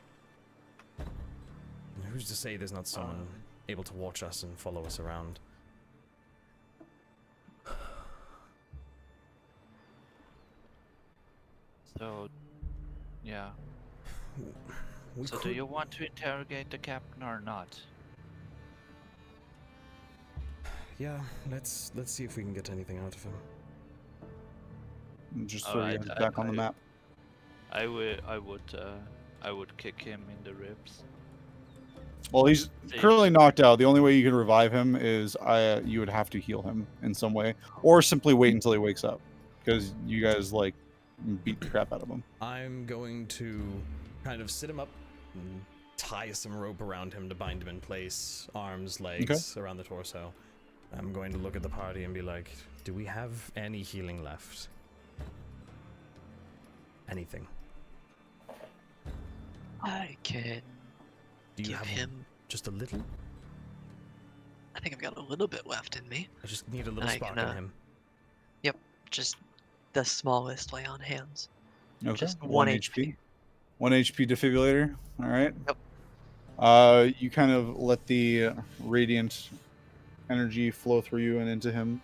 And who's to say there's not someone able to watch us and follow us around? So, yeah. We So do could- you want to interrogate the captain or not? Yeah, let's see if we can get anything out of him. Just throw you Alright, guys back on the map. I would kick him in the ribs. Well, he's See. currently knocked out. The only way you can revive him is you would have to heal him in some way, or simply wait until he wakes up, because you guys like beat the crap out of him. I'm going to kind of sit him up and tie some rope around him to bind him in place, arms, legs, around the torso. I'm going to look at the party and be like, do we have any healing left? Anything? I can Do you give have him. just a little? I think I've got a little bit left in me. I just need a little I spark can, in him. Just the smallest lay on hands. Okay. Just 1 HP. 1 HP defibrillator. All right. Yep. You kind of let the radiant energy flow through you and into him,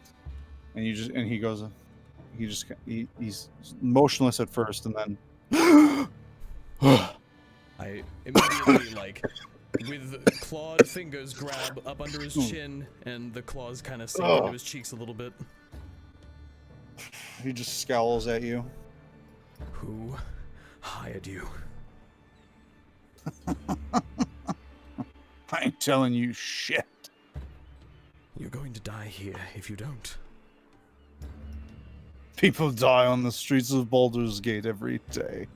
and he's motionless at first, and then I immediately, like, with clawed fingers, grab up under his chin, and the claws kind of sink into his cheeks a little bit. he just scowls at you. Who hired you? I ain't telling you shit. You're going to die here if you don't. People die on the streets of Baldur's Gate every day.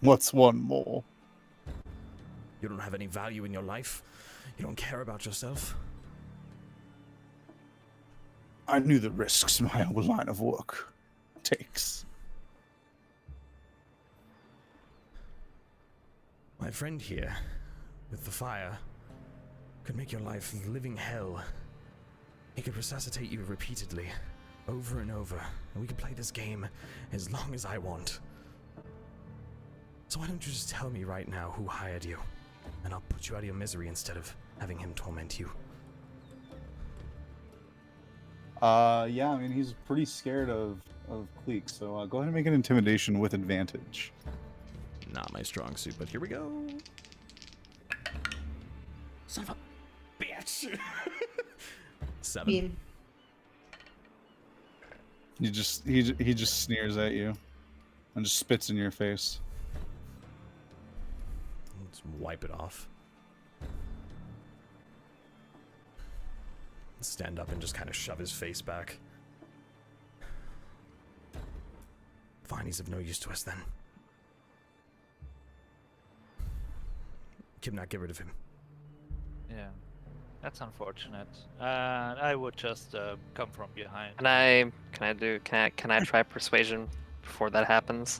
What's one more? You don't have any value in your life? You don't care about yourself? I knew the risks my old line of work takes. My friend here, with the fire, could make your life a living hell. He could resuscitate you repeatedly, over and over, and we could play this game as long as I want. So why don't you just tell me right now who hired you, and I'll put you out of your misery instead of having him torment you. Yeah, I mean, he's pretty scared of Kleeck, so go ahead and make an intimidation with advantage. Not my strong suit, but here we go. Son of a bitch! 7. mean, He just sneers at you and just spits in your face. Let's wipe it off. Stand up and just kind of shove his face back. Fine, he's of no use to us then. Kibnaak, get rid of him. Yeah. That's unfortunate. I would just come from behind. Can I try persuasion before that happens?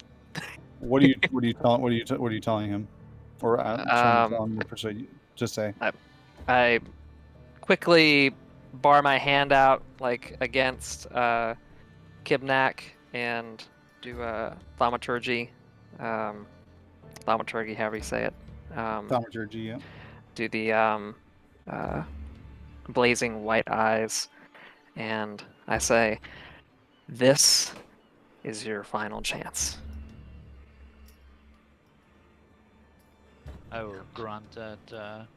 What are you telling him? Or trying to tell him to persuade you? Just say. I quickly bar my hand out like against Kibnaak and do thaumaturgy. Thaumaturgy, however you say it. Thaumaturgy, yeah. Do the blazing white eyes, and I say, "This is your final chance." I will grant that the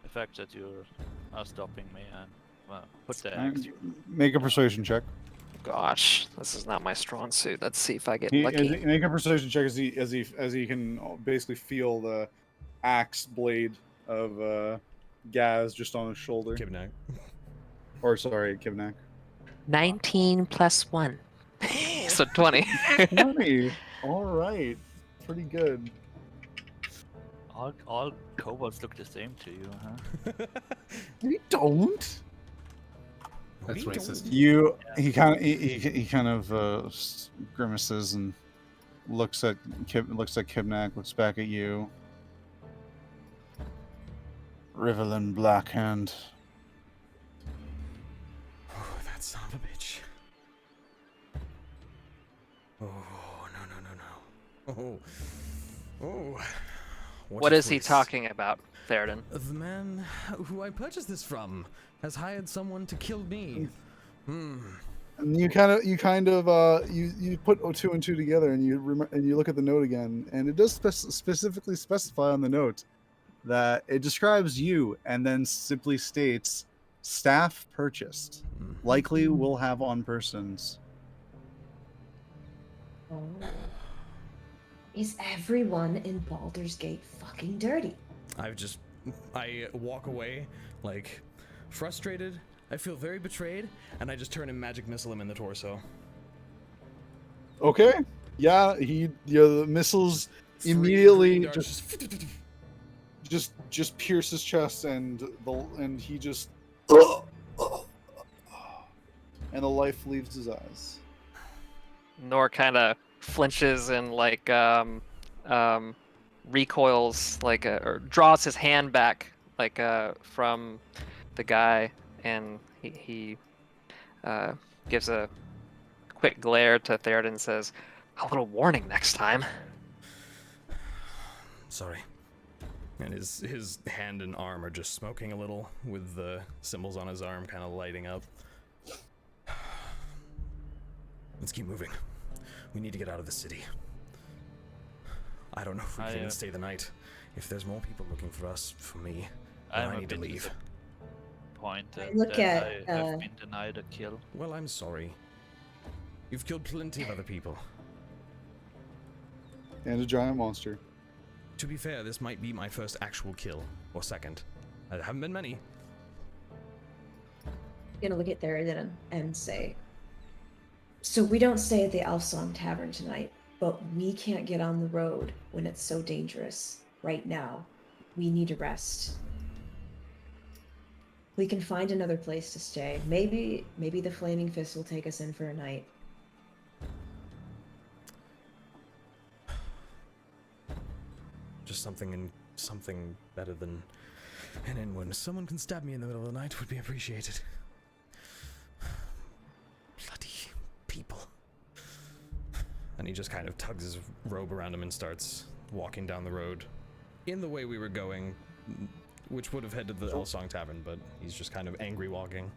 fact that you are stopping me and put the axe. Make a persuasion check. Gosh, this is not my strong suit. Let's see if I get Make lucky. a persuasion check as he can basically feel the axe blade of Gasz just on his shoulder. Kibnaak. Or sorry, Kibnaak. 19 plus 1. So 20. 20. All right, pretty good. All kobolds look the same to you, huh? We don't. That's racist. He kind of grimaces and looks at Kibnaak, looks back at you. Rivelin Blackhand. Oh, that son of a bitch. Oh, no. Oh. What is he talking about, Teraden? The man who I purchased this from has hired someone to kill me. And you put 2 and 2 together, and you look at the note again, and it does specifically specify on the note that it describes you, and then simply states staff purchased, likely will have on persons. Oh. Is everyone in Baldur's Gate fucking dirty? I walk away, like, frustrated. I feel very betrayed, and I just turn and magic missile him in the torso. Okay. Yeah, the missiles immediately just pierce his chest, and he just and the life leaves his eyes. Nor kind of flinches and like recoils, like or draws his hand back, like from the guy, and he gives a quick glare to Teraden and says, "A little warning next time." Sorry. And his hand and arm are just smoking a little, with the symbols on his arm kind of lighting up. Let's keep moving. We need to get out of the city. I don't know if we can stay the night. If there's more people looking for us, for me, then I need to leave. Point that I have been denied a kill. Well, I'm sorry. You've killed plenty of other people. And a giant monster. To be fair, this might be my first actual kill, or second. There haven't been many. I'm gonna look at Theraden and say, so we don't stay at the Elfsong Tavern tonight, but we can't get on the road when it's so dangerous right now. We need to rest. We can find another place to stay. Maybe the Flaming Fist will take us in for a night. Just something better than an inn when someone can stab me in the middle of the night would be appreciated. Bloody people. And he just kind of tugs his robe around him and starts walking down the road in the way we were going, which would have headed to the Elfsong Tavern, but he's just kind of angry walking.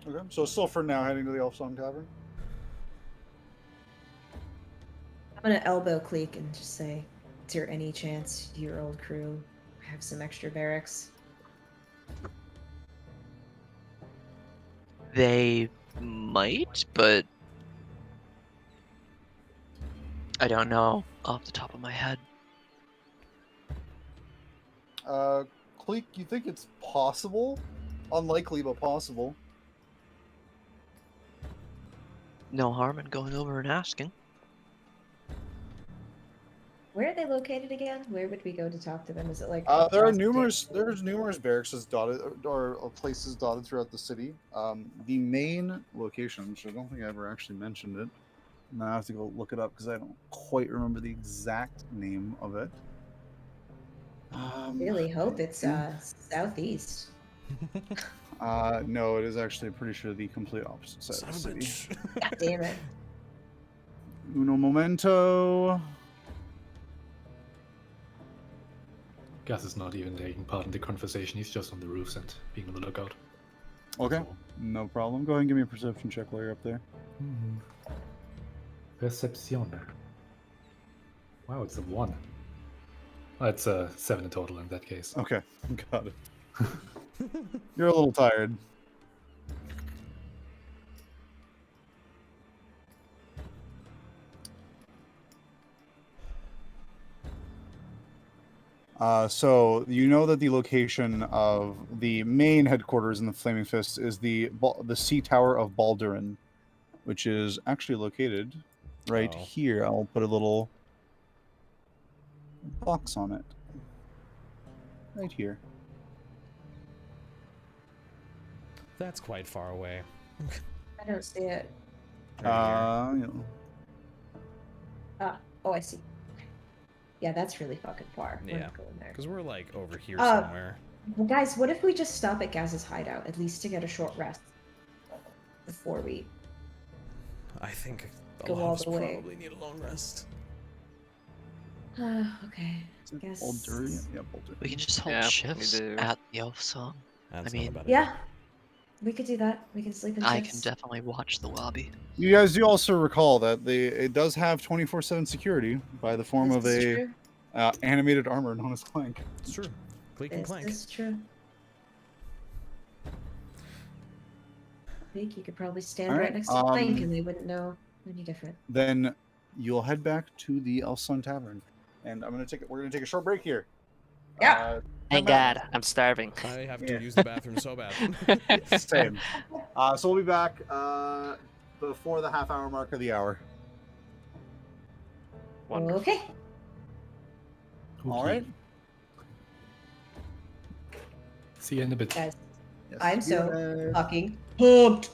Okay, so still for now heading to the Elfsong Tavern. I'm gonna elbow Kleeck and just say, is there any chance your old crew have some extra barracks? They might, but I don't know off the top of my head. Kleeck, you think it's possible? Unlikely, but possible. No harm in going over and asking. Where are they located again? Where would we go to talk to them? Is it like There are across the there's numerous barracks dotted or places dotted throughout the city. The main location, which I don't think I ever actually mentioned it. Now I have to go look it up because I don't quite remember the exact name of it. Really hope it's southeast. No, it is actually pretty sure the complete opposite side Son of of the a city. bitch. God damn it. Uno momento. Gus is not even taking part in the conversation. He's just on the roofs and being on the lookout. Okay, So, no problem. Go ahead and give me a perception check while you're up there. Perception. Wow, it's a 1. Oh, it's a 7 in total in that case. Okay, got it. You're a little tired. So you know that the location of the main headquarters in the Flaming Fist is the Sea Tower of Baldurin, which is actually located right Oh. here. I'll put a little box on it. Right here. That's quite far away. I don't see it. Right here. You know, Oh, I see. Yeah, that's really fucking far. We're Yeah. not going there. Because we're like over here Uh, somewhere. Well, guys, what if we just stop at Gaz's hideout, at least to get a short rest before we I think a go lot all of us the way. probably need a long rest. Okay. is it Guess- Baldurin? Yeah, Baldurin. We can just hold Yeah, we shifts do. at the Elf Song. That's mean, not a bad Yeah. We could do that. We can sleep in I shifts. can definitely watch the lobby. You guys do also recall that it does have 24/7 security by the form of This is a true. animated armor known as Clank. It's true. Cleek and This clank. is true. I think you could probably stand Alright, right next to Clank and they wouldn't know any different. Then you'll head back to the Elfsun Tavern, and we're gonna take a short break here. Yeah. Thank back. God, I'm starving. I have Yeah. to use the bathroom so bad. Same. So we'll be back before the half-hour mark of the hour. Wonderful. Okay. All right. See you in a bit. Guys, Yes. I'm See you so later. fucking pumped.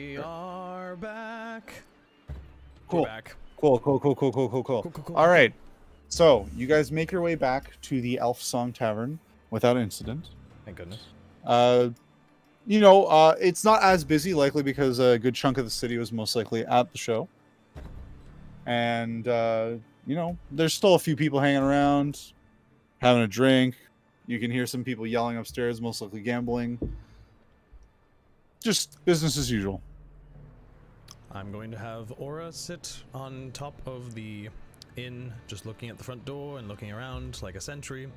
We are back. Cool. We're back. Cool. Cool. All right. So you guys make your way back to the Elf Song Tavern without incident. Thank goodness. It's not as busy, likely because a good chunk of the city was most likely at the show. And, there's still a few people hanging around, having a drink. You can hear some people yelling upstairs, most likely gambling. Just business as usual. I'm going to have Aura sit on top of the inn, just looking at the front door and looking around like a sentry.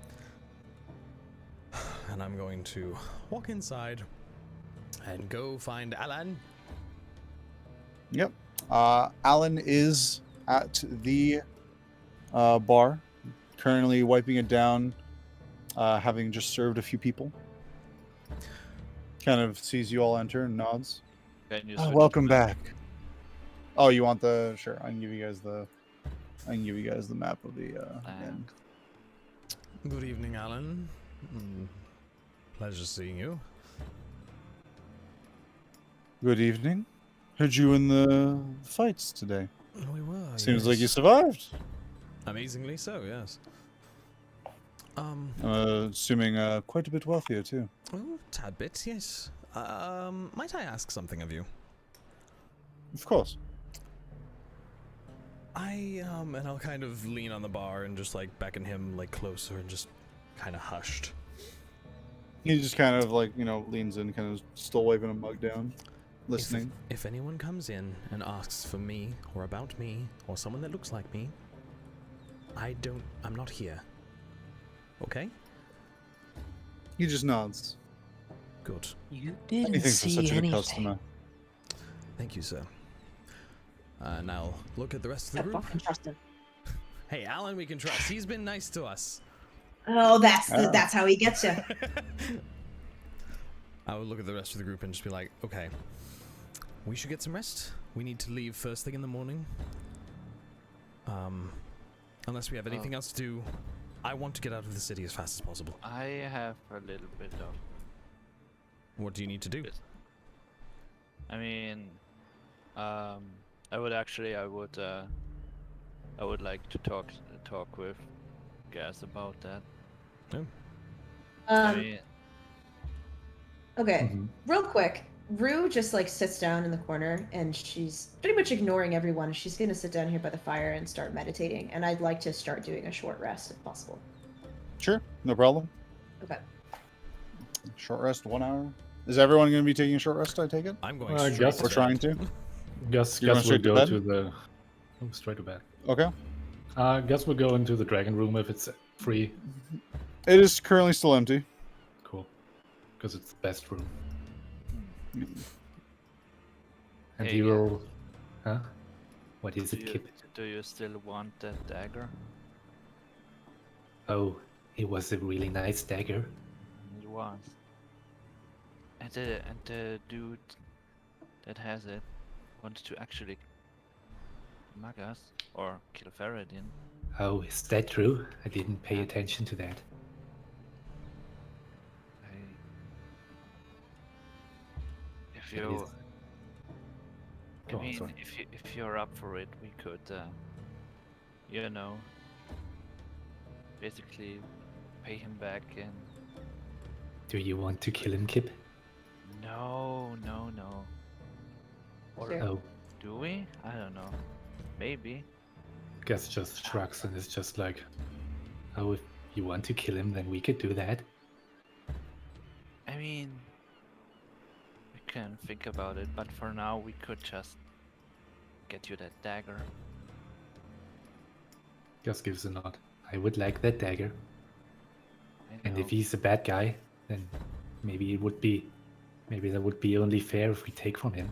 And I'm going to walk inside and go find Alan. Yep. Alan is at the bar, currently wiping it down, having just served a few people. Kind of sees you all enter and nods. Welcome back. Oh, you want the? Sure, I can give you guys the map of the inn. Good evening, Alan. Pleasure seeing you. Good evening. Heard you in the fights today. We were. Seems like you survived. Amazingly so, yes. I'm assuming quite a bit wealthier too. Oh, tad bit, yes. Might I ask something of you? Of course. And I'll kind of lean on the bar and just like beckon him like closer and just kind of hushed. He just kind of leans in, kind of still waving a mug down, listening. If anyone comes in and asks for me or about me or someone that looks like me, I'm not here. Okay? He just nods. Good. You didn't Anything for see such a good anything. customer. Thank you, sir. Now look at the rest of the group. Fucking trust him. Hey, Alan, we can trust. He's been nice to us. Oh, that's how he gets you. I would look at the rest of the group and just be like, okay, we should get some rest. We need to leave first thing in the morning. Unless we have anything else to do, I want to get out of the city as fast as possible. I have a little bit of. What do you need to do? I mean, I would like to talk with Gasz about that. I mean, Okay, real quick. Rue just sits down in the corner and she's pretty much ignoring everyone. She's gonna sit down here by the fire and start meditating. And I'd like to start doing a short rest if possible. Sure, no problem. Okay. Short rest, 1 hour. Is everyone going to be taking a short rest? I take it. I'm going. I guess We're trying to. Gus You're going will straight to go bed? to the. Oh, straight to bed. Okay. Gus will go into the dragon room if it's free. It is currently still empty. Cool. Because it's the best room. And Hey, he yeah. will. Huh? What is it, Kip? do you still want that dagger? Oh, it was a really nice dagger. It was. And the dude that has it wants to actually mug us or kill Theraden. Oh, is that true? I didn't pay attention to that. If It you, is- I Go on, mean, sorry. if you're up for it, we could, basically pay him back and. Do you want to kill him, Kip? No. Or Sure. Oh, do we? I don't know. Maybe. Gus just shrugs and is just like, oh, if you want to kill him, then we could do that. I mean, we can think about it, but for now we could just get you that dagger. Gus gives a nod. I would like that dagger. I And know. if he's a bad guy, then maybe that would be only fair if we take from him.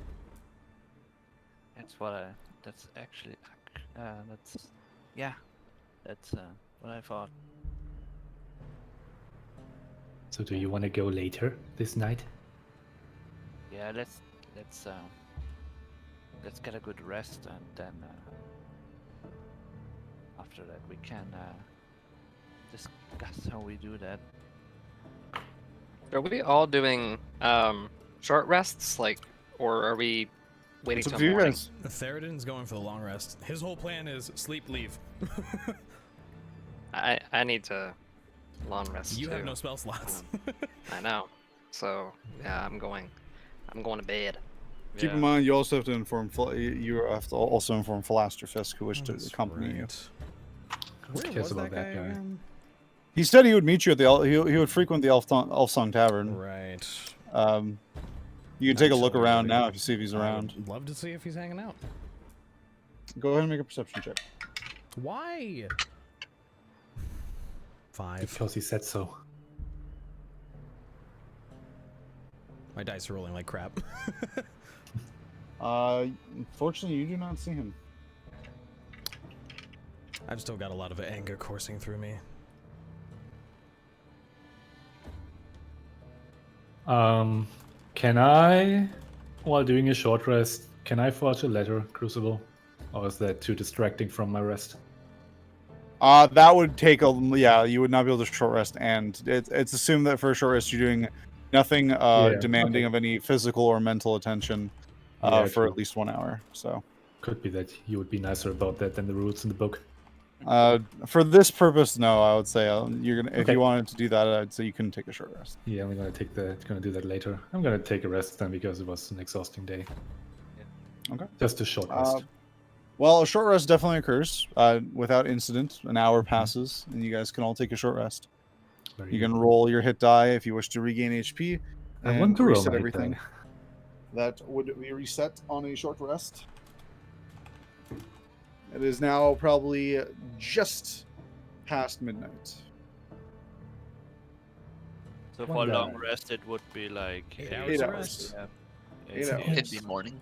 That's actually, that's what I thought. So do you want to go later this night? Yeah, let's get a good rest and then after that we can discuss how we do that. Are we all doing short rests, or are we waiting It's up till to you morning. guys. Theraden's going for the long rest. His whole plan is sleep, leave. I need to long rest You too. have no spell slots. I know. So yeah, I'm going to bed. Keep in mind, you also have to inform. You have to also inform Philaster who wished to accompany you. Where cares was about that guy that guy? again? He said he would meet you at the. He would frequent the Elf Song Tavern. Right. You can take a look Actually, around now if you see if he's I around. would love to see if he's hanging out. Go ahead and make a perception check. Why? 5. Because he said so. My dice are rolling like crap. Unfortunately, you do not see him. I've still got a lot of anger coursing through me. Can I, while doing a short rest, can I forge a letter, Crucible? Or is that too distracting from my rest? That would take a you would not be able to short rest, and it's assumed that for a short rest you're doing nothing demanding okay. of any physical or mental attention Yeah, for true. at least 1 hour. So Could be that you would be nicer about that than the rules in the book. for this purpose, no, I would say you're gonna if Okay. you wanted to do that, I'd say you couldn't take a short rest. Yeah, I'm gonna do that later. I'm gonna take a rest then because it was an exhausting day. Okay. Just a short rest. Well, a short rest definitely occurs without incident. An hour Mm-hmm. passes, and you guys can all take a short rest. Very You can good. roll your hit die if you wish to regain HP. I and want to roll reset my hit everything. die. That would be reset on a short rest. It is now probably just past midnight. So One for long die. rest, it would be like 8 hours of hours. rest. Yeah. 8 hours. It'd be morning.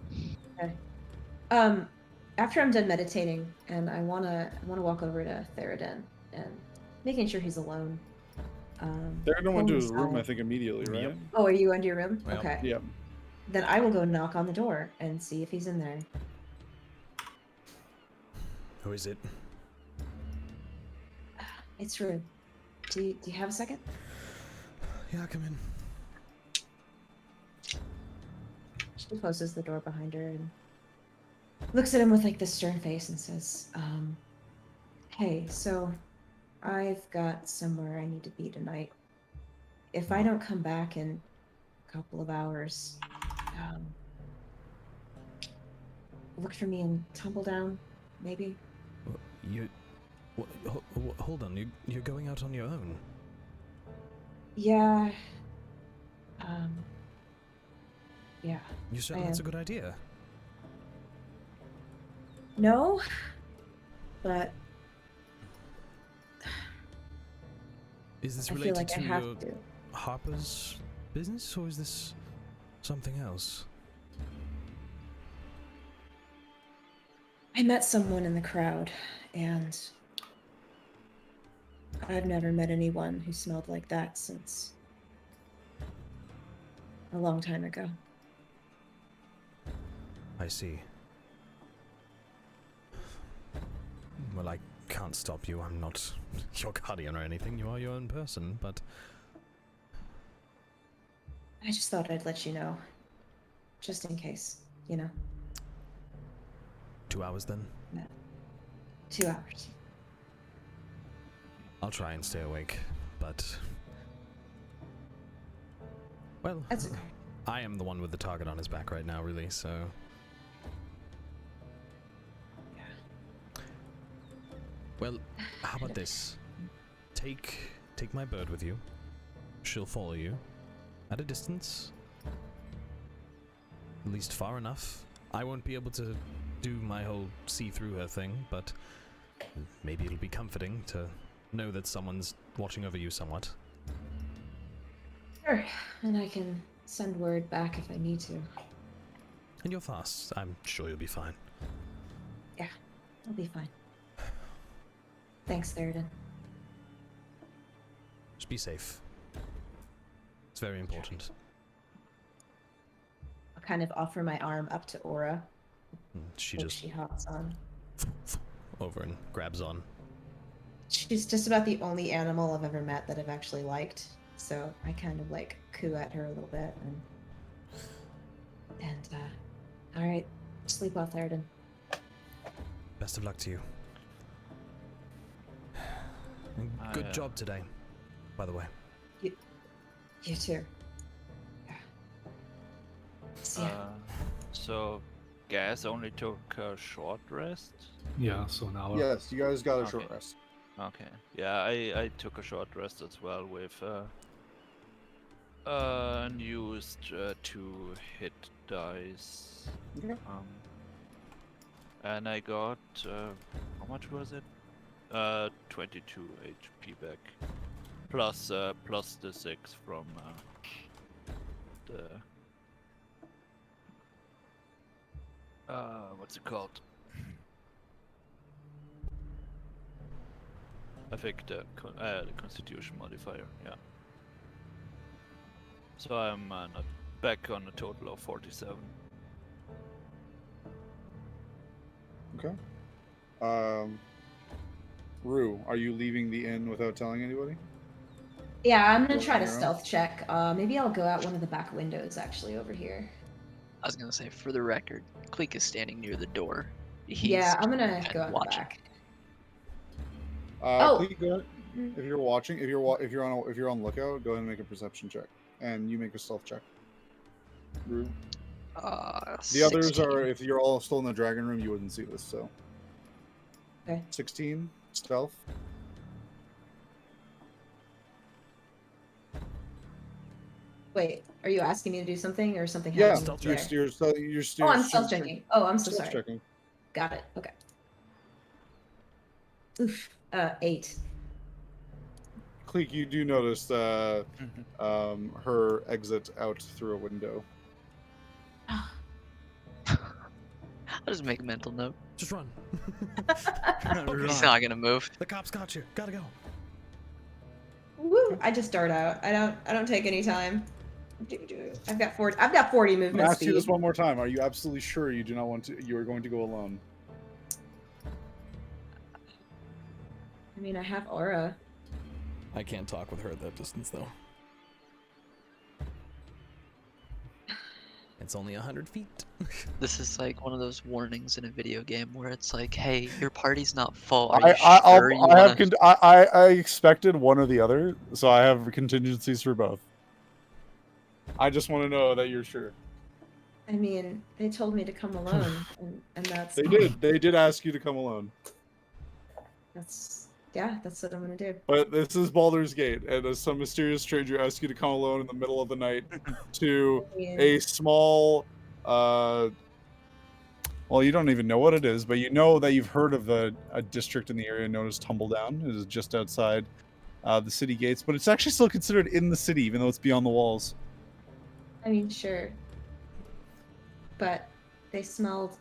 After I'm done meditating, and I wanna walk over to Theraden and making sure he's alone. Theraden went to his pulling room, I aside- think, immediately, right? Yep. Oh, are you into your room? Well, Okay. Yeah. Then I will go knock on the door and see if he's in there. Who is it? It's rude. Do you have a second? Yeah, come in. She closes the door behind her and looks at him with like this stern face and says, hey, so I've got somewhere I need to be tonight. If I don't come back in a couple of hours, look for me in Tumbledown, maybe? You. Hold on, you're going out on your own. Yeah. Yeah. You certain I that's a am. good idea? No, but Is this I feel related like I to have your to. Harper's business, or is this something else? I met someone in the crowd, and I've never met anyone who smelled like that since a long time ago. I see. Well, I can't stop you. I'm not your guardian or anything. You are your own person, but I just thought I'd let you know, just in case, 2 hours then? 2 hours. I'll try and stay awake, but... Well, That's okay. I am the one with the target on his back right now, really, so... Well, how about this? Take my bird with you. She'll follow you. At a distance. At least far enough. I won't be able to do my whole see-through her thing, but maybe it'll be comforting to know that someone's watching over you somewhat. Sure, and I can send word back if I need to. And you're fast. I'm sure you'll be fine. I'll be fine. Thanks, Theraden. Just be safe. It's very important. I'll kind of offer my arm up to Aura. And she Hope just she hops on. over and grabs on. She's just about the only animal I've ever met that I've actually liked. So I kind of like coo at her a little bit and all right, Sleep well, Theraden. Best of luck to you. And good job today, by the way. You too. See ya. So, Gasz only took a short rest? Yeah, so an hour. Yes, you guys got a Okay. short rest. Okay. Yeah, I took a short rest as well with and used 2 hit dice. Okay. And I got how much was it? 22 HP back. Plus the 6 from the what's it called? I think the Constitution modifier. Yeah. So I'm not back on a total of 47. Okay. Rue, are you leaving the inn without telling anybody? Yeah, I'm gonna Go try on to your own. stealth check. Maybe I'll go out one of the back windows actually over here. I was gonna say, for the record, Kleeck is standing near the door. He's Yeah, I'm gonna kind go of out the watching. back. Please go ahead. If you're watching, if you're on lookout, go ahead and make a perception check, and you make a stealth check. Rue. The others 16. are, if you're all still in the dragon room, you wouldn't see this. So. Okay. 16 stealth. Wait, are you asking me to do something or something Yeah, happened you're, there? you're Oh, I'm stealth checking. Oh, I'm so stealth sorry. checking. Got it. Okay. Oof. 8. Kleeck, you do notice her exit out through a window. I'll just make a mental note. Just run. He's not gonna move. The cops got you. Gotta go. Woo! I just dart out. I don't take any time. I've got 40 I'm movement gonna ask you this speed. one more time. Are you absolutely sure you do not want to? You are going to go alone? I mean, I have aura. I can't talk with her at that distance, though. It's only 100 feet. This is like one of those warnings in a video game where it's like, "Hey, your party's not full. Are you I sure you have wanna?" I expected one or the other, so I have contingencies for both. I just want to know that you're sure. I mean, they told me to come alone, and that's They did. They did ask you to come alone. that's what I'm gonna do. But this is Baldur's Gate, and some mysterious stranger asks you to come alone in the middle of the night to a small, well, you don't even know what it is, but you know that you've heard of a district in the area known as Tumbledown. It is just outside the city gates, but it's actually still considered in the city, even though it's beyond the walls. I mean, sure, but they smelled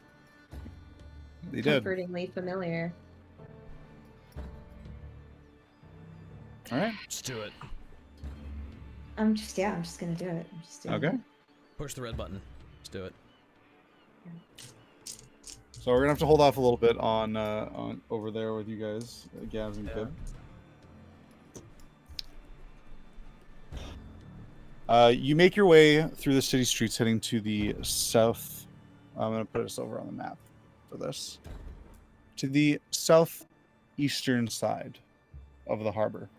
They did. comfortingly familiar. All right. Just do it. I'm just gonna do it. I'm just doing Okay. it. Push the red button. Just do it. So we're gonna have to hold off a little bit on over there with you guys, Gavs and Kib. You make your way through the city streets, heading to the south. I'm gonna put us over on the map for this. To the southeastern side of the harbor.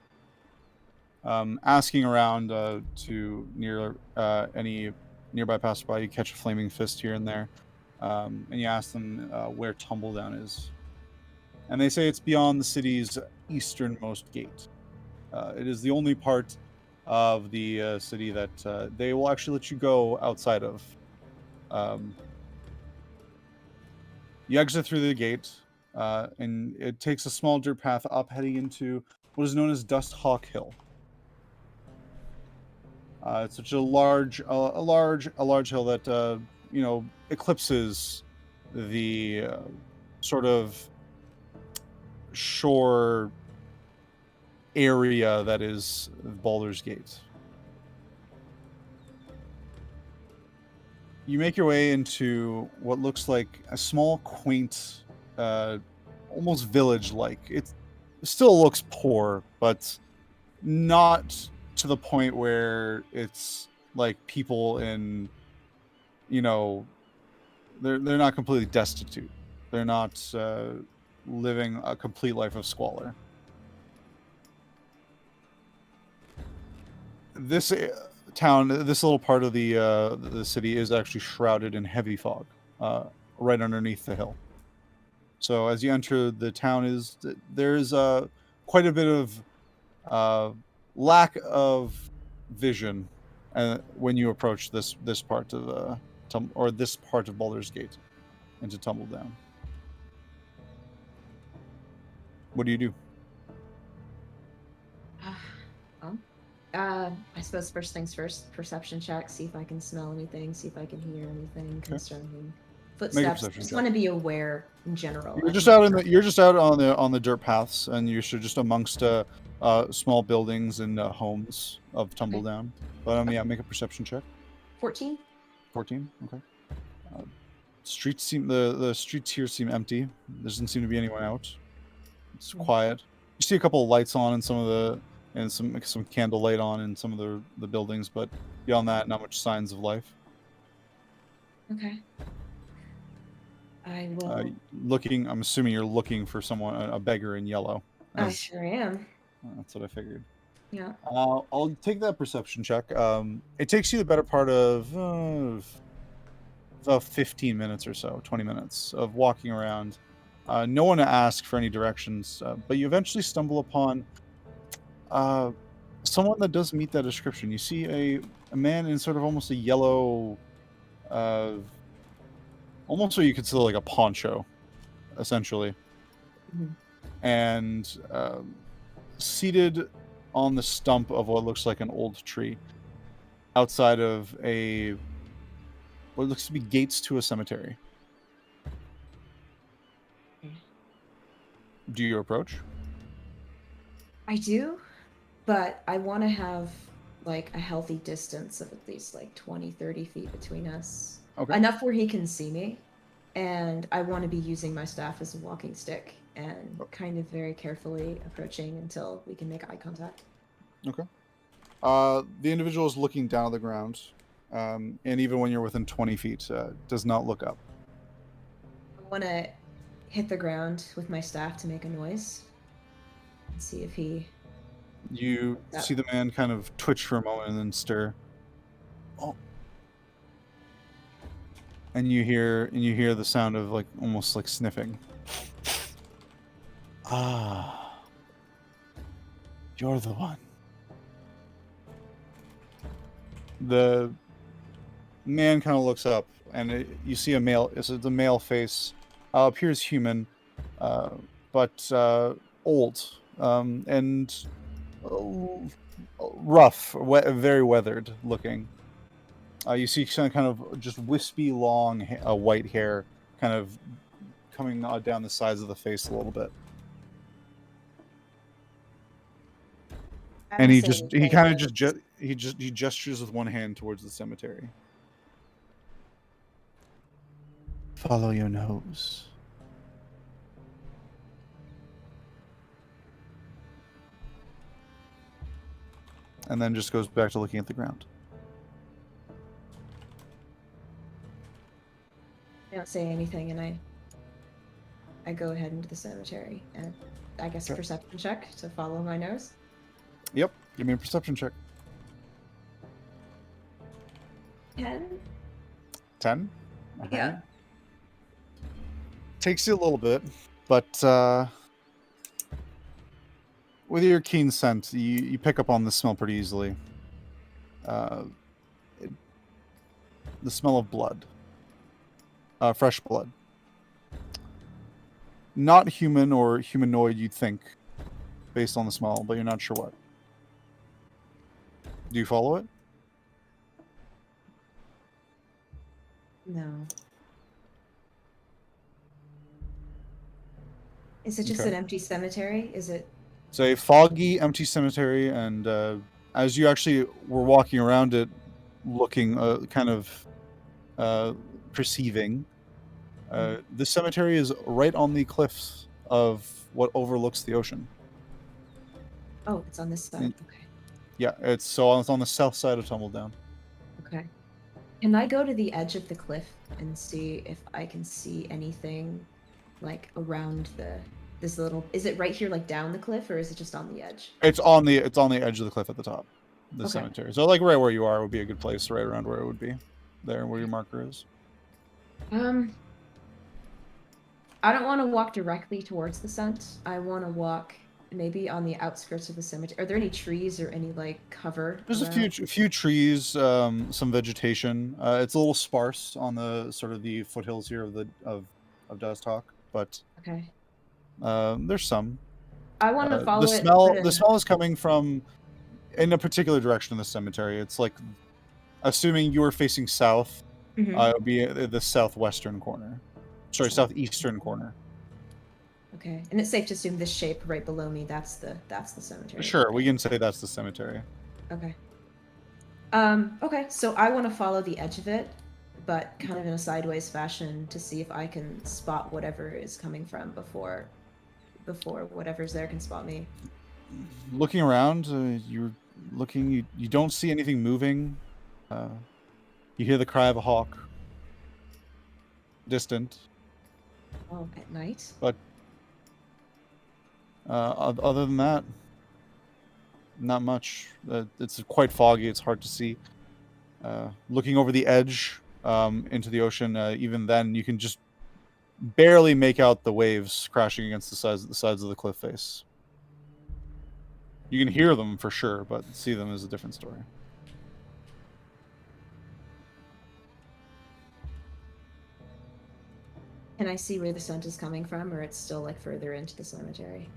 Asking around to near any nearby passerby, you catch a flaming fist here and there. And you ask them where Tumbledown is. And they say it's beyond the city's easternmost gate. It is the only part of the city that they will actually let you go outside of. You exit through the gate, and it takes a small dirt path up, heading into what is known as Dust Hawk Hill. It's such a large hill that eclipses the sort of shore area that is Baldur's Gate. You make your way into what looks like a small, quaint, almost village-like. It still looks poor, but not to the point where it's like people in, they're not completely destitute. They're not living a complete life of squalor. This town, this little part of the city, is actually shrouded in heavy fog, right underneath the hill. So as you enter the town, there's quite a bit of lack of vision when you approach this part of this part of Baldur's Gate into Tumbledown. What do you do? I suppose first things first, perception check, see if I can smell anything, see if I can hear anything concerning footsteps. Just want to be aware in general. You're just out on the dirt paths, and you're just amongst small buildings and homes of Tumbledown. But yeah, make a perception check. 14. 14. Okay. The streets here seem empty. There doesn't seem to be anyone out. It's quiet. You see a couple of lights on in some candle light on in some of the buildings, but beyond that, not much signs of life. Okay. I will. I'm assuming you're looking for a beggar in yellow. I sure am. That's what I figured. Yeah. I'll take that perception check. It takes you the better part of 15 minutes or so, 20 minutes of walking around. No one to ask for any directions, but you eventually stumble upon someone that does meet that description. You see a man in sort of almost a yellow, almost what you consider like a poncho, essentially. Mm-hmm. And seated on the stump of what looks like an old tree outside of what looks to be gates to a cemetery. Do you approach? I do, but I want to have like a healthy distance of at least like 20, 30 feet between us. Okay. Enough where he can see me. And I want to be using my staff as a walking stick and kind of very carefully approaching until we can make eye contact. Okay. The individual is looking down at the ground, and even when you're within 20 feet, does not look up. I want to hit the ground with my staff to make a noise and see if he... You see the man kind of twitch for a moment and then stir. Oh. And you hear the sound of like almost like sniffing. Ah. You're the one. The man kind of looks up, and you see a male. It's a male face. Appears human, but old and rough, very weathered looking. You see some kind of just wispy, long, white hair, kind of coming down the sides of the face a little bit. And he gestures with one hand towards the cemetery. Follow your nose. And then just goes back to looking at the ground. I don't say anything, and I go ahead into the cemetery, and I guess a perception check to follow my nose. Yep, give me a perception check. 10? 10? Yeah. Takes you a little bit, but with your keen scent, you pick up on the smell pretty easily. The smell of blood. Fresh blood. Not human or humanoid, you'd think, based on the smell, but you're not sure what. Do you follow it? No. Is it just Okay. an empty cemetery? Is it? It's a foggy, empty cemetery, and as you actually were walking around it, looking, kind of perceiving, the cemetery is right on the cliffs of what overlooks the ocean. Oh, it's on this side. Okay. Yeah, it's on the south side of Tumbledown. Okay. Can I go to the edge of the cliff and see if I can see anything, like around this little? Is it right here, like down the cliff, or is it just on the edge? It's on the edge of the cliff at the top, the Okay. cemetery. So like right where you are would be a good place, right around where it would be, there where your marker is. I don't want to walk directly towards the scent. I want to walk maybe on the outskirts of the cemetery. Are there any trees or any like cover? There's around? a few trees, some vegetation. It's a little sparse on the sort of the foothills here of Daztalk, but Okay. there's some. I want to follow the it. smell. but The smell is coming from in a particular direction in the cemetery. It's like, assuming you were facing south, Mhm. it would be the southwestern corner. Sorry, southeastern corner. Okay, and it's safe to assume this shape right below me. That's the cemetery. Sure, we can say that's the cemetery. Okay. Okay, so I want to follow the edge of it, but kind of in a sideways fashion to see if I can spot whatever is coming from before whatever's there can spot me. Looking around, you're looking. You don't see anything moving. You hear the cry of a hawk. Distant, Oh, at night? but other than that, not much. It's quite foggy. It's hard to see. Looking over the edge into the ocean, even then, you can just barely make out the waves crashing against the sides of the cliff face. You can hear them for sure, but see them is a different story. Can I see where the scent is coming from, or it's still like further into the cemetery?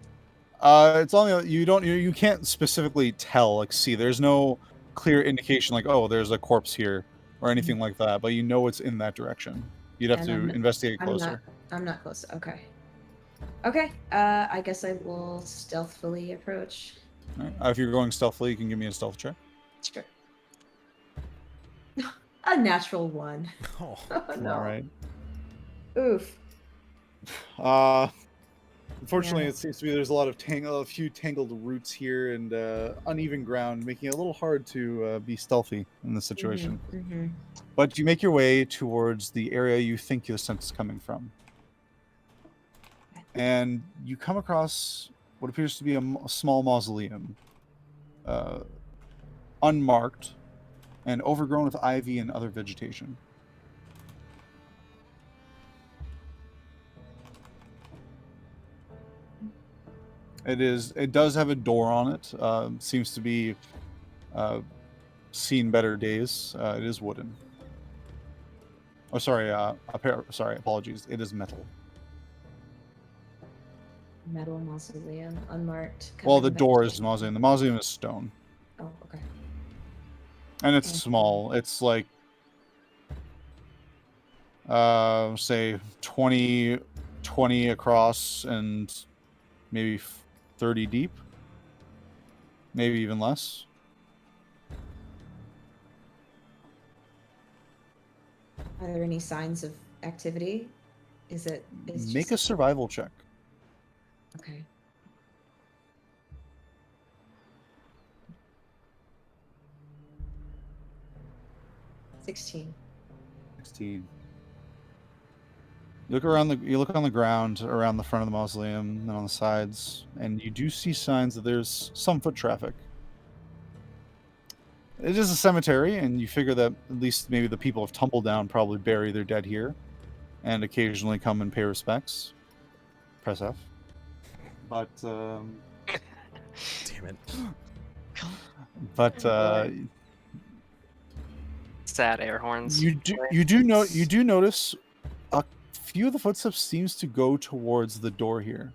It's only you can't specifically tell, like see. There's no clear indication like, oh, there's a corpse here or anything like that, but you know it's in that direction. You'd have And to investigate closer. I'm not close. Okay. Okay. I guess I will stealthily approach. All right. If you're going stealthily, you can give me a stealth check. Sure. A natural one. Oh, Oh, no. All right. Oof. Unfortunately, Yeah. it seems to be there's a few tangled roots here and uneven ground, making it a little hard to be stealthy in this situation. Mm-hmm. But you make your way towards the area you think the scent is coming from, and you come across what appears to be a small mausoleum, unmarked and overgrown with ivy and other vegetation. It does have a door on it. Seems to be seen better days. It is wooden. Oh, sorry. Sorry. Apologies. It is metal. Metal mausoleum, unmarked. Well, covered the in door is vegetation. mausoleum. The mausoleum is stone, Oh, okay. and it's Okay. small. It's like, say 20 across and maybe 30 deep, maybe even less. Are there any signs of activity? Is it? Make a survival check. Okay. $16. 16. You look on the ground around the front of the mausoleum and on the sides, and you do see signs that there's some foot traffic. It is a cemetery, and you figure that at least maybe the people of Tumbledown probably bury their dead here, and occasionally come and pay respects. Press F. But damn it. Sad air horns. you do notice a few of the footsteps seems to go towards the door here,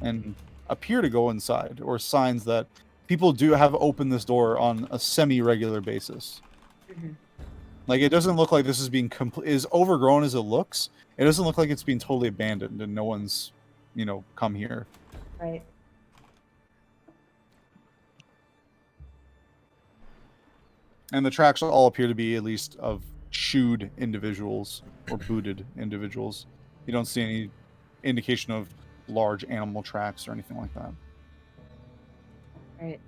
and appear to go inside, or signs that people do have opened this door on a semi-regular basis. Mhm. Like, it doesn't look like this is being is overgrown as it looks. It doesn't look like it's being totally abandoned and no one's, come here. Right. And the tracks all appear to be at least of shoed individuals or booted individuals. You don't see any indication of large animal tracks or anything like that. Right.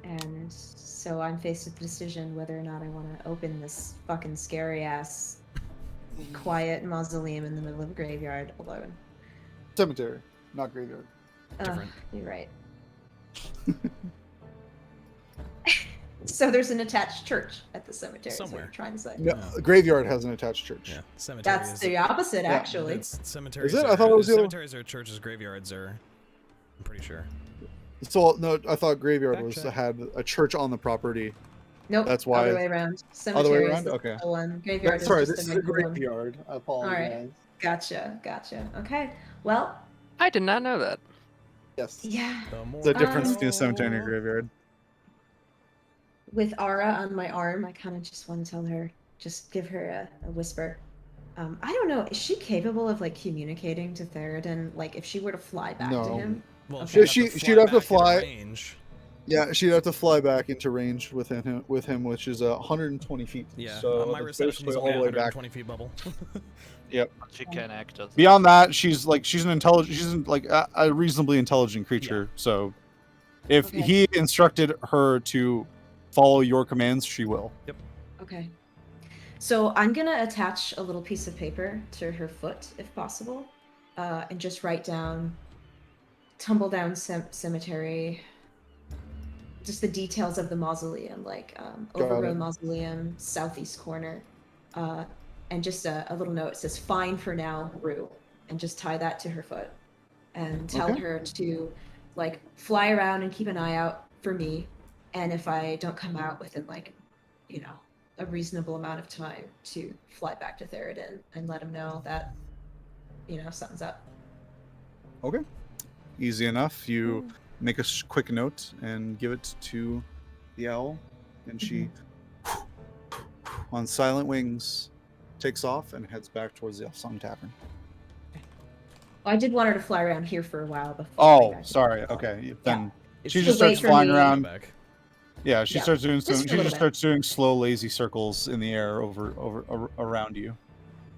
And so So I'm faced with the decision whether or not I want to open this fucking scary ass quiet mausoleum in the middle of a graveyard alone. Cemetery, not graveyard. Different. You're right. So there's an attached church at the cemetery. Is what Somewhere. you're trying to say. No, Yeah. a graveyard has an attached church. Yeah, cemetery. That's is the opposite, actually. It's cemeteries. Is it? I thought it was the other- cemeteries are churches. Graveyards are. I'm pretty sure. So no, I thought graveyard Fact was check. had a church on the property. Nope. That's why- Other way around. Cemetery Other way is around? the Okay. one. Graveyard Sorry, is this just is a a regular one. graveyard. I apologize. Gotcha. Okay. Well, I did not know that. Yes. yeah. The difference between a cemetery and a Oh. graveyard. With Ara on my arm, I kind of just want to tell her, just give her a whisper. I don't know, is she capable of like communicating to Theraden? Like if she were to fly back to No. him? Well, Okay. she'd She'd have to back in fly- range. Yeah, she'd have to fly back into range with him, which is 120 feet. Yeah, so my that's reception is basically only all the way back. 120 feet bubble. She can act as Beyond that, she's an intelligent. She's like a reasonably intelligent creature. So, if Okay. he instructed her to follow your commands, she will. Okay. So I'm gonna attach a little piece of paper to her foot, if possible, and just write down tumble down cemetery, just the details of the mausoleum, like overgrown mausoleum, southeast corner, and just a little note. It says "Fine for now, Rue," and just tie that to her foot, and tell Okay. her to like fly around and keep an eye out for me, and if I don't come out within like, you know, a reasonable amount of time, to fly back to Theraden and let him know that, you know, something's up. Okay. Easy enough. You make a quick note and give it to the owl, and she, on silent wings, takes off and heads back towards the Song Tavern. I did want her to fly around here for a while before. Oh, going back to sorry. Theraden. Okay. Then If she you just wait starts for flying me- around. Back. Yeah, she Yeah. starts doing Just some. for a She little just bit. starts doing slow, lazy circles in the air around you.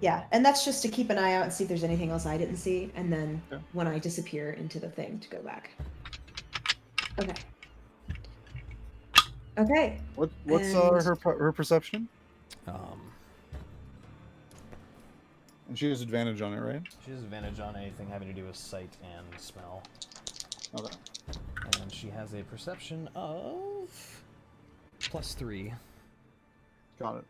Yeah, and that's just to keep an eye out and see if there's anything else I didn't see, and then Okay. when I disappear into the thing, to go back. Okay. Okay. What's And- her perception? Um, And she has advantage on it, right? she has advantage on anything having to do with sight and smell. Okay. And she has a perception of +3. Got it.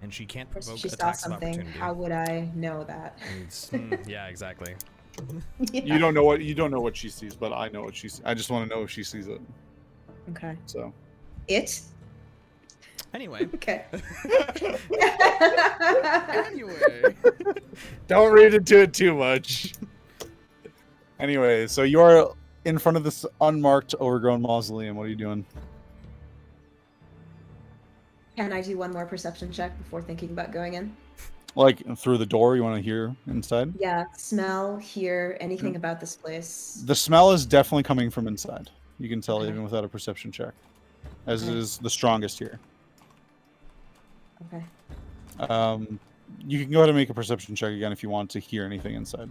And she can't Of course, provoke if she saw attacks of something, opportunity. how would I know that? Yeah, exactly. You don't know what she sees, but I know what she sees. I just want to know if she sees it. Okay. So It? Anyway. Okay. Anyway. don't read into it too much. Anyway, so you're in front of this unmarked, overgrown mausoleum. What are you doing? Can I do one more perception check before thinking about going in? Like through the door? You want to hear inside? Yeah, smell, hear, anything about this place. The smell is definitely coming from inside. You can tell Okay. even without a perception check, as it Okay. is the strongest here. Okay. You can go ahead and make a perception check again if you want to hear anything inside.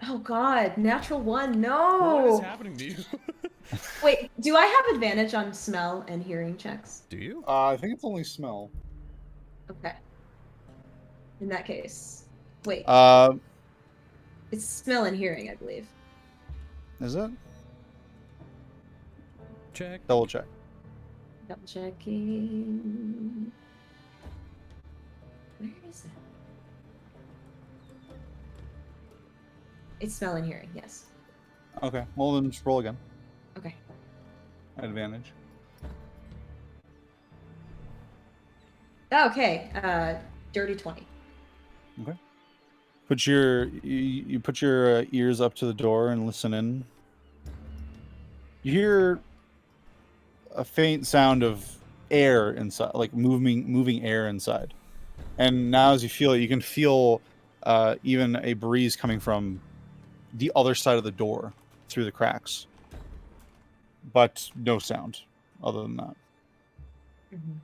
Oh god, natural one, What is no! happening to you? Wait, do I have advantage on smell and hearing checks? Do you? I think it's only smell. Okay. In that case. Wait, it's smell and hearing, I believe. Is it? Check. Double check. Double checking. Where is it? It's smell and hearing, yes. Okay. Well, then just roll again. Okay. Advantage. Okay, dirty 20. Put your you put your ears up to the door and listen in. You hear a faint sound of air inside, like moving air inside. And now, as you feel it, you can feel even a breeze coming from the other side of the door through the cracks, but no sound other than that. Mm-hmm.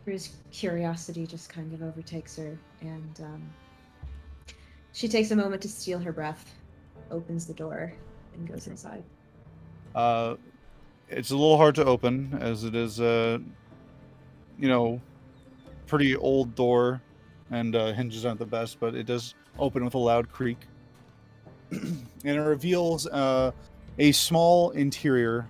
Rue's curiosity just kind of overtakes her, and she takes a moment to steal her breath, opens the door, and goes inside. It's a little hard to open, as it is pretty old door, and hinges aren't the best, but it does open with a loud creak. And it reveals a small interior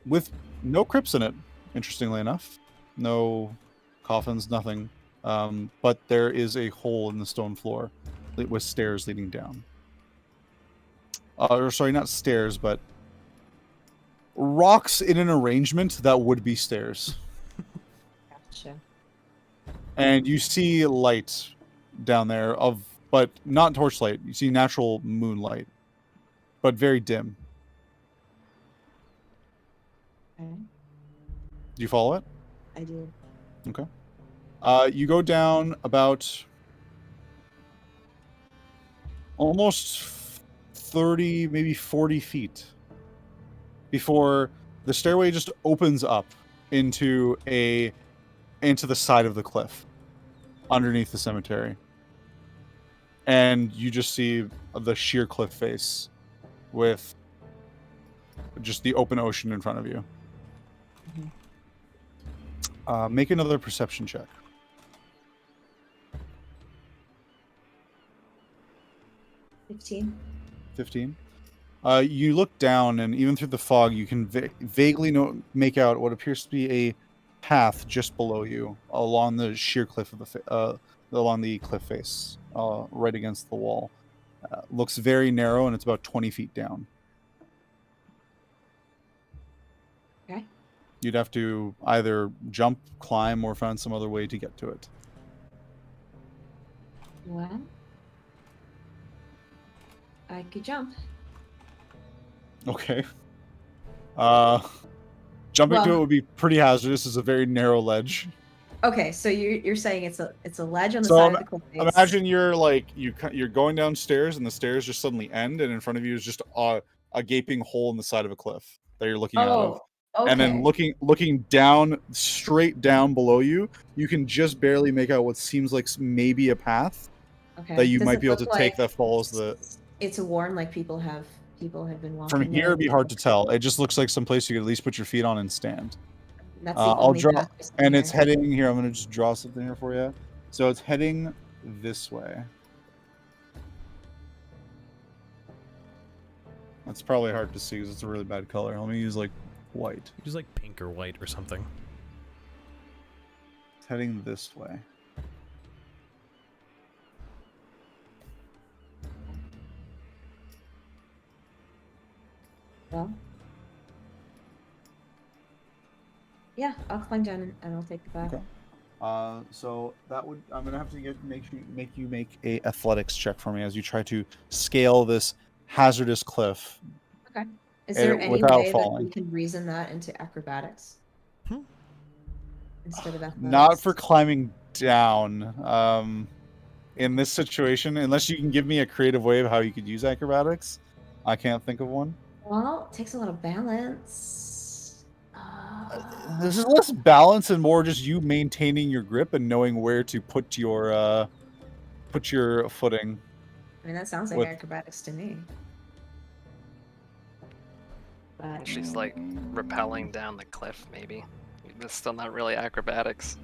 with no crypts in it, interestingly enough. No coffins, nothing. But there is a hole in the stone floor with stairs leading down. Or sorry, not stairs, but rocks in an arrangement that would be stairs. Gotcha. And you see light down there, but not torchlight. You see natural moonlight, but very dim. Okay. Do you follow it? I do. Okay. You go down about almost 30, maybe 40 feet before the stairway just opens up into the side of the cliff underneath the cemetery. And you just see the sheer cliff face with just the open ocean in front of you. Make another perception check. 15. You look down, and even through the fog, you can vaguely make out what appears to be a path just below you along the sheer cliff of along the cliff face, right against the wall. Looks very narrow, and it's about 20 feet down. Okay. You'd have to either jump, climb, or find some other way to get to it. Well, I could jump. Okay. Jumping to it would be pretty hazardous. It's a very narrow ledge. Okay, so you're saying it's a ledge on the side of the cliff face. Imagine you're going downstairs, and the stairs just suddenly end, and in front of you is just a gaping hole in the side of a cliff that you're looking out of. Okay. And then looking down, straight down below you, you can just barely make out what seems like maybe a path that you might be able to take that follows the. It's a worn, like people have been walking. From here, it'd be hard to tell. It just looks like some place you could at least put your feet on and stand. That's the I'll only draw, path and here. it's heading here. I'm gonna just draw something here for you. So it's heading this way. That's probably hard to see because it's a really bad color. Let me use like white. Use like pink or white or something. It's heading this way. Well, yeah, I'll climb down and I'll take the path. Okay. So that would I'm gonna have to make you make a athletics check for me as you try to scale this hazardous cliff. Okay. Is there any without way falling. that we can reason that into acrobatics instead of athletics? Not for climbing down. In this situation, unless you can give me a creative way of how you could use acrobatics, I can't think of one. Well, it takes a lot of balance. This is less balance and more just you maintaining your grip and knowing where to put your footing. I mean, that sounds like acrobatics to me. But She's like rappelling down the cliff, maybe. It's still not really acrobatics.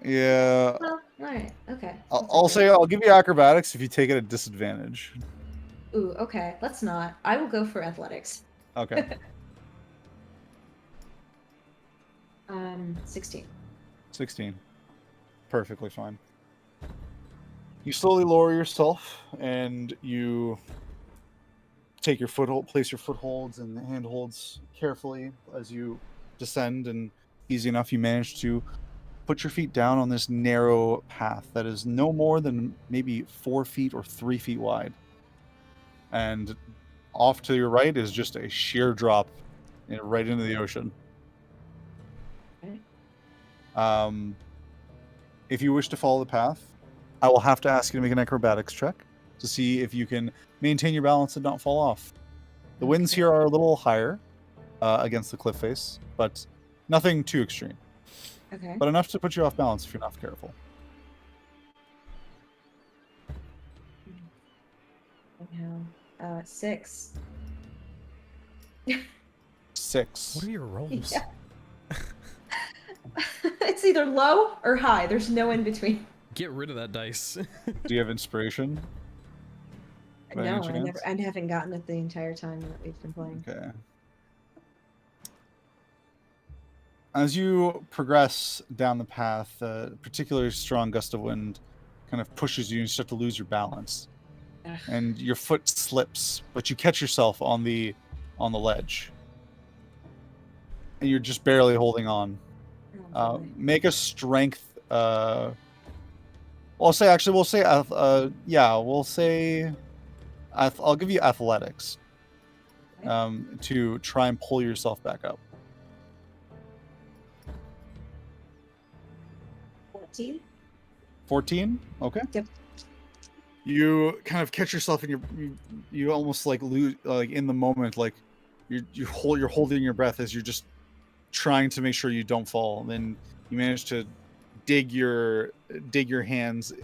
Yeah. well, all right, okay. I'll say I'll give you acrobatics if you take it at disadvantage. Ooh, okay. Let's not. I will go for athletics. Okay. 16. 16. Perfectly fine. You slowly lower yourself and you take your place your footholds and handholds carefully as you descend, and easy enough you manage to put your feet down on this narrow path that is no more than maybe 4 feet or 3 feet wide. And off to your right is just a sheer drop right into the ocean. Okay. If you wish to follow the path, I will have to ask you to make an acrobatics check to see if you can maintain your balance and not fall off. The winds here are a little higher against the cliff face, but Nothing too extreme, Okay. but enough to put you off balance if you're not careful. Anyhow, 6. 6. What are your rolls? Yeah. It's either low or high. There's no in between. Get rid of that dice. Do you have inspiration? By any No, chance? I haven't gotten it the entire time that we've been playing. Okay. As you progress down the path, a particularly strong gust of wind kind of pushes you and you start to lose your balance. Ugh. And your foot slips, but you catch yourself on the ledge. And you're just barely holding on. Oh, boy. Make a strength. We'll say. I'll give you athletics. To try and pull yourself back up. 14. 14. Okay. Yep. You kind of catch yourself, and you almost like lose, like in the moment, like you're holding your breath as you're just trying to make sure you don't fall. And then you manage to dig your hands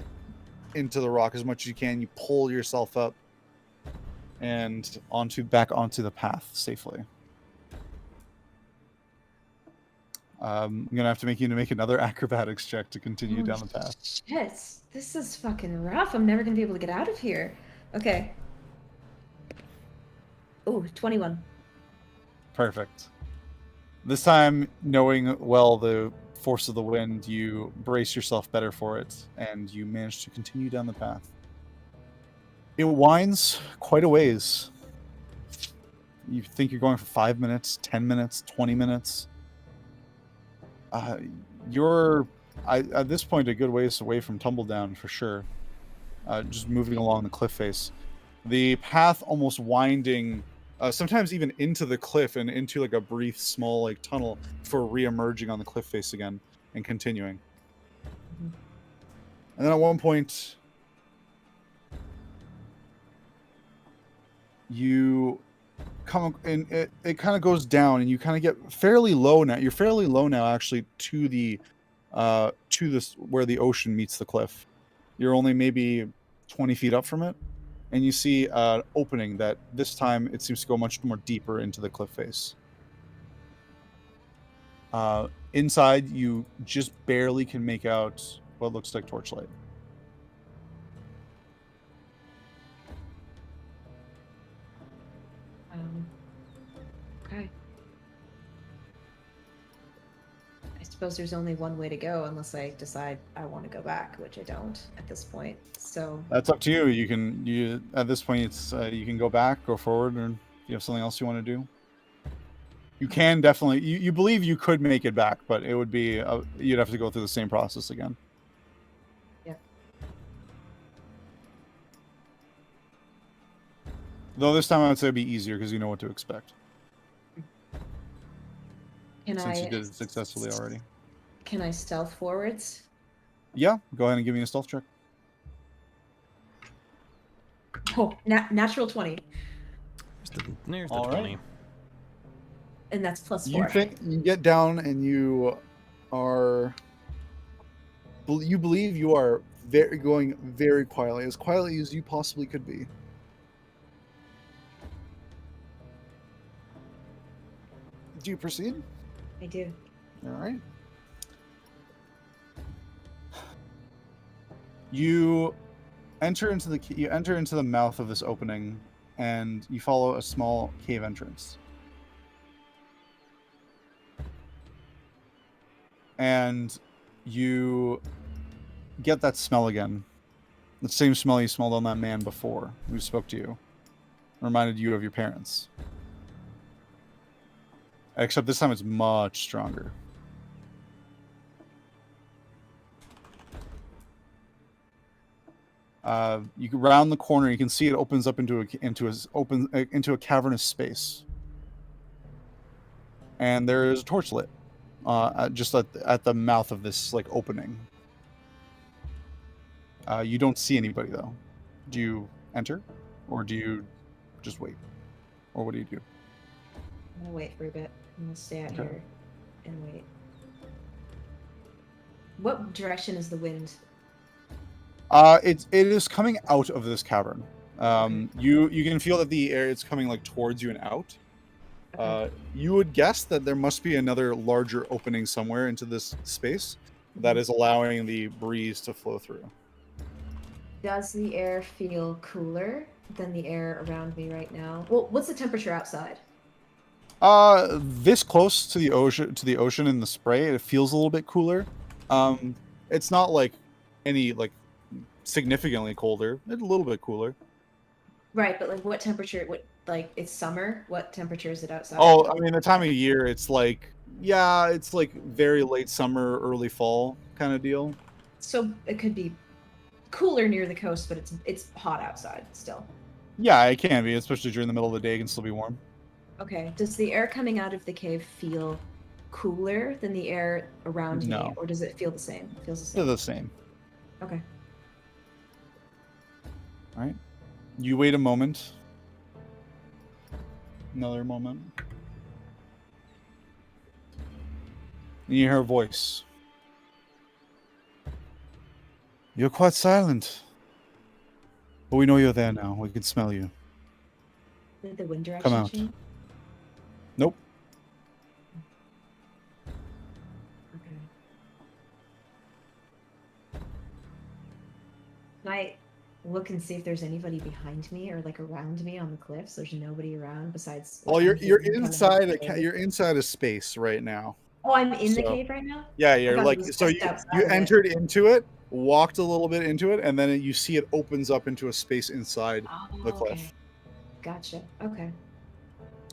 into the rock as much as you can. You pull yourself up and back onto the path safely. I'm gonna have to make another acrobatics check to continue down the path. Shit, this is fucking rough. I'm never gonna be able to get out of here. Okay. Oh, 21. Perfect. This time, knowing well the force of the wind, you brace yourself better for it, and you manage to continue down the path. It winds quite a ways. You think you're going for 5 minutes, 10 minutes, 20 minutes. You're at this point a good ways away from Tumbledown for sure. Just moving along the cliff face. The path almost winding, sometimes even into the cliff and into like a brief small like tunnel before re-emerging on the cliff face again and continuing. Mhm. And then at one point, you come and it kind of goes down and you kind of get fairly low now. You're fairly low now actually to this where the ocean meets the cliff. You're only maybe 20 feet up from it, and you see an opening that this time it seems to go much more deeper into the cliff face. Inside, you just barely can make out what looks like torchlight. Okay. I suppose there's only one way to go unless I decide I want to go back, which I don't at this point. So That's up to you. You at this point it's you can go back, go forward, or if you have something else you want to do. You can definitely. You believe you could make it back, but it would be you'd have to go through the same process again. Yeah. Though this time I would say it'd be easier because you know what to expect. Since you did it successfully already. Can I stealth forwards? Yeah, go ahead and give me a stealth check. Oh, natural 20. There's the All right. 20. And that's plus 4. You think you get down and you believe you are going very quietly as you possibly could be. Do you proceed? I do. All right. You enter into the mouth of this opening, and you follow a small cave entrance. And you get that smell again. The same smell you smelled on that man before who spoke to you. Reminded you of your parents. Except this time it's much stronger. You can round the corner. You can see it opens up into a cavernous space, and there is a torch lit, just at the mouth of this like opening. You don't see anybody though. Do you enter, or do you just wait, or what do you do? I'm gonna wait for a bit. I'm gonna stay out Okay. here and wait. What direction is the wind? It is coming out of this cavern. You can feel that the air is coming like towards you and out. Okay. You would guess that there must be another larger opening somewhere into this space that is allowing the breeze to flow through. Does the air feel cooler than the air around me right now? Well, what's the temperature outside? This close to the ocean in the spray, it feels a little bit cooler. It's not like any like significantly colder. It's a little bit cooler. Right, but like what temperature? What like it's summer? What temperature is it outside? Oh, I mean the time of year, it's like it's like very late summer, early fall kind of deal. So it could be cooler near the coast, but it's hot outside still. Yeah, it can be, especially during the middle of the day. It can still be warm. Okay. Does the air coming out of the cave feel cooler than the air around me, No. or does it feel the same? It feels the They're same. the same. Okay. All right. You wait a moment. Another moment. And you hear a voice. You're quite silent. But we know you're there now. We can smell you. Did the wind direction Come out. change? Nope. Okay. Can I look and see if there's anybody behind me or like around me on the cliffs? There's nobody around besides. Well, like, you're I'm hidden kind of inside in the cave. you're inside a space right now. Oh, I'm in the so- cave right now. Yeah, I you're thought it like was so just you outside you of it. entered into it, walked a little bit into it, and then you see it opens up into a space inside the cliff. Okay. Gotcha. Okay.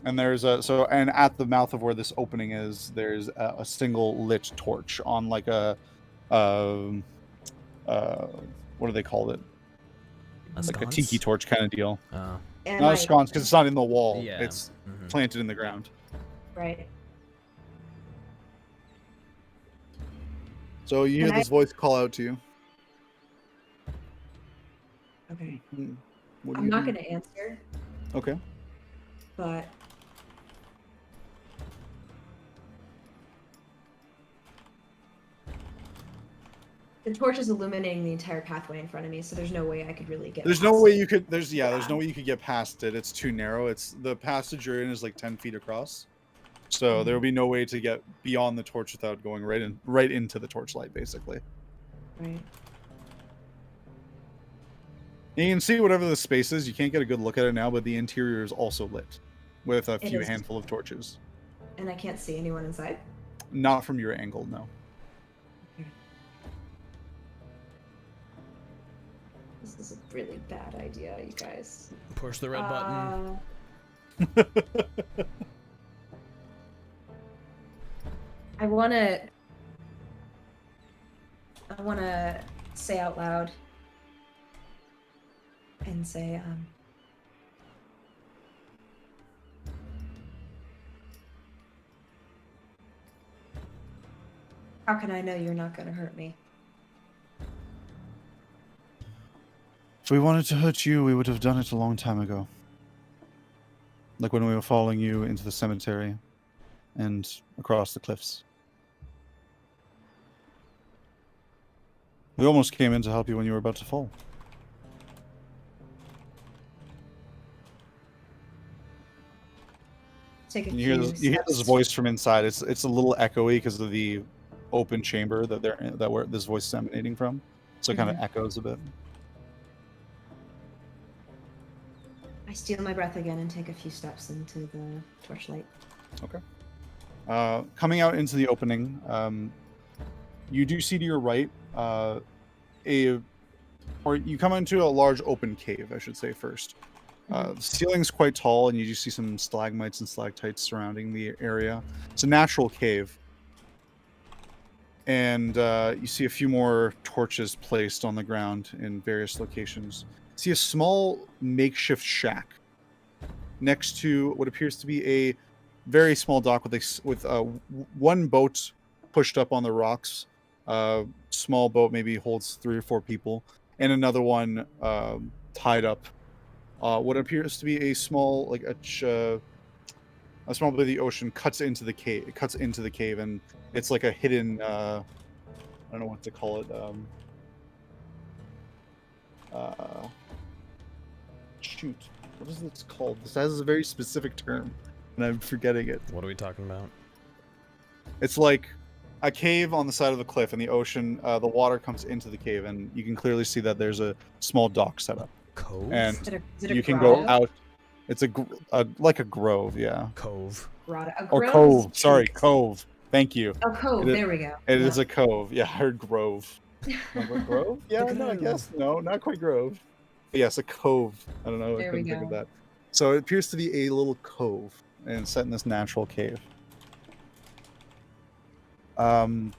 And there's and at the mouth of where this opening is, there's a single lit torch on like a what do they call it? Like a tiki torch kind of deal. Oh. And Not I- a sconce because it's not in the wall. Yeah. It's Mhm. planted in the ground. Right. So you hear Can I- this voice call out to you. Okay. What do I'm you not do? going to answer, Okay. but the torch is illuminating the entire pathway in front of me, so there's no way I could really get. There's no past way it. you could. There's no way you could get past it. It's too narrow. It's the passage you're in is like 10 feet across, so there will be no way to get beyond the torch without going right into the torchlight, basically. Right. And you can see whatever the space is. You can't get a good look at it now, but the interior is also lit with a It few is. handful of torches. And I can't see anyone inside. Not from your angle, no. This is a really bad idea, you guys. Push the red button. I wanna say out loud and say, how can I know you're not gonna hurt me? If we wanted to hurt you, we would have done it a long time ago. Like when we were following you into the cemetery and across the cliffs. We almost came in to help you when you were about to fall. Take a And you hear few this steps. voice from inside. It's a little echoey because of the open chamber that this voice is emanating from. So it kind of echoes a bit. I steal my breath again and take a few steps into the torchlight. Okay. Coming out into the opening, you do see to your right you come into a large open cave, I should say first. The ceiling's quite tall, and you do see some stalagmites and stalactites surrounding the area. It's a natural cave. And you see a few more torches placed on the ground in various locations. See a small makeshift shack next to what appears to be a very small dock with one boat pushed up on the rocks. Small boat maybe holds 3 or 4 people, and another one tied up. What appears to be a small a small bit of the ocean cuts into the cave. It cuts into the cave, and it's like a hidden. I don't know what to call it. Shoot, what is this called? This has a very specific term, and I'm forgetting it. What are we talking about? It's like a cave on the side of the cliff, and the ocean. The water comes into the cave, and you can clearly see that there's a small dock set up. Cove? And Is it a you can grotto? go out. It's like a grove, yeah. Cove. Grotto. A Or grove cove. is Sorry, trees. cove. Thank you. Oh, cove. It is- There we go. It is a cove. Yeah, I heard grove. Grove? Yeah, The no, I grove. guess no, not quite grove. But yes, a cove. I don't know. I There we couldn't think of go. that. So it appears to be a little cove, and it's set in this natural cave. And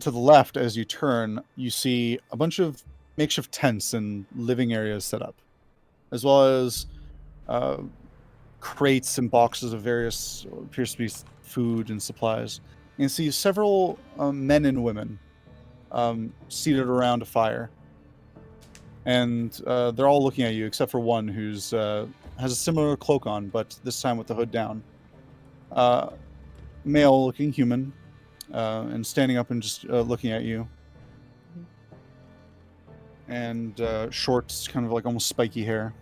to the left, as you turn, you see a bunch of makeshift tents and living areas set up, as well as crates and boxes of various, what appears to be food and supplies. And you see several men and women seated around a fire. And they're all looking at you, except for one who's has a similar cloak on, but this time with the hood down. Male-looking human, and standing up and just looking at you. And short, kind of like almost spiky hair,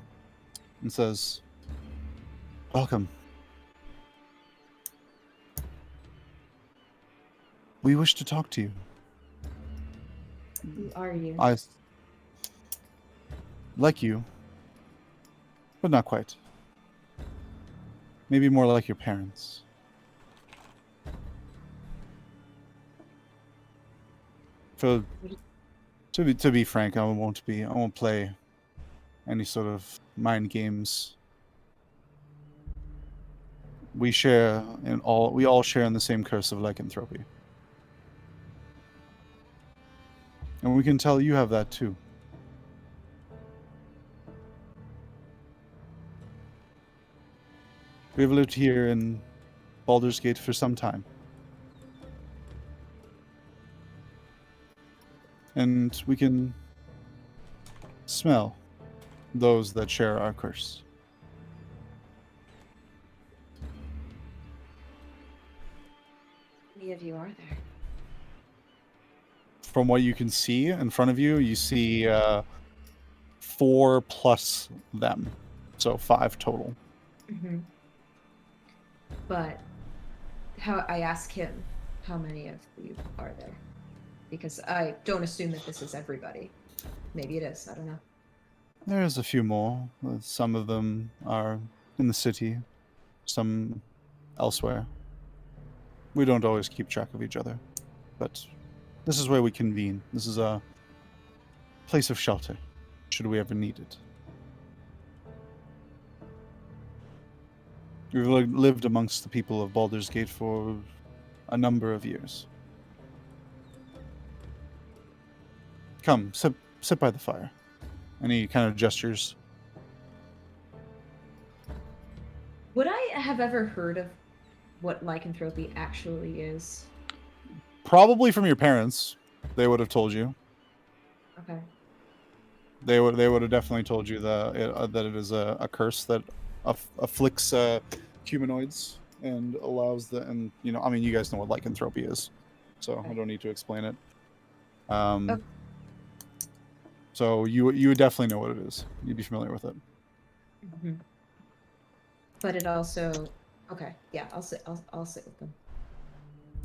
and says, "Welcome. We wish to talk to you. Who are you? I like you, but not quite. Maybe more like your parents." To be frank, I won't play any sort of mind games. We all share in the same curse of lycanthropy. And we can tell you have that too. We have lived here in Baldur's Gate for some time. And we can smell those that share our curse. How many of you are there? From what you can see in front of you, you see 4 plus them. So 5 total. Mm-hmm. But I ask him, how many of you are there? Because I don't assume that this is everybody. Maybe it is. I don't know. There's a few more. Some of them are in the city, some elsewhere. We don't always keep track of each other, but this is where we convene. This is a place of shelter, should we ever need it. We've lived amongst the people of Baldur's Gate for a number of years. Come, sit by the fire. And he kind of gestures. Would I have ever heard of what lycanthropy actually is? Probably from your parents. They would have told you. Okay. They would have definitely told you that it is a curse that afflicts humanoids and allows the, and you know, I mean, you guys know what lycanthropy is, so Okay. I don't need to explain it. Okay. So you would definitely know what it is. You'd be familiar with it. Mm-hmm. But it also, okay, yeah, I'll sit with them.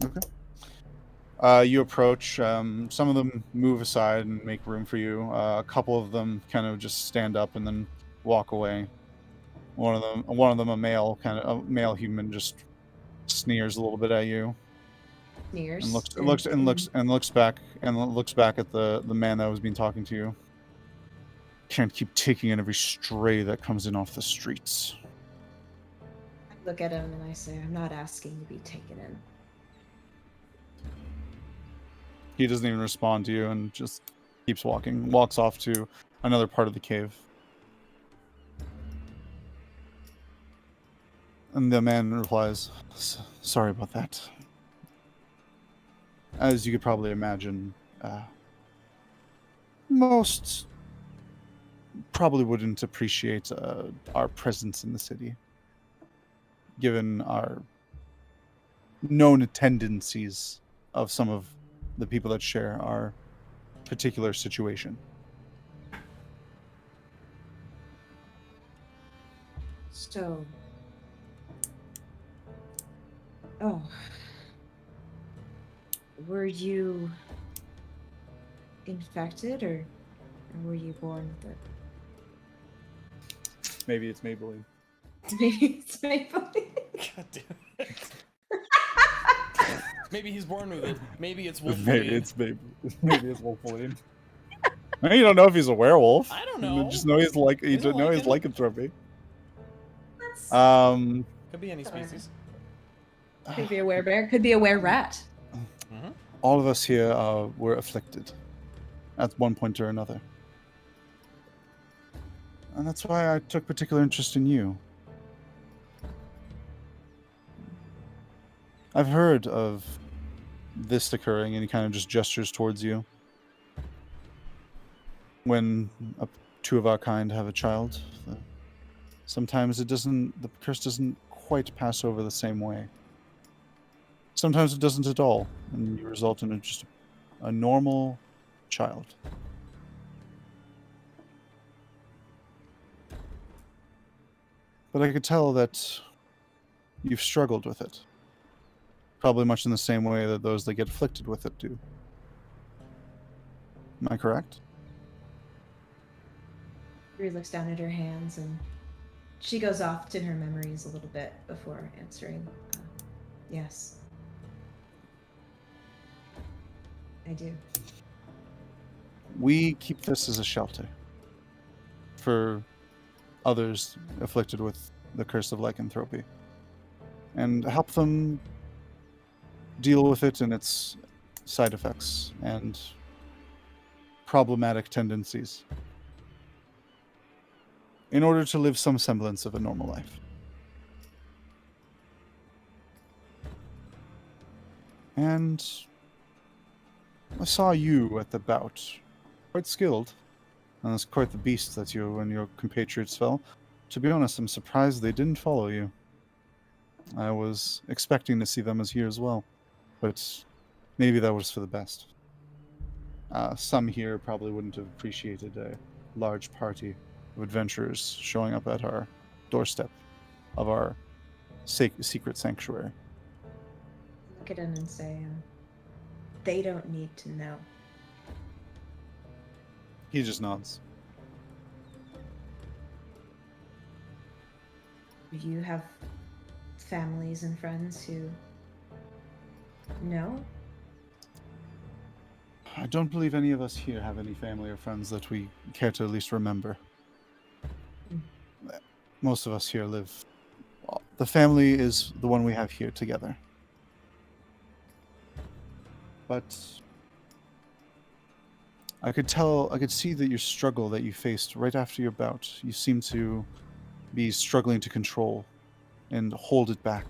Okay. You approach. Some of them move aside and make room for you. A couple of them kind of just stand up and then walk away. One of them, a male human, just sneers a little bit at you Sneers. and looks back at the man that was being talking to you. Can't keep taking in every stray that comes in off the streets. I look at him and I say, I'm not asking to be taken in. He doesn't even respond to you and just keeps walking. Walks off to another part of the cave. And the man replies, "Sorry about that. As you could probably imagine, most probably wouldn't appreciate our presence in the city. given our known tendencies of some of the people that share our particular situation. So. Oh. Were you infected or were you born with it? Maybe it's Maybelline. Maybe it's Maybelline. God damn it. Maybe he's born with it. Maybe it's Wolf. Maybe it's Wolfwilliam. You don't know if he's a werewolf. I don't You know. just know he's like you He's a don't know he's lichen. lycanthropy. That's Could be any species. could be a werebear, could be a were-rat. Mm-hmm. All of us here were afflicted at one point or another. And that's why I took particular interest in you. I've heard of this occurring, and he kind of just gestures towards you. When two of our kind have a child, sometimes the curse doesn't quite pass over the same way. Sometimes it doesn't at all, and you result in just a normal child. But I could tell that you've struggled with it. Probably much in the same way that those that get afflicted with it do. Am I correct? Bree looks down at her hands and she goes off to her memories a little bit before answering. Yes. I do. We keep this as a shelter for others afflicted with the curse of lycanthropy, and help them deal with it and its side effects and problematic tendencies in order to live some semblance of a normal life. And I saw you at the bout, quite skilled, and it's quite the beast that you and your compatriots fell. To be honest, I'm surprised they didn't follow you. I was expecting to see them as here as well, but maybe that was for the best. Some here probably wouldn't have appreciated a large party of adventurers showing up at our doorstep of our secret sanctuary. Look at him and say, they don't need to know. He just nods. Do you have families and friends who know? I don't believe any of us here have any family or friends that we care to at least remember. Most of us here live... Well, the family is the one we have here together. But I could see that your struggle that you faced right after your bout, you seem to be struggling to control and hold it back.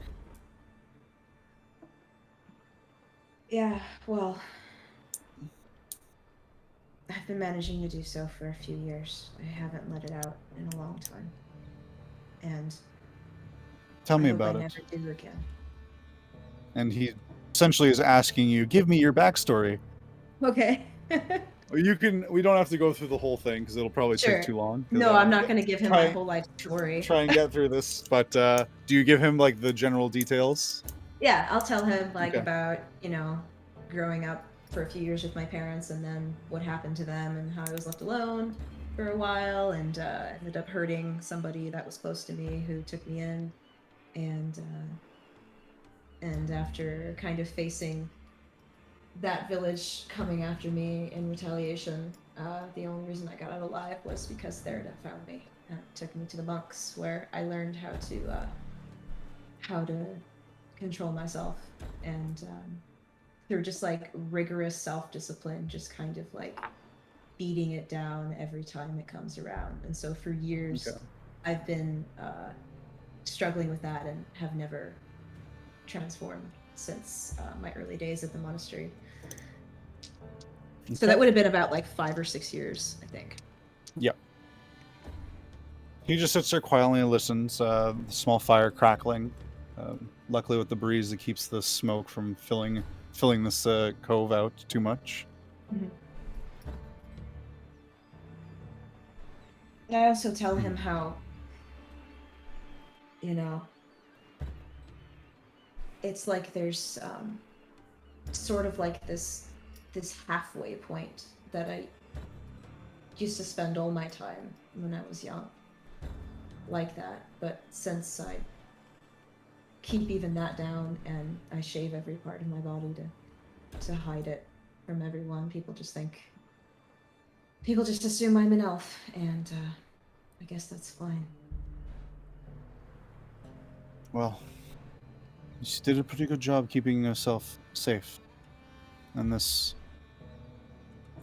Yeah, well, I've been managing to do so for a few years. I haven't let it out in a long time. And Tell me I hope about I it. never do again. And he essentially is asking you, give me your backstory. Okay. You can. We don't have to go through the whole thing because it'll probably Sure. take too long. 'Cause No, I'm not going to give him my try- whole life story. Try and get through this, but do you give him like the general details? Yeah, I'll tell him like Okay. about, growing up for a few years with my parents and then what happened to them and how I was left alone for a while and ended up hurting somebody that was close to me who took me in, and after kind of facing that village coming after me in retaliation, the only reason I got out alive was because Theraden found me and took me to the monks where I learned how to control myself, and through just like rigorous self-discipline, just kind of like beating it down every time it comes around. And so for years, Okay. I've been struggling with that and have never transformed since my early days at the monastery. So that would have been about like 5 or 6 years, I think. He just sits there quietly and listens, the small fire crackling Luckily, with the breeze, it keeps the smoke from filling this cove out too much. Mhm. I also tell him how, you know, it's like there's sort of like this halfway point that I used to spend all my time when I was young like that, but since I keep even that down and I shave every part of my body to hide it from everyone, people just assume I'm an elf, and I guess that's fine. Well, you did a pretty good job keeping yourself safe. And this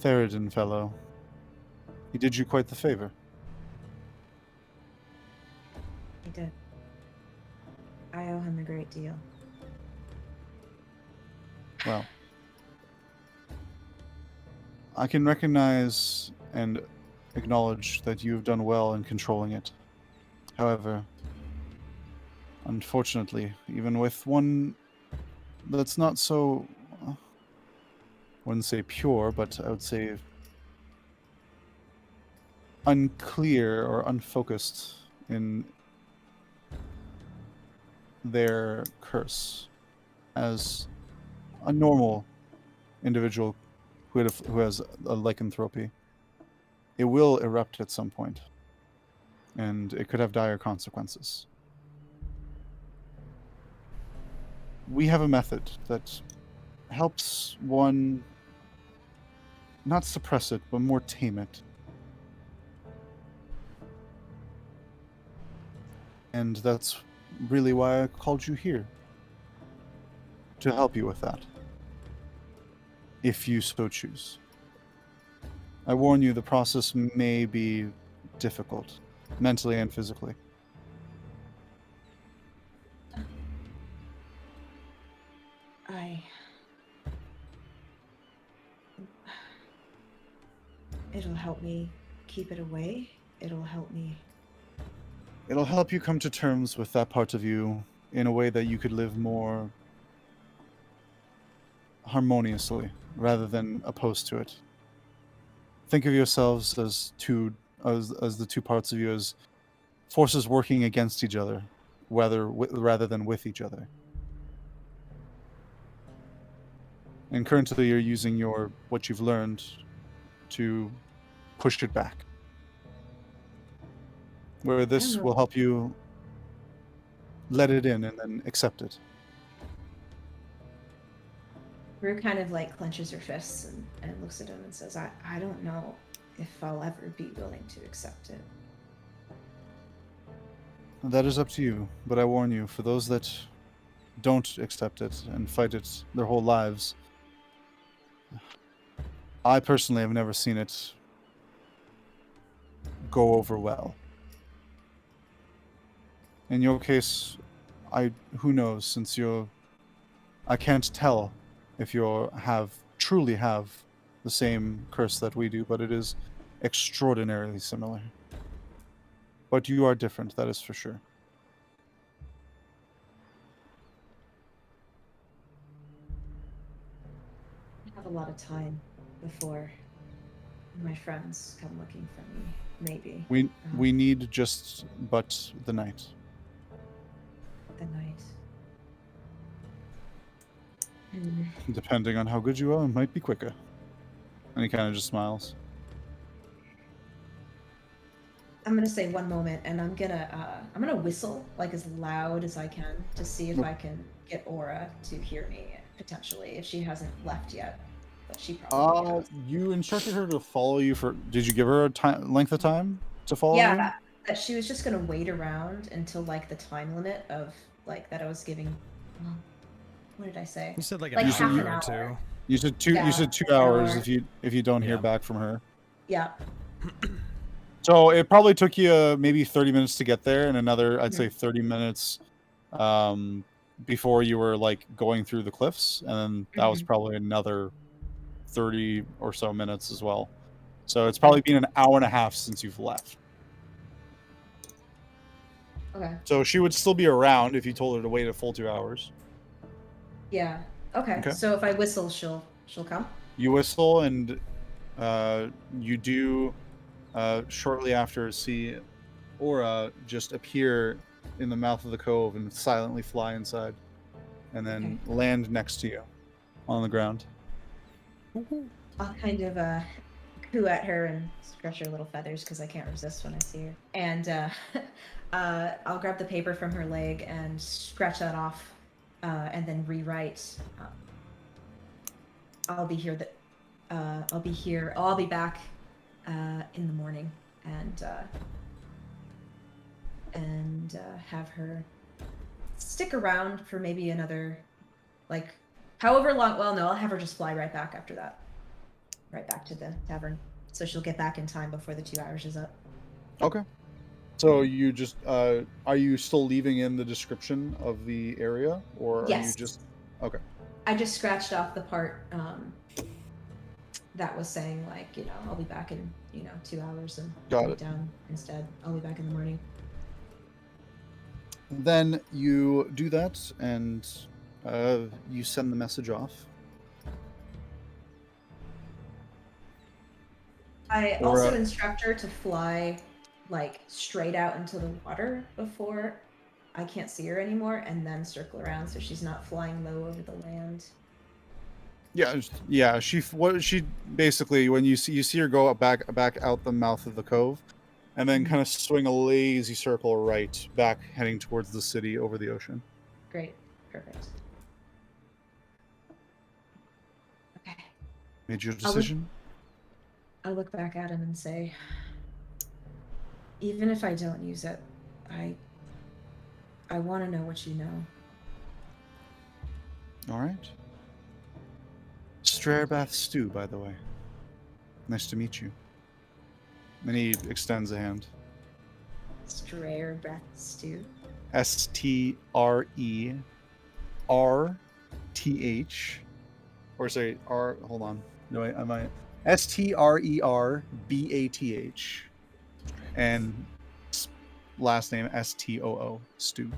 Theraden fellow, he did you quite the favor. He did. I owe him a great deal. Well, I can recognize and acknowledge that you have done well in controlling it. However, unfortunately, even with one that's not so, I wouldn't say pure, but I would say unclear or unfocused in their curse as a normal individual who has a lycanthropy, it will erupt at some point, and it could have dire consequences. We have a method that helps one not suppress it, but more tame it. And that's really why I called you here. To help you with that. If you so choose. I warn you, the process may be difficult, mentally and physically. It'll help me keep it away. It'll help me. It'll help you come to terms with that part of you in a way that you could live more harmoniously rather than opposed to it. Think of yourselves as the two parts of you as forces working against each other, rather than with each other. And currently you're using what you've learned to push it back. Where this will help you let it in and then accept it. Rue kind of like clenches her fists and looks at him and says, I don't know if I'll ever be willing to accept it. That is up to you, but I warn you, for those that don't accept it and fight it their whole lives, I personally have never seen it go over well. In your case, who knows, since I can't tell if you truly have the same curse that we do, but it is extraordinarily similar. But you are different, that is for sure. I have a lot of time before my friends come looking for me, maybe. We need just but the night. The night. Depending on how good you are, it might be quicker. And he kind of just smiles. I'm gonna say one moment, and I'm gonna whistle like as loud as I can to see if I can get Aura to hear me potentially if she hasn't left yet, but she probably has. You instructed her to follow you for. Did you give her a length of time to follow you? Yeah, that she was just gonna wait around until like the time limit of like that I was giving. What did I say? You said like half an an hour or hour. two. You said two. Yeah, You said 2 an hours hour. if you don't hear Yeah. back from her. Yeah. So it probably took you maybe 30 minutes to get there, and another I'd say 30 minutes before you were like going through the cliffs, and then that was probably another 30 or so minutes as well. So it's probably been an hour and a half since you've left. Okay. So she would still be around if you told her to wait a full 2 hours. Yeah. Okay. Okay. So if I whistle, she'll come. You whistle, and you do shortly after see Aura just appear in the mouth of the cove and silently fly inside, and then land next to you on the ground. I'll kind of coo at her and scratch her little feathers because I can't resist when I see her. And I'll grab the paper from her leg and scratch that off, and then rewrite. I'll be here. I'll be here. I'll be back in the morning, and have her stick around for maybe another, like, however long. Well, no, I'll have her just fly right back after that, right back to the tavern, so she'll get back in time before the 2 hours is up. Okay. So you just are you still leaving in the description of the area, or are you just okay? I just scratched off the part that was saying, like, you know, I'll be back in 2 hours, and Got write it. down instead, I'll be back in the morning. Then you do that, and you send the message off. I Or, also instruct her to fly, like, straight out into the water before I can't see her anymore, and then circle around so she's not flying low over the land. Yeah. She basically, when you see her go back out the mouth of the cove, and then kind of swing a lazy circle right back, heading towards the city over the ocean. Great. Perfect. Okay. Made your decision? I'll look back at him and say, even if I don't use it, I want to know what you know. All right. Strerbath Stew, by the way. Nice to meet you. And he extends a hand. Strerbath Stew. STRERTH. Or sorry, R. Hold on. No, I might. STRERBATH. And last name STOO. Stew.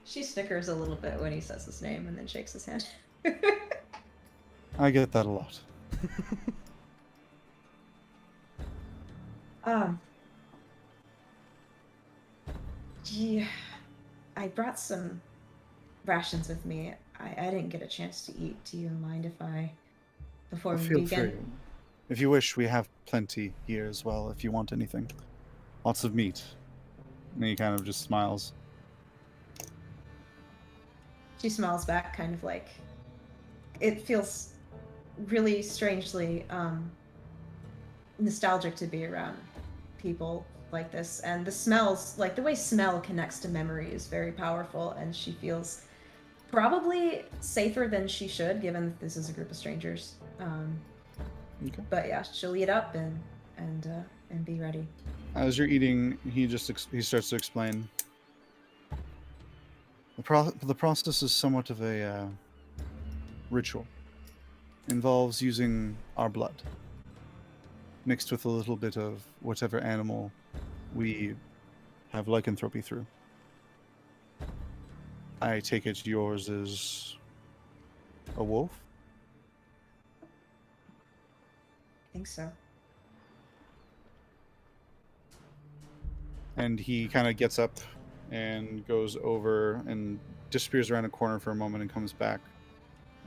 She snickers a little bit when he says his name and then shakes his hand. I get that a lot. Gee, I brought some rations with me. I didn't get a chance to eat. Do you mind if before we Feel begin? free. If you wish, we have plenty here as well, if you want anything. Lots of meat. And he kind of just smiles. She smiles back, kind of like, it feels really strangely nostalgic to be around people like this. And the smells, like the way smell connects to memory is very powerful, and she feels probably safer than she should, given that this is a group of strangers. Okay. But yeah, she'll eat up and be ready. As you're eating, he starts to explain. The process is somewhat of a ritual. Involves using our blood, mixed with a little bit of whatever animal we have lycanthropy through. I take it yours is a wolf? I think so. And he kind of gets up and goes over and disappears around a corner for a moment and comes back.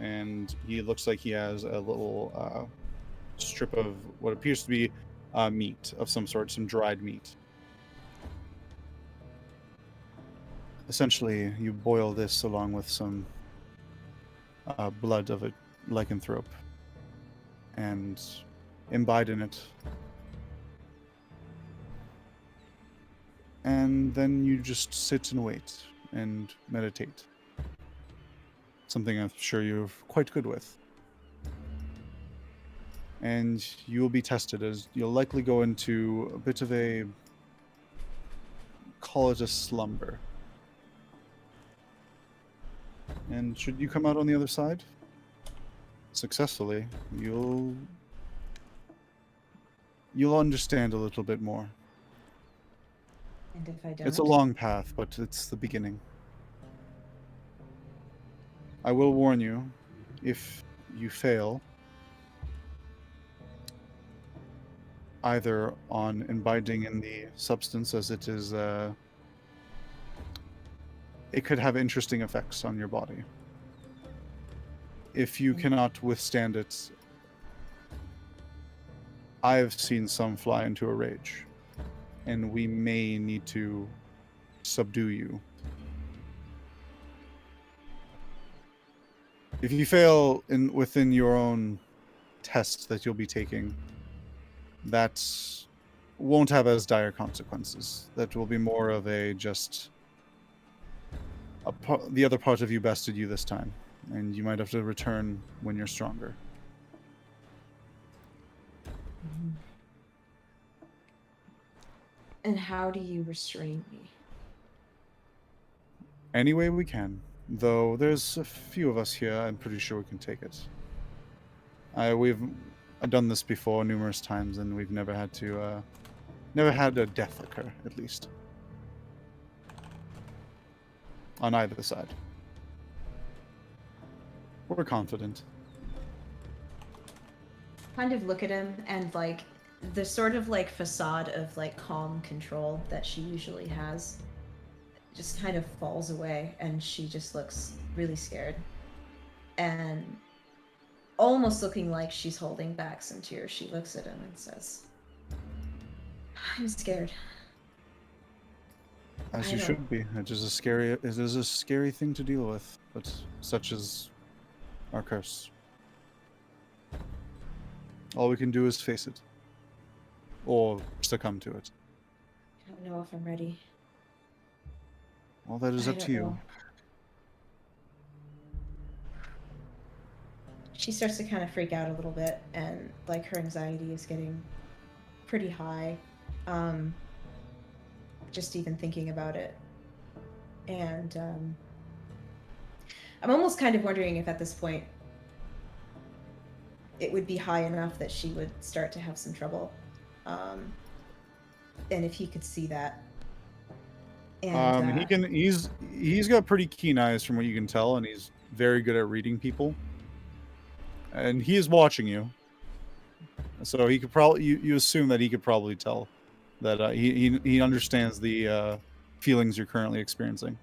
And he looks like he has a little strip of what appears to be meat of some sort, some dried meat. Essentially, you boil this along with some blood of a lycanthrope and imbibe in it. And then you just sit and wait and meditate. Something I'm sure you're quite good with. And you will be tested, as you'll likely go into a bit of a, call it a slumber. And should you come out on the other side successfully, you'll understand a little bit more. And if I don't? It's a long path, but it's the beginning. I will warn you, if you fail, either on imbibing in the substance, as it is, it could have interesting effects on your body. If you cannot withstand it, I've seen some fly into a rage, and we may need to subdue you. If you fail within your own test that you'll be taking, that won't have as dire consequences. That will be more of a just the other part of you bested you this time, and you might have to return when you're stronger. And how do you restrain me? Any way we can. Though there's a few of us here, I'm pretty sure we can take it. We've done this before numerous times, and we've never had a death occur, at least. On either side. We're confident. Kind of look at him, and like the sort of like facade of like calm control that she usually has just kind of falls away, and she just looks really scared and almost looking like she's holding back some tears. She looks at him and says, I'm scared. As you should be. It is a scary thing to deal with, but such is our curse. All we can do is face it. Or succumb to it. I don't know if I'm ready. Well, that is up to you. Know. She starts to kind of freak out a little bit, and like her anxiety is getting pretty high. Just even thinking about it. And I'm almost kind of wondering if at this point it would be high enough that she would start to have some trouble. And if he could see that. And, he's got pretty keen eyes from what you can tell, and he's very good at reading people. And he is watching you. So he could probably you assume that he could probably tell that he understands the feelings you're currently experiencing.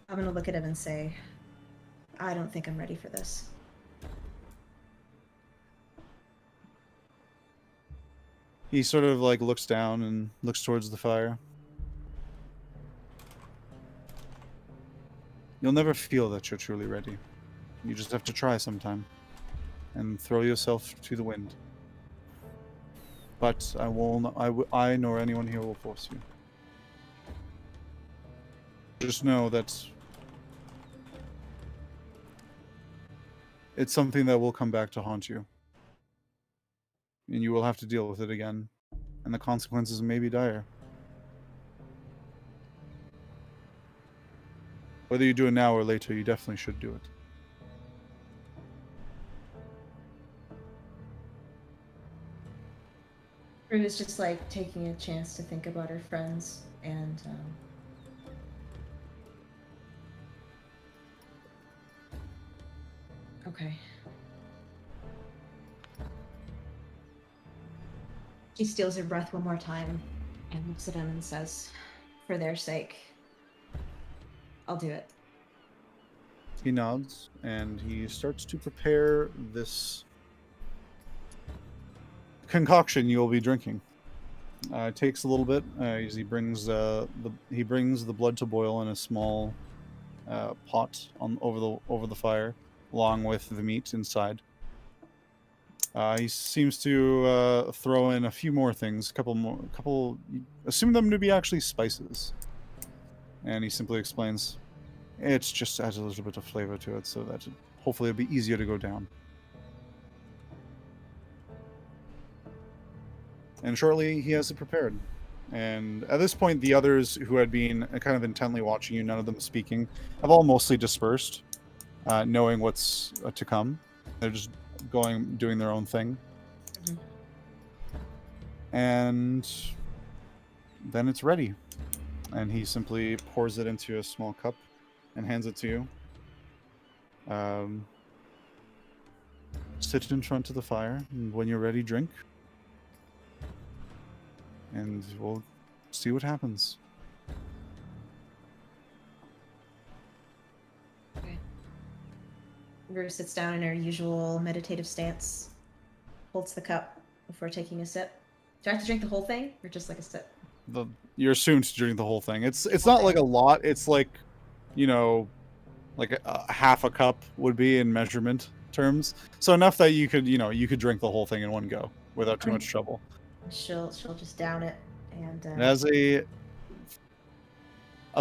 I'm gonna look at him and say, I don't think I'm ready for this. He sort of like looks down and looks towards the fire. You'll never feel that you're truly ready. You just have to try sometime and throw yourself to the wind. But I nor anyone here will force you. Just know that it's something that will come back to haunt you. And you will have to deal with it again. And the consequences may be dire. Whether you do it now or later, you definitely should do it. Rue is just like taking a chance to think about her friends and okay. She steals her breath one more time and looks at him and says, for their sake, I'll do it. He nods, and he starts to prepare this concoction you'll be drinking. It takes a little bit. He brings the blood to boil in a small pot over the fire, along with the meat inside. He seems to throw in a few more things, assume them to be actually spices. And he simply explains, it's just adds a little bit of flavor to it, so that hopefully it'll be easier to go down. And shortly, he has it prepared. And at this point, the others who had been kind of intently watching you, none of them speaking, have all mostly dispersed, knowing what's to come. They're just doing their own thing. Mhm. And then it's ready. And he simply pours it into a small cup and hands it to you. Sit in front of the fire, and when you're ready, drink. And we'll see what happens. Okay. Rue sits down in her usual meditative stance, holds the cup before taking a sip. Do I have to drink the whole thing, or just like a sip? You're assumed to drink the whole thing. It's not like a lot. It's like, like a half a cup would be in measurement terms. So enough that you could drink the whole thing in one go without too much trouble. She'll just down it and. And as a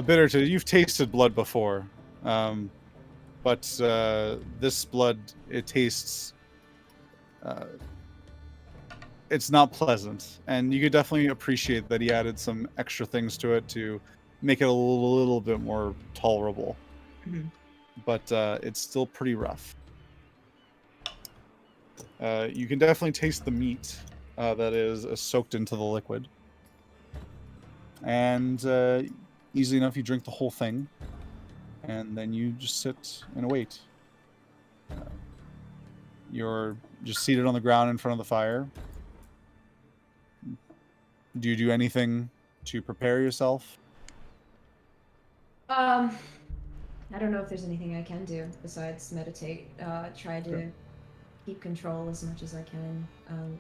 bitter taste, you've tasted blood before, but this blood, it tastes. It's not pleasant, and you could definitely appreciate that he added some extra things to it to make it a little bit more tolerable. Mhm. But it's still pretty rough. You can definitely taste the meat that is soaked into the liquid. And easily enough, you drink the whole thing, and then you just sit and wait. You're just seated on the ground in front of the fire. Do you do anything to prepare yourself? I don't know if there's anything I can do besides meditate. Try to Sure. keep control as much as I can.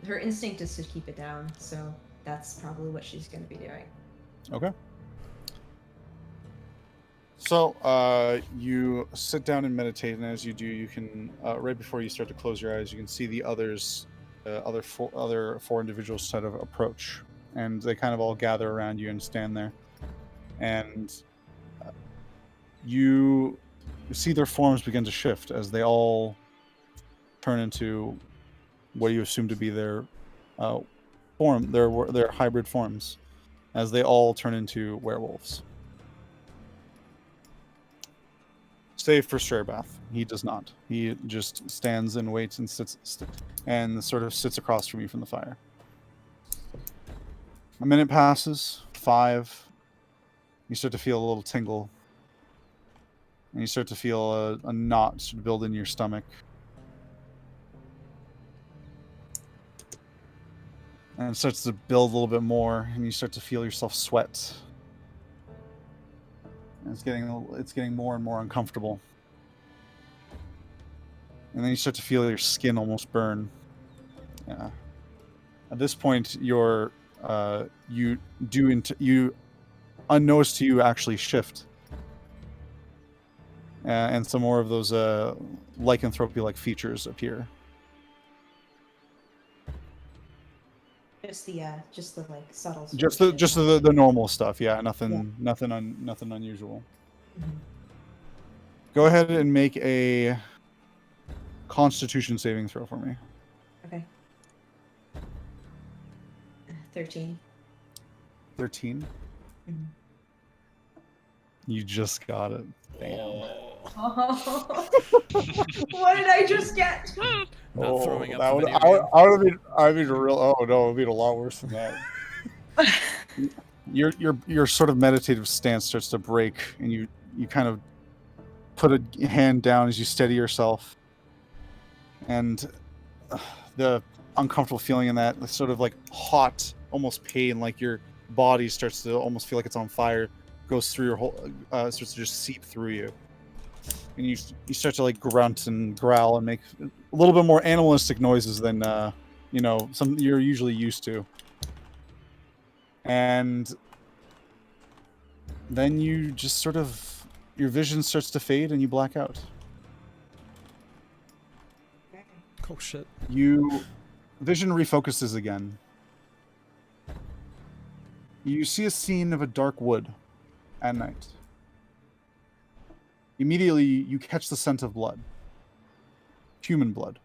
Her instinct is to keep it down, so that's probably what she's going to be doing. Okay. So you sit down and meditate, and as you do, you can right before you start to close your eyes, you can see the other four individuals sort of approach, and they kind of all gather around you and stand there, and you see their forms begin to shift as they all turn into what you assume to be their their hybrid forms, as they all turn into werewolves. Save for Strairbath. He does not. He just stands and waits and sort of sits across from you from the fire. A minute passes. 5. You start to feel a little tingle. And you start to feel a knot sort of build in your stomach. And it starts to build a little bit more, and you start to feel yourself sweat. And it's getting more and more uncomfortable. And then you start to feel your skin almost burn. Yeah. At this point, you unnoticed to you actually shift. And some more of those lycanthropy-like features appear. Just the like subtle. Just the normal stuff, yeah. Nothing unusual. Mhm. Go ahead and make a Constitution saving throw for me. Okay. 13. 13. Mhm. You just got it. Damn. Oh. What did I just get? Not throwing up that the would, video I game. would have been real. Oh no, it would be a lot worse than that. Your sort of meditative stance starts to break, and you kind of put a hand down as you steady yourself, and the uncomfortable feeling in that sort of like hot, almost pain, like your body starts to almost feel like it's on fire, goes through your whole, starts to just seep through you, and you start to like grunt and growl and make a little bit more animalistic noises than some you're usually used to. And then you just sort of, your vision starts to fade and you black out. Oh shit. Vision refocuses again. You see a scene of a dark wood at night. Immediately, you catch the scent of blood. Human blood.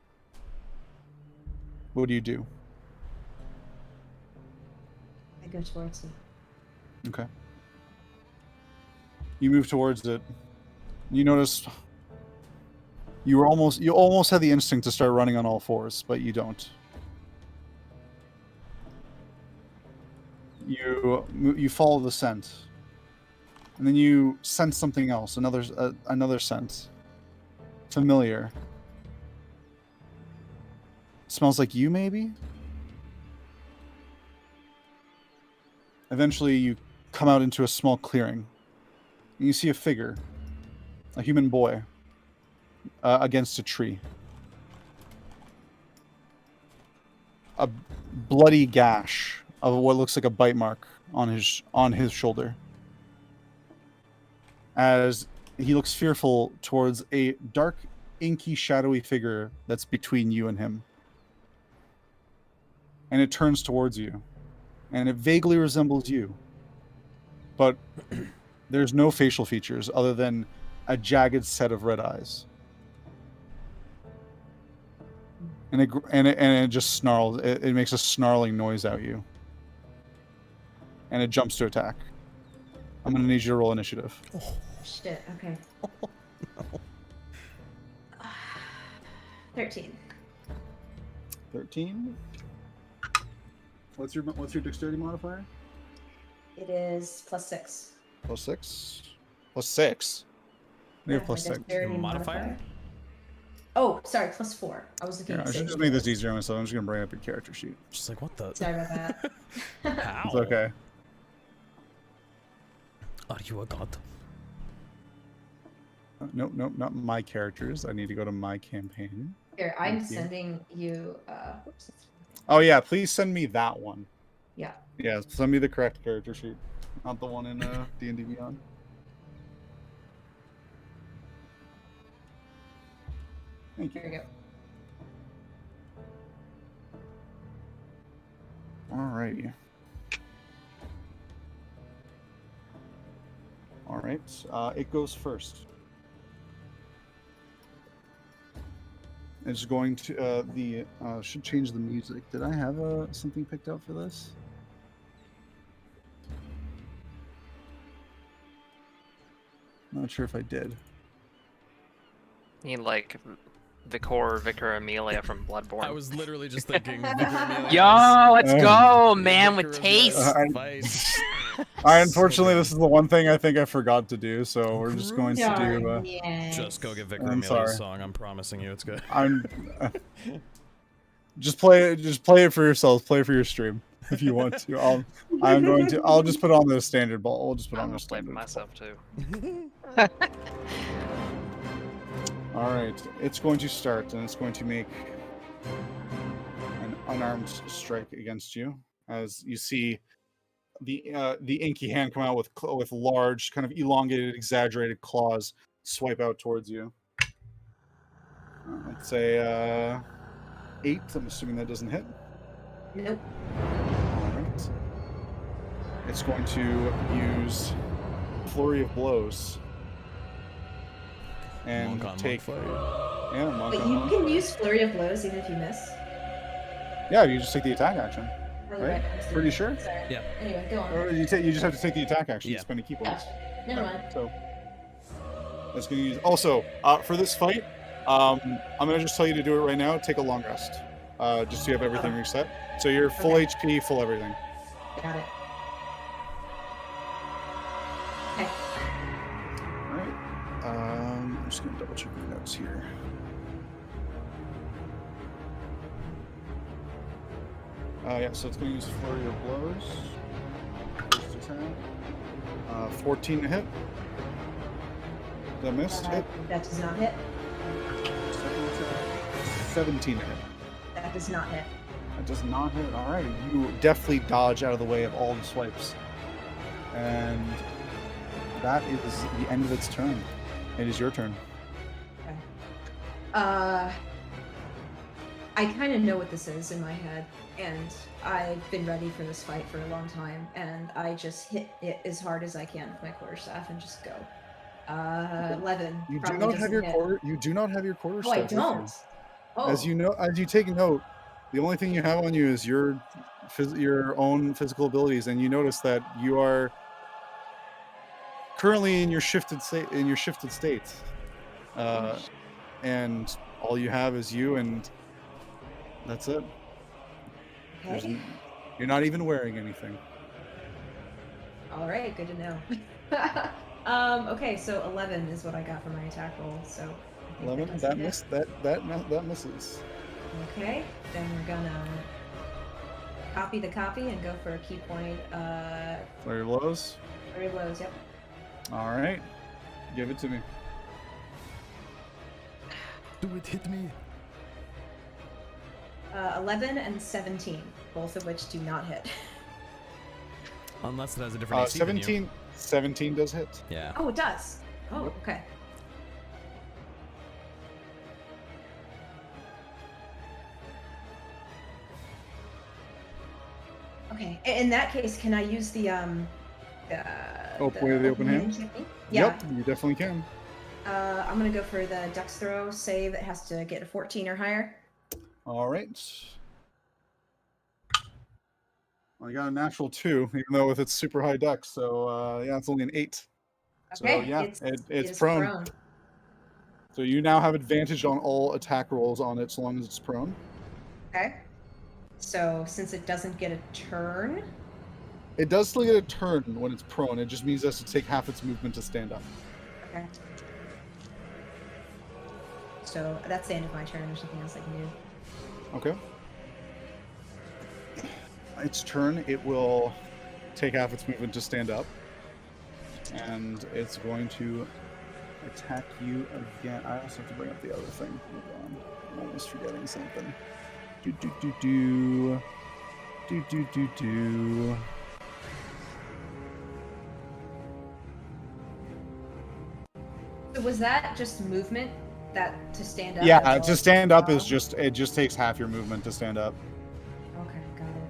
What do you do? I go towards it. Okay. You move towards it. You notice You almost had the instinct to start running on all fours, but you don't. You follow the scent, and then you sense something else. Another scent, familiar. Smells like you, maybe. Eventually, you come out into a small clearing, and you see a figure, a human boy, against a tree. A bloody gash of what looks like a bite mark on his shoulder, as he looks fearful towards a dark, inky, shadowy figure that's between you and him. And it turns towards you, and it vaguely resembles you, but there's no facial features other than a jagged set of red eyes. And it just snarls. It makes a snarling noise at you. And it jumps to attack. I'm gonna need you to roll initiative. Oh, shit, okay. Oh, no. 13. 13. What's your dexterity modifier? It is +6. +6. +6. You have my +6. dexterity Modifier? Oh, sorry, +4. I was looking Yeah, at I the should just make this easier on myself. I'm just gonna bring up your character sheet. Just like, what the? Sorry about that. How? It's okay. Are you a god? Nope, not my characters. I need to go to my campaign. Here, I'm Thank you. sending you. Whoops. Oh yeah, please send me that one. Yeah. Yeah, send me the correct character sheet, not the one in D&D Beyond. Thank you. There you go. Alrighty. Alright, it goes first. It's going to, should change the music. Did I have something picked out for this? Not sure if I did. You need like Vicar Amelia from Bloodborne. I was literally just thinking. Vicar Amelia Yo, let's Oh. go, man, Vicar with Amelia taste. Vice. Unfortunately, this is the one thing I think I forgot to do, so we're just going to do. Yes. Just go get Vicar I'm Amelia's sorry. song. I'm promising you, it's good. I'm. Just play it for yourselves. Play it for your stream if you want to. I'll just put on the standard ball. We'll just put I'm on gonna the play standard. myself too. All right, it's going to start, and it's going to make an unarmed strike against you, as you see the inky hand come out with large, kind of elongated, exaggerated claws swipe out towards you. Let's say 8. I'm assuming that doesn't hit. Nope. All right. It's going to use Flurry of Blows. And Monk on take. monk fight. Yeah, monk But on you monk. can use Flurry of Blows even if you miss. Yeah, you just take the attack action. Really Right? right. Pretty sure? Sorry. Yeah. Anyway, go on. Or you just have to take the attack action. Yeah. You spend a key point. Gotcha. Never mind. So that's gonna use. Also, for this fight, I'm gonna just tell you to do it right now. Take a long rest, just so you have everything reset. So you're full Okay. HP, full everything. Got it. Okay. All right. I'm just gonna double check my notes here. Yeah, so it's gonna use Flurry of Blows. First attack. 14 to hit. That missed. Hit. That does not hit. Second attack. 17 to hit. That does not hit. That does not hit. All right, you deftly dodge out of the way of all the swipes, and that is the end of its turn. It is your turn. Okay. I kind of know what this is in my head, and I've been ready for this fight for a long time, and I just hit it as hard as I can with my quarterstaff and just go. 11. You do probably not have doesn't your hit. quarter. You do not have your quarter. Oh, I staff with you. don't. Oh. As you know, as you take note, the only thing you have on you is your own physical abilities, and you notice that you are currently in your shifted state. and all you have is you, and that's it. Okay. You're not even wearing anything. All right, good to know. Okay, so 11 is what I got for my attack roll. So I think 11. does That hit. misses. Okay, then we're gonna copy the copy and go for a key point. Flurry of blows. Flurry of blows. Yep. All right, give it to me. Do it, hit me. 11 and 17, both of which do not hit. Unless it has a different AC than you. 17 does hit. Yeah. Oh, it does. Oh, Yep. okay. Okay. In that case, can I use the Way of the open hand? technique? Yeah. Yep, you definitely can. I'm gonna go for the Dex throw save. It has to get a 14 or higher. All right. I got a natural 2, even though with its super high dex. So yeah, it's only an 8. Okay. So yeah, it it's is prone. So you now have advantage on all attack rolls on it, so long as it's prone. Okay. So since it doesn't get a turn. It does still get a turn when it's prone. It just means it has to take half its movement to stand up. Okay. So that's the end of my turn. There's nothing else I can do. Okay. Its turn, it will take half its movement to stand up. And it's going to attack you again. I also have to bring up the other thing. Hold on. I'm almost forgetting something. Do. So was that just movement that to stand up? Yeah, that's to all? stand up is just, it just takes half your movement to stand up. Okay, got it.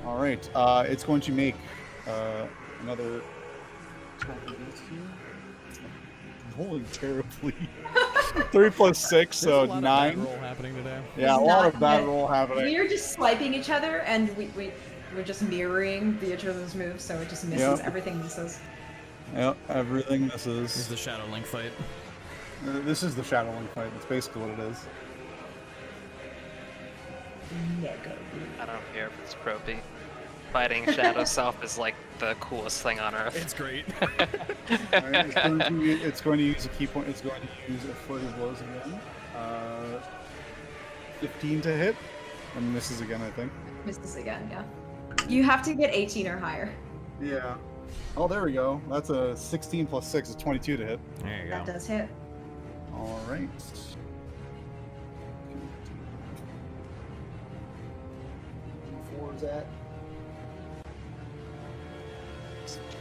All right, it's going to make another attack against you. Rolling terribly. 3 plus 6, so There's a lot 9. of bad roll happening today. Yeah, It's a lot not of bad good. roll happening. We are just swiping each other, and we're just mirroring each other's moves, so it just misses. Yep. Everything misses. Yep, everything This misses. is the Shadow Link fight. This is the Shadow Link fight. That's basically what it is. Mega. I don't care if it's tropey. Fighting Shadow Self is like the coolest thing on earth. It's great. Alright, it's going to use a key point. It's going to use a flurry of blows again. 15 to hit. And misses again, I think. Misses again, yeah. You have to get 18 or higher. Yeah. Oh, there we go. That's a 16 plus 6 is 22 to hit. There you That go. does hit. All right. Four's at.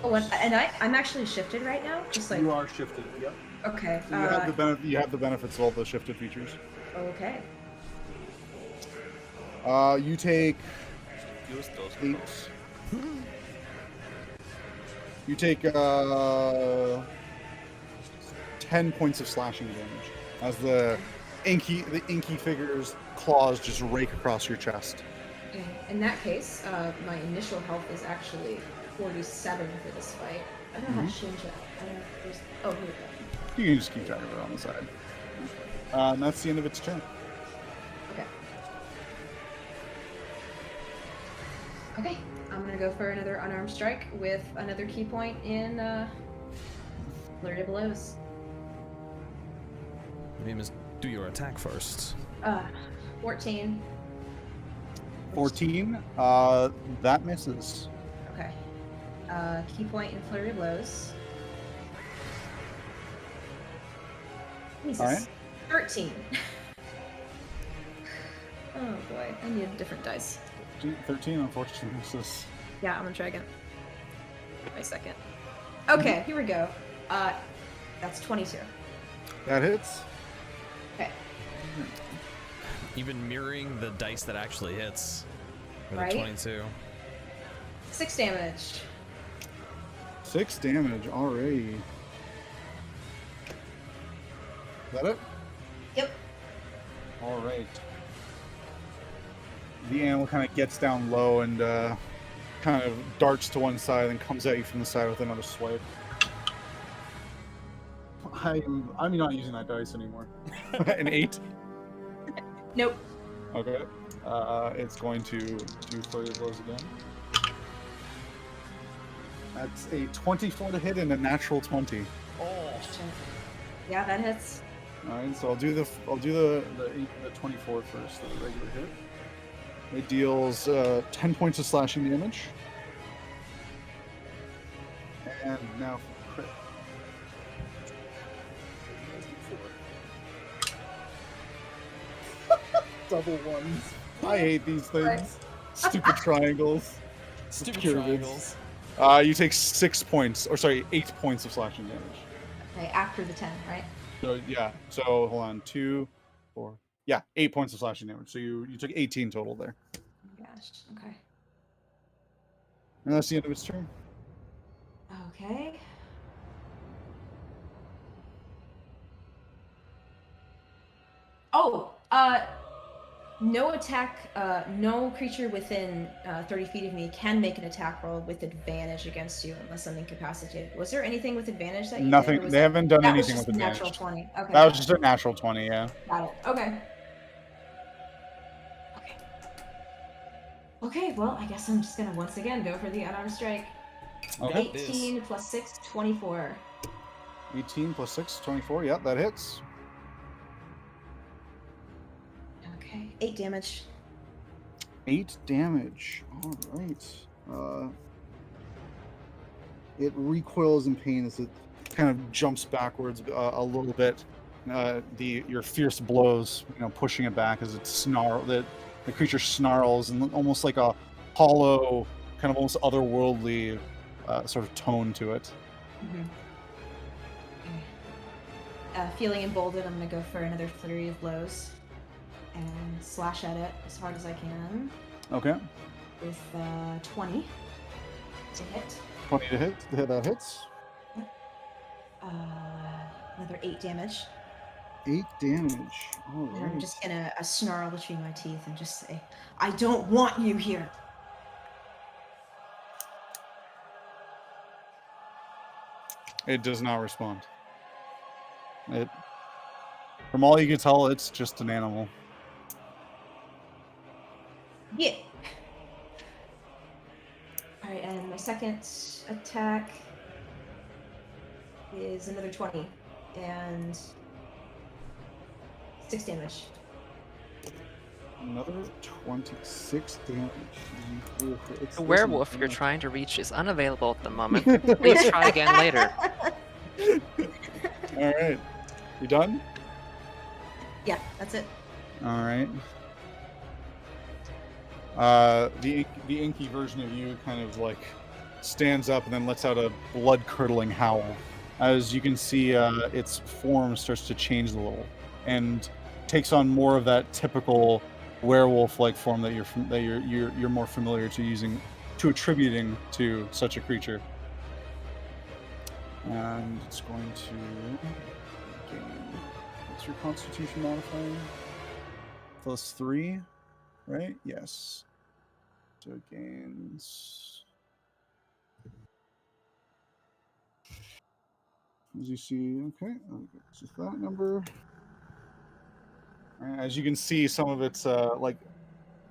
Oh, and I'm actually shifted right now, just like You are shifted. Yep. okay. So you have the benefits of all the shifted features. Okay. You take Use those 8. close. You take 10 points of slashing damage as the inky figure's claws just rake across your chest. Okay. In that case, my initial health is actually 47 for this fight. I don't know how to change that. I don't know if there's... Oh, here we go. You can just keep track of it on the side. And that's the end of its turn. Okay. Okay. I'm gonna go for another unarmed strike with another key point in Flurry of Blows. You must do your attack first. 14. 14. That misses. Okay. Key point in Flurry of Blows. Jesus. Alright. 13. Oh boy, I need a different dice. 13, unfortunately, misses. Yeah, I'm gonna try again. Wait a second. Okay, here we go. That's 22. That hits. Okay. Even mirroring the dice that actually hits. With Right? a 22. 6 damage. 6 damage already. Is that it? Yep. Alright. The animal kind of gets down low and kind kind of darts to one side and comes at you from the side with another swipe. I'm not using that dice anymore. An 8. Nope. Okay. It's going to do flurry of blows again. That's a 24 to hit and a natural 20. Yeah, that hits. All right, so I'll do the 24 first, the regular hit. It deals 10 points of slashing damage. And now for crit. Double ones. I hate these things. Stupid triangles. Stupid pyramids. You take 8 points of slashing damage. Okay, after the 10, right? So yeah. So hold on, 2, 4. Yeah, 8 points of slashing damage. So you took 18 total there. Gosh. Okay. And that's the end of its turn. Okay. Oh, no attack, no creature within 30 feet of me can make an attack roll with advantage against you unless I'm incapacitated. Was there anything with advantage that you Nothing. did? They haven't done that anything was with just advantage. natural 20. Okay. That was just a natural 20, yeah. Got it. Okay. Okay, well, I guess I'm just gonna once again go for the unarmed strike. Okay. 18 plus 6, 24. 18 plus 6, 24. Yep, that hits. Okay, 8 damage. 8 damage. All right. It recoils in pain as it kind of jumps backwards a little bit. Your fierce blows, pushing it back as it the creature snarls and almost like a hollow, kind of almost otherworldly sort of tone to it. Mm-hmm. Okay. Feeling emboldened, I'm gonna go for another flurry of blows and slash at it as hard as I can. Okay. With 20 to hit. 20 to hit. That hits. Another 8 damage. 8 damage. All And right. I'm just gonna snarl between my teeth and just say, I don't want you here. It does not respond. From all you can tell, it's just an animal. Yeah. Alright, and my second attack is another 20 and 6 damage. Another 26 damage. Ooh, The werewolf you're trying to reach is unavailable at the moment. Please try again later. All right. You done? Yeah, that's it. All right. The inky version of you kind of like stands up and then lets out a blood-curdling howl. As you can see, its form starts to change a little and takes on more of that typical werewolf-like form that you're more familiar to attributing to such a creature. And it's going to gain. What's your Constitution modifier? +3, right? Yes. So it gains. As you see, okay, it's just that number. As you can see, some of it's like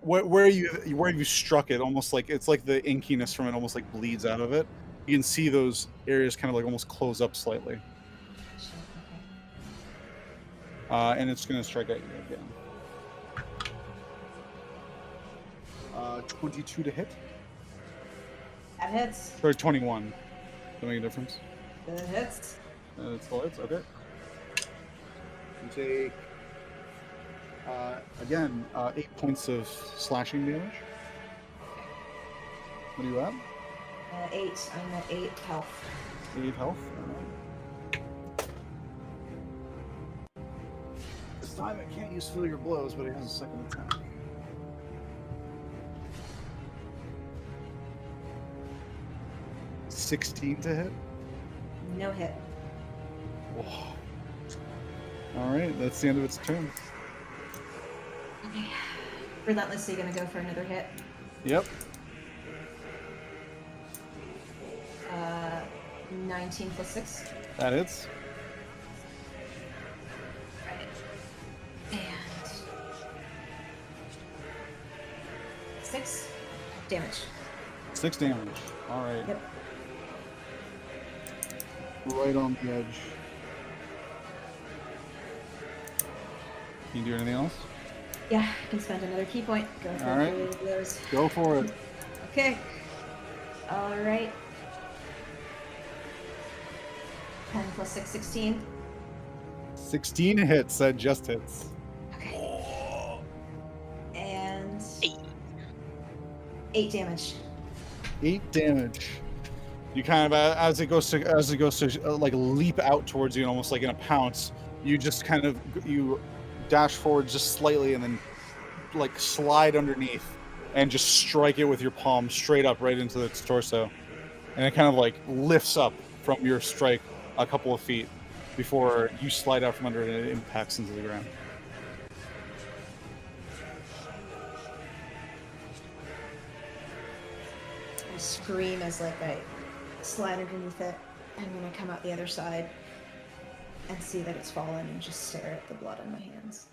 where you struck it, almost like it's like the inkiness from it almost like bleeds out of it. You can see those areas kind of like almost close up slightly. And it's going to strike at you again. 22 to hit. That hits. Or 21. Does that make a difference? That hits. It still hits, okay. You take, again, 8 points of slashing damage. What are you at? 8. I'm at 8 health. 8 health. This time it can't use familiar blows, but it has a second attack. $16 to hit. No hit. Whoa. All right, that's the end of its turn. Okay. Relentlessly gonna go for another hit. Yep. 19 plus 6. That hits. And 6 damage. 6 damage. All right. Yep. Right on the edge. Can you do anything else? Yeah, I can spend another key point. Go for All right. a of those. Go for it. Okay. All right. 10 plus 6, 16. 16 hits. That just hits. Okay. And 8 damage. 8 damage. You kind of, as it goes to like leap out towards you, and almost like in a pounce, you just kind of dash forward just slightly, and then like slide underneath, and just strike it with your palm straight up right into its torso, and it kind of like lifts up from your strike a couple of feet before you slide out from under it, and it impacts into the ground. I scream as like I slide underneath it, and then I come out the other side and see that it's fallen and just stare at the blood on my hands.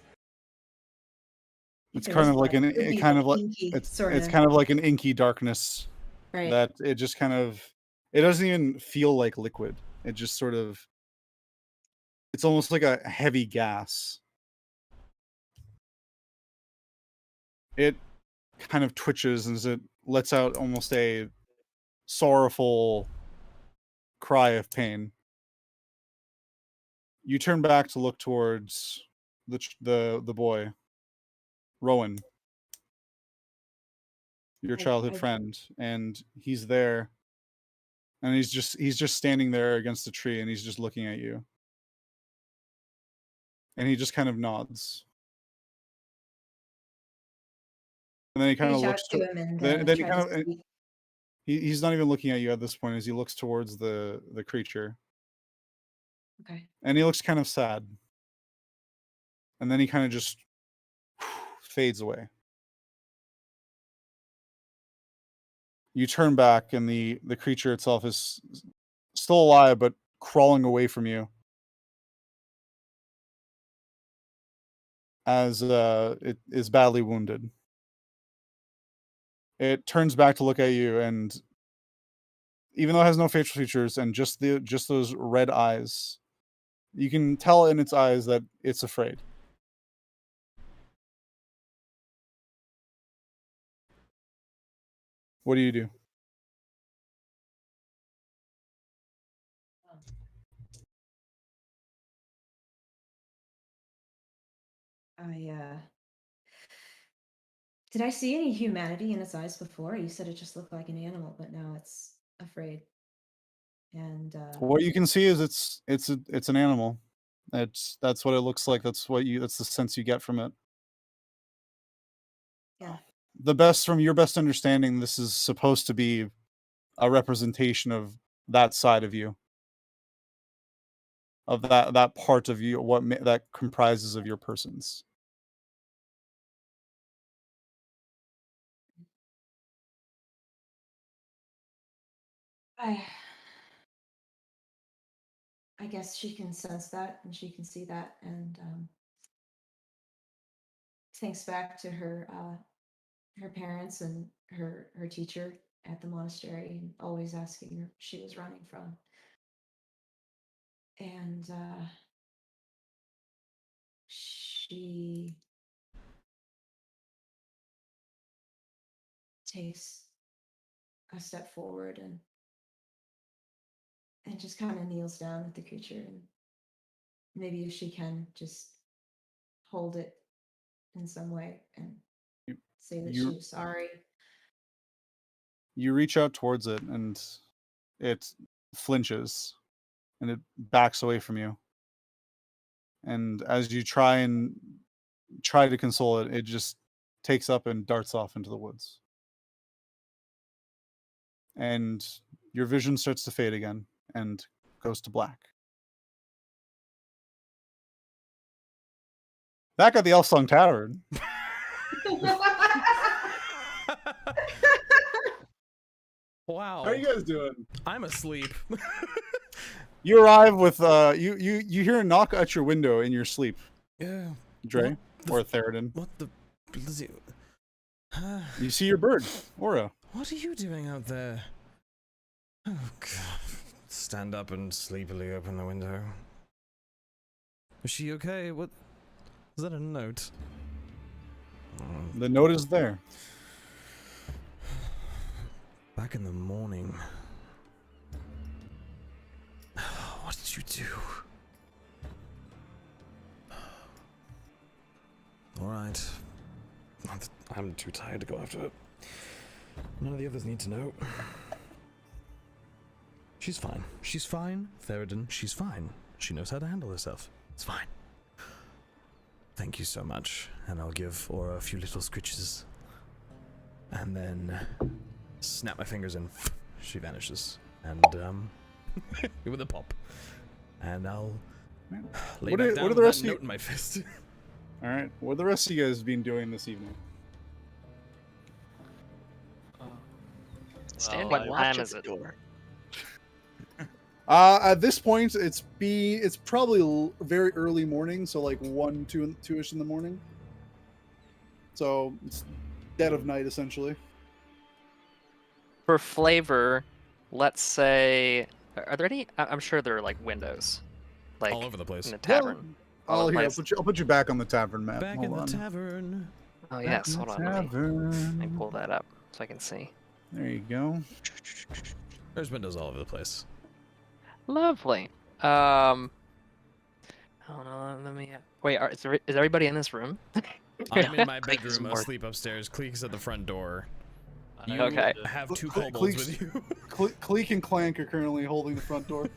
It's It kind was of like an it would be kind of like inky, it's sorta. kind of like an inky darkness Right. that it just kind of, it doesn't even feel like liquid. It just sort of, it's almost like a heavy gas. It kind of twitches as it lets out almost a sorrowful cry of pain. You turn back to look towards the boy, Rowan, your childhood friend, and he's there, and he's just standing there against the tree, and he's just looking at you, and he just kind of nods, and then he kind of Reach out looks to him and then he try kind to of speak. he's not even looking at you at this point as he looks towards the creature, Okay. and he looks kind of sad, and then he kind of just fades away. You turn back, and the creature itself is still alive, but crawling away from you as it is badly wounded. It turns back to look at you, and even though it has no facial features and just those red eyes, you can tell in its eyes that it's afraid. What do you do? Did I see any humanity in its eyes before? You said it just looked like an animal, but now it's afraid. And What you can see is it's an animal. That's what it looks like. That's the sense you get from it. yeah. From your best understanding, this is supposed to be a representation of that side of you, of that part of you, that comprises of your persons. I guess she can sense that and she can see that, and thinks back to her parents and her teacher at the monastery, and always asking her she was running from. And she takes a step forward and just kind of kneels down at the creature, and maybe if she can just hold it in some way and say that she was sorry. You reach out towards it, and it flinches, and it backs away from you. And as you try to console it, it just takes up and darts off into the woods. And your vision starts to fade again and goes to black. Back at the Elf Song Tavern. Wow. How are you guys doing? I'm asleep. You arrive with you hear a knock at your window in your sleep, Yeah. Dre What the or Theraden. What the? Blizzy- You see your bird, Aura. What are you doing out there? Oh God! Stand up and sleepily open the window. Is she okay? What? Is that a note? The note is there. Back in the morning. What did you do? Alright. I'm too tired to go after it. None of the others need to know. She's fine. She's fine, Theraden. She's fine. She knows how to handle herself. It's fine. Thank you so much. And I'll give Aura a few little scritches. And then snap my fingers and she vanishes. And with a pop. And I'll lay What back are down the with rest that of you- note in my fist. All right. What are the rest of you guys been doing this evening? Standing What watch time at is the it? door. At this point, it's probably very early morning, so like 2-ish in the morning. So it's dead of night essentially. For flavor, let's say, are there any? I'm sure there are like windows, like All over the place. in the tavern. All over the place. I'll put you back on the tavern map. Back Hold in the on. tavern. Oh Back yes, in hold the on. Let me tavern. pull that up so I can see. There you go. There's windows all over the place. Lovely. Hold on. Let me. Wait, is everybody in this room? I'm in my Kleeck is bedroom more- asleep upstairs. Kleeck's at the front door. I You Okay. have two Kleeck- kobolds Kleeck's- with you. Kleeck and Clank are currently holding the front door.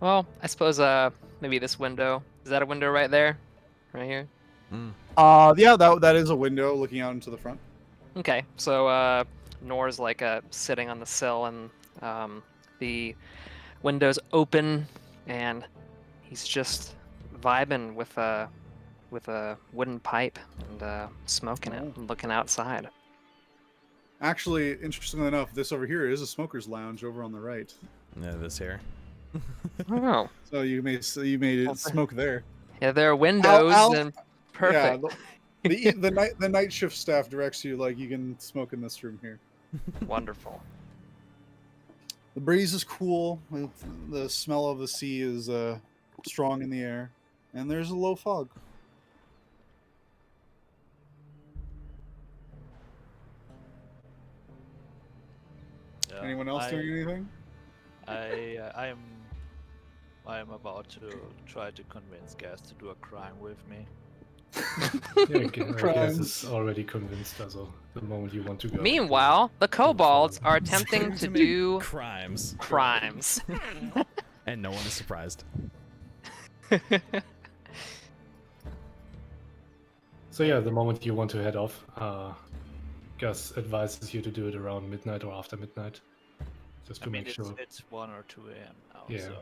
Well, I suppose maybe this window. Is that a window right there? Right here? Yeah, that is a window looking out into the front. Okay, so Nor's like sitting on the sill, and the window's open, and he's just vibing with a wooden pipe and smoking it, and looking outside. Actually, interestingly enough, this over here is a smoker's lounge over on the right. Yeah, this here. Oh, So you may smoke there. yeah, there are windows, Al- and perfect. Yeah, the night shift staff directs you like you can smoke in this room here. Wonderful. The breeze is cool. The smell of the sea is strong in the air, and there's a low fog. Yeah, Anyone else doing anything? I am about to try to convince Gasz to do a crime with me. Yeah, I guess Crimes. is already convinced as of the moment you want to go. Meanwhile, the kobolds are attempting to make do crimes, crimes. and no one is surprised. So yeah, the moment you want to head off, Gus advises you to do it around midnight or after midnight, just to I mean, make sure. it's 1 or 2 a.m. now, Yeah. so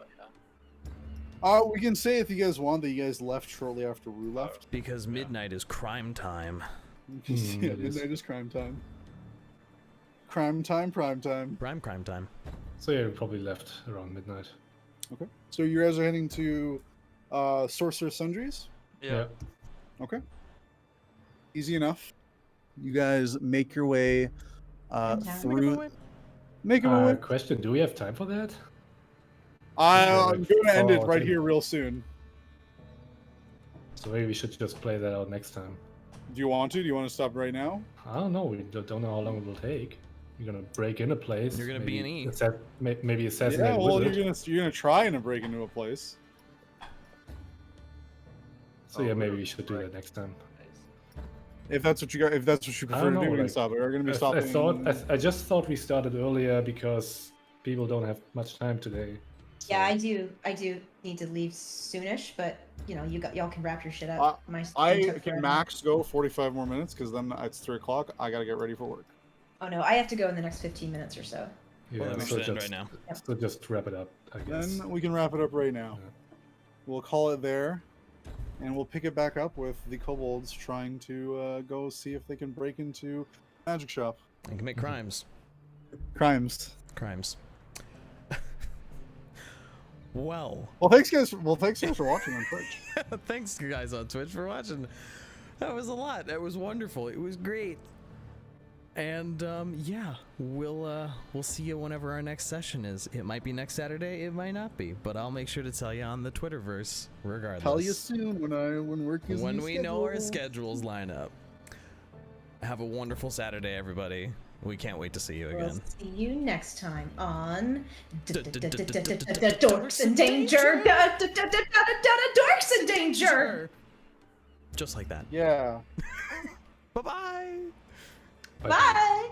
yeah. We can say if you guys want that you guys left shortly after Rue left. Because midnight is crime time. Yeah, it is. midnight is crime time. Crime time, prime time. Crime time. So yeah, we probably left around midnight. Okay. So you guys are heading to Sorcerer's Sundries? Yeah. Okay. Easy enough. You guys make your way through. Make your way. Question: do we have time for that? I'm going to end it Oh, right okay. here real soon. So maybe we should just play that out next time. Do you want to? Do you want to stop right now? I don't know. We don't know how long it will take. You're gonna break in a place. You're gonna maybe B&E. Maybe assassinate Yeah. a Well, wizard. you're gonna try and break into a place. So yeah, maybe we should do that next time. If that's what you got, if that's what you prefer to know, do, we can like, stop it. We're gonna be I stopping. I just thought we started earlier because people don't have much time today. Yeah, So- I do need to leave soonish, but you know, y'all can wrap your shit Uh, up. My I stream took can forever. max go 45 more minutes because then it's 3 o'clock. I gotta get ready for work. Oh no, I have to go in the next 15 minutes or so. Yeah, Well, then we so should end just, right now. so just wrap it up, I guess. Then we can wrap it up right now. Yeah. We'll call it there, and we'll pick it back up with the kobolds trying to go see if they can break into magic shop. And commit crimes. Crimes. Well, Thanks guys for watching on Twitch. thanks guys on Twitch for watching. That was a lot. That was wonderful. It was great. And yeah, we'll see you whenever our next session is. It might be next Saturday, it might not be, but I'll make sure to tell you on the Twitterverse regardless. Tell you soon when work is when we know our schedules line up. Have a wonderful Saturday, everybody. We can't wait to see you again. We'll see you next time on Dorks in Danger. Dorks in Danger. Just like that. Yeah. Bye-bye. Bye.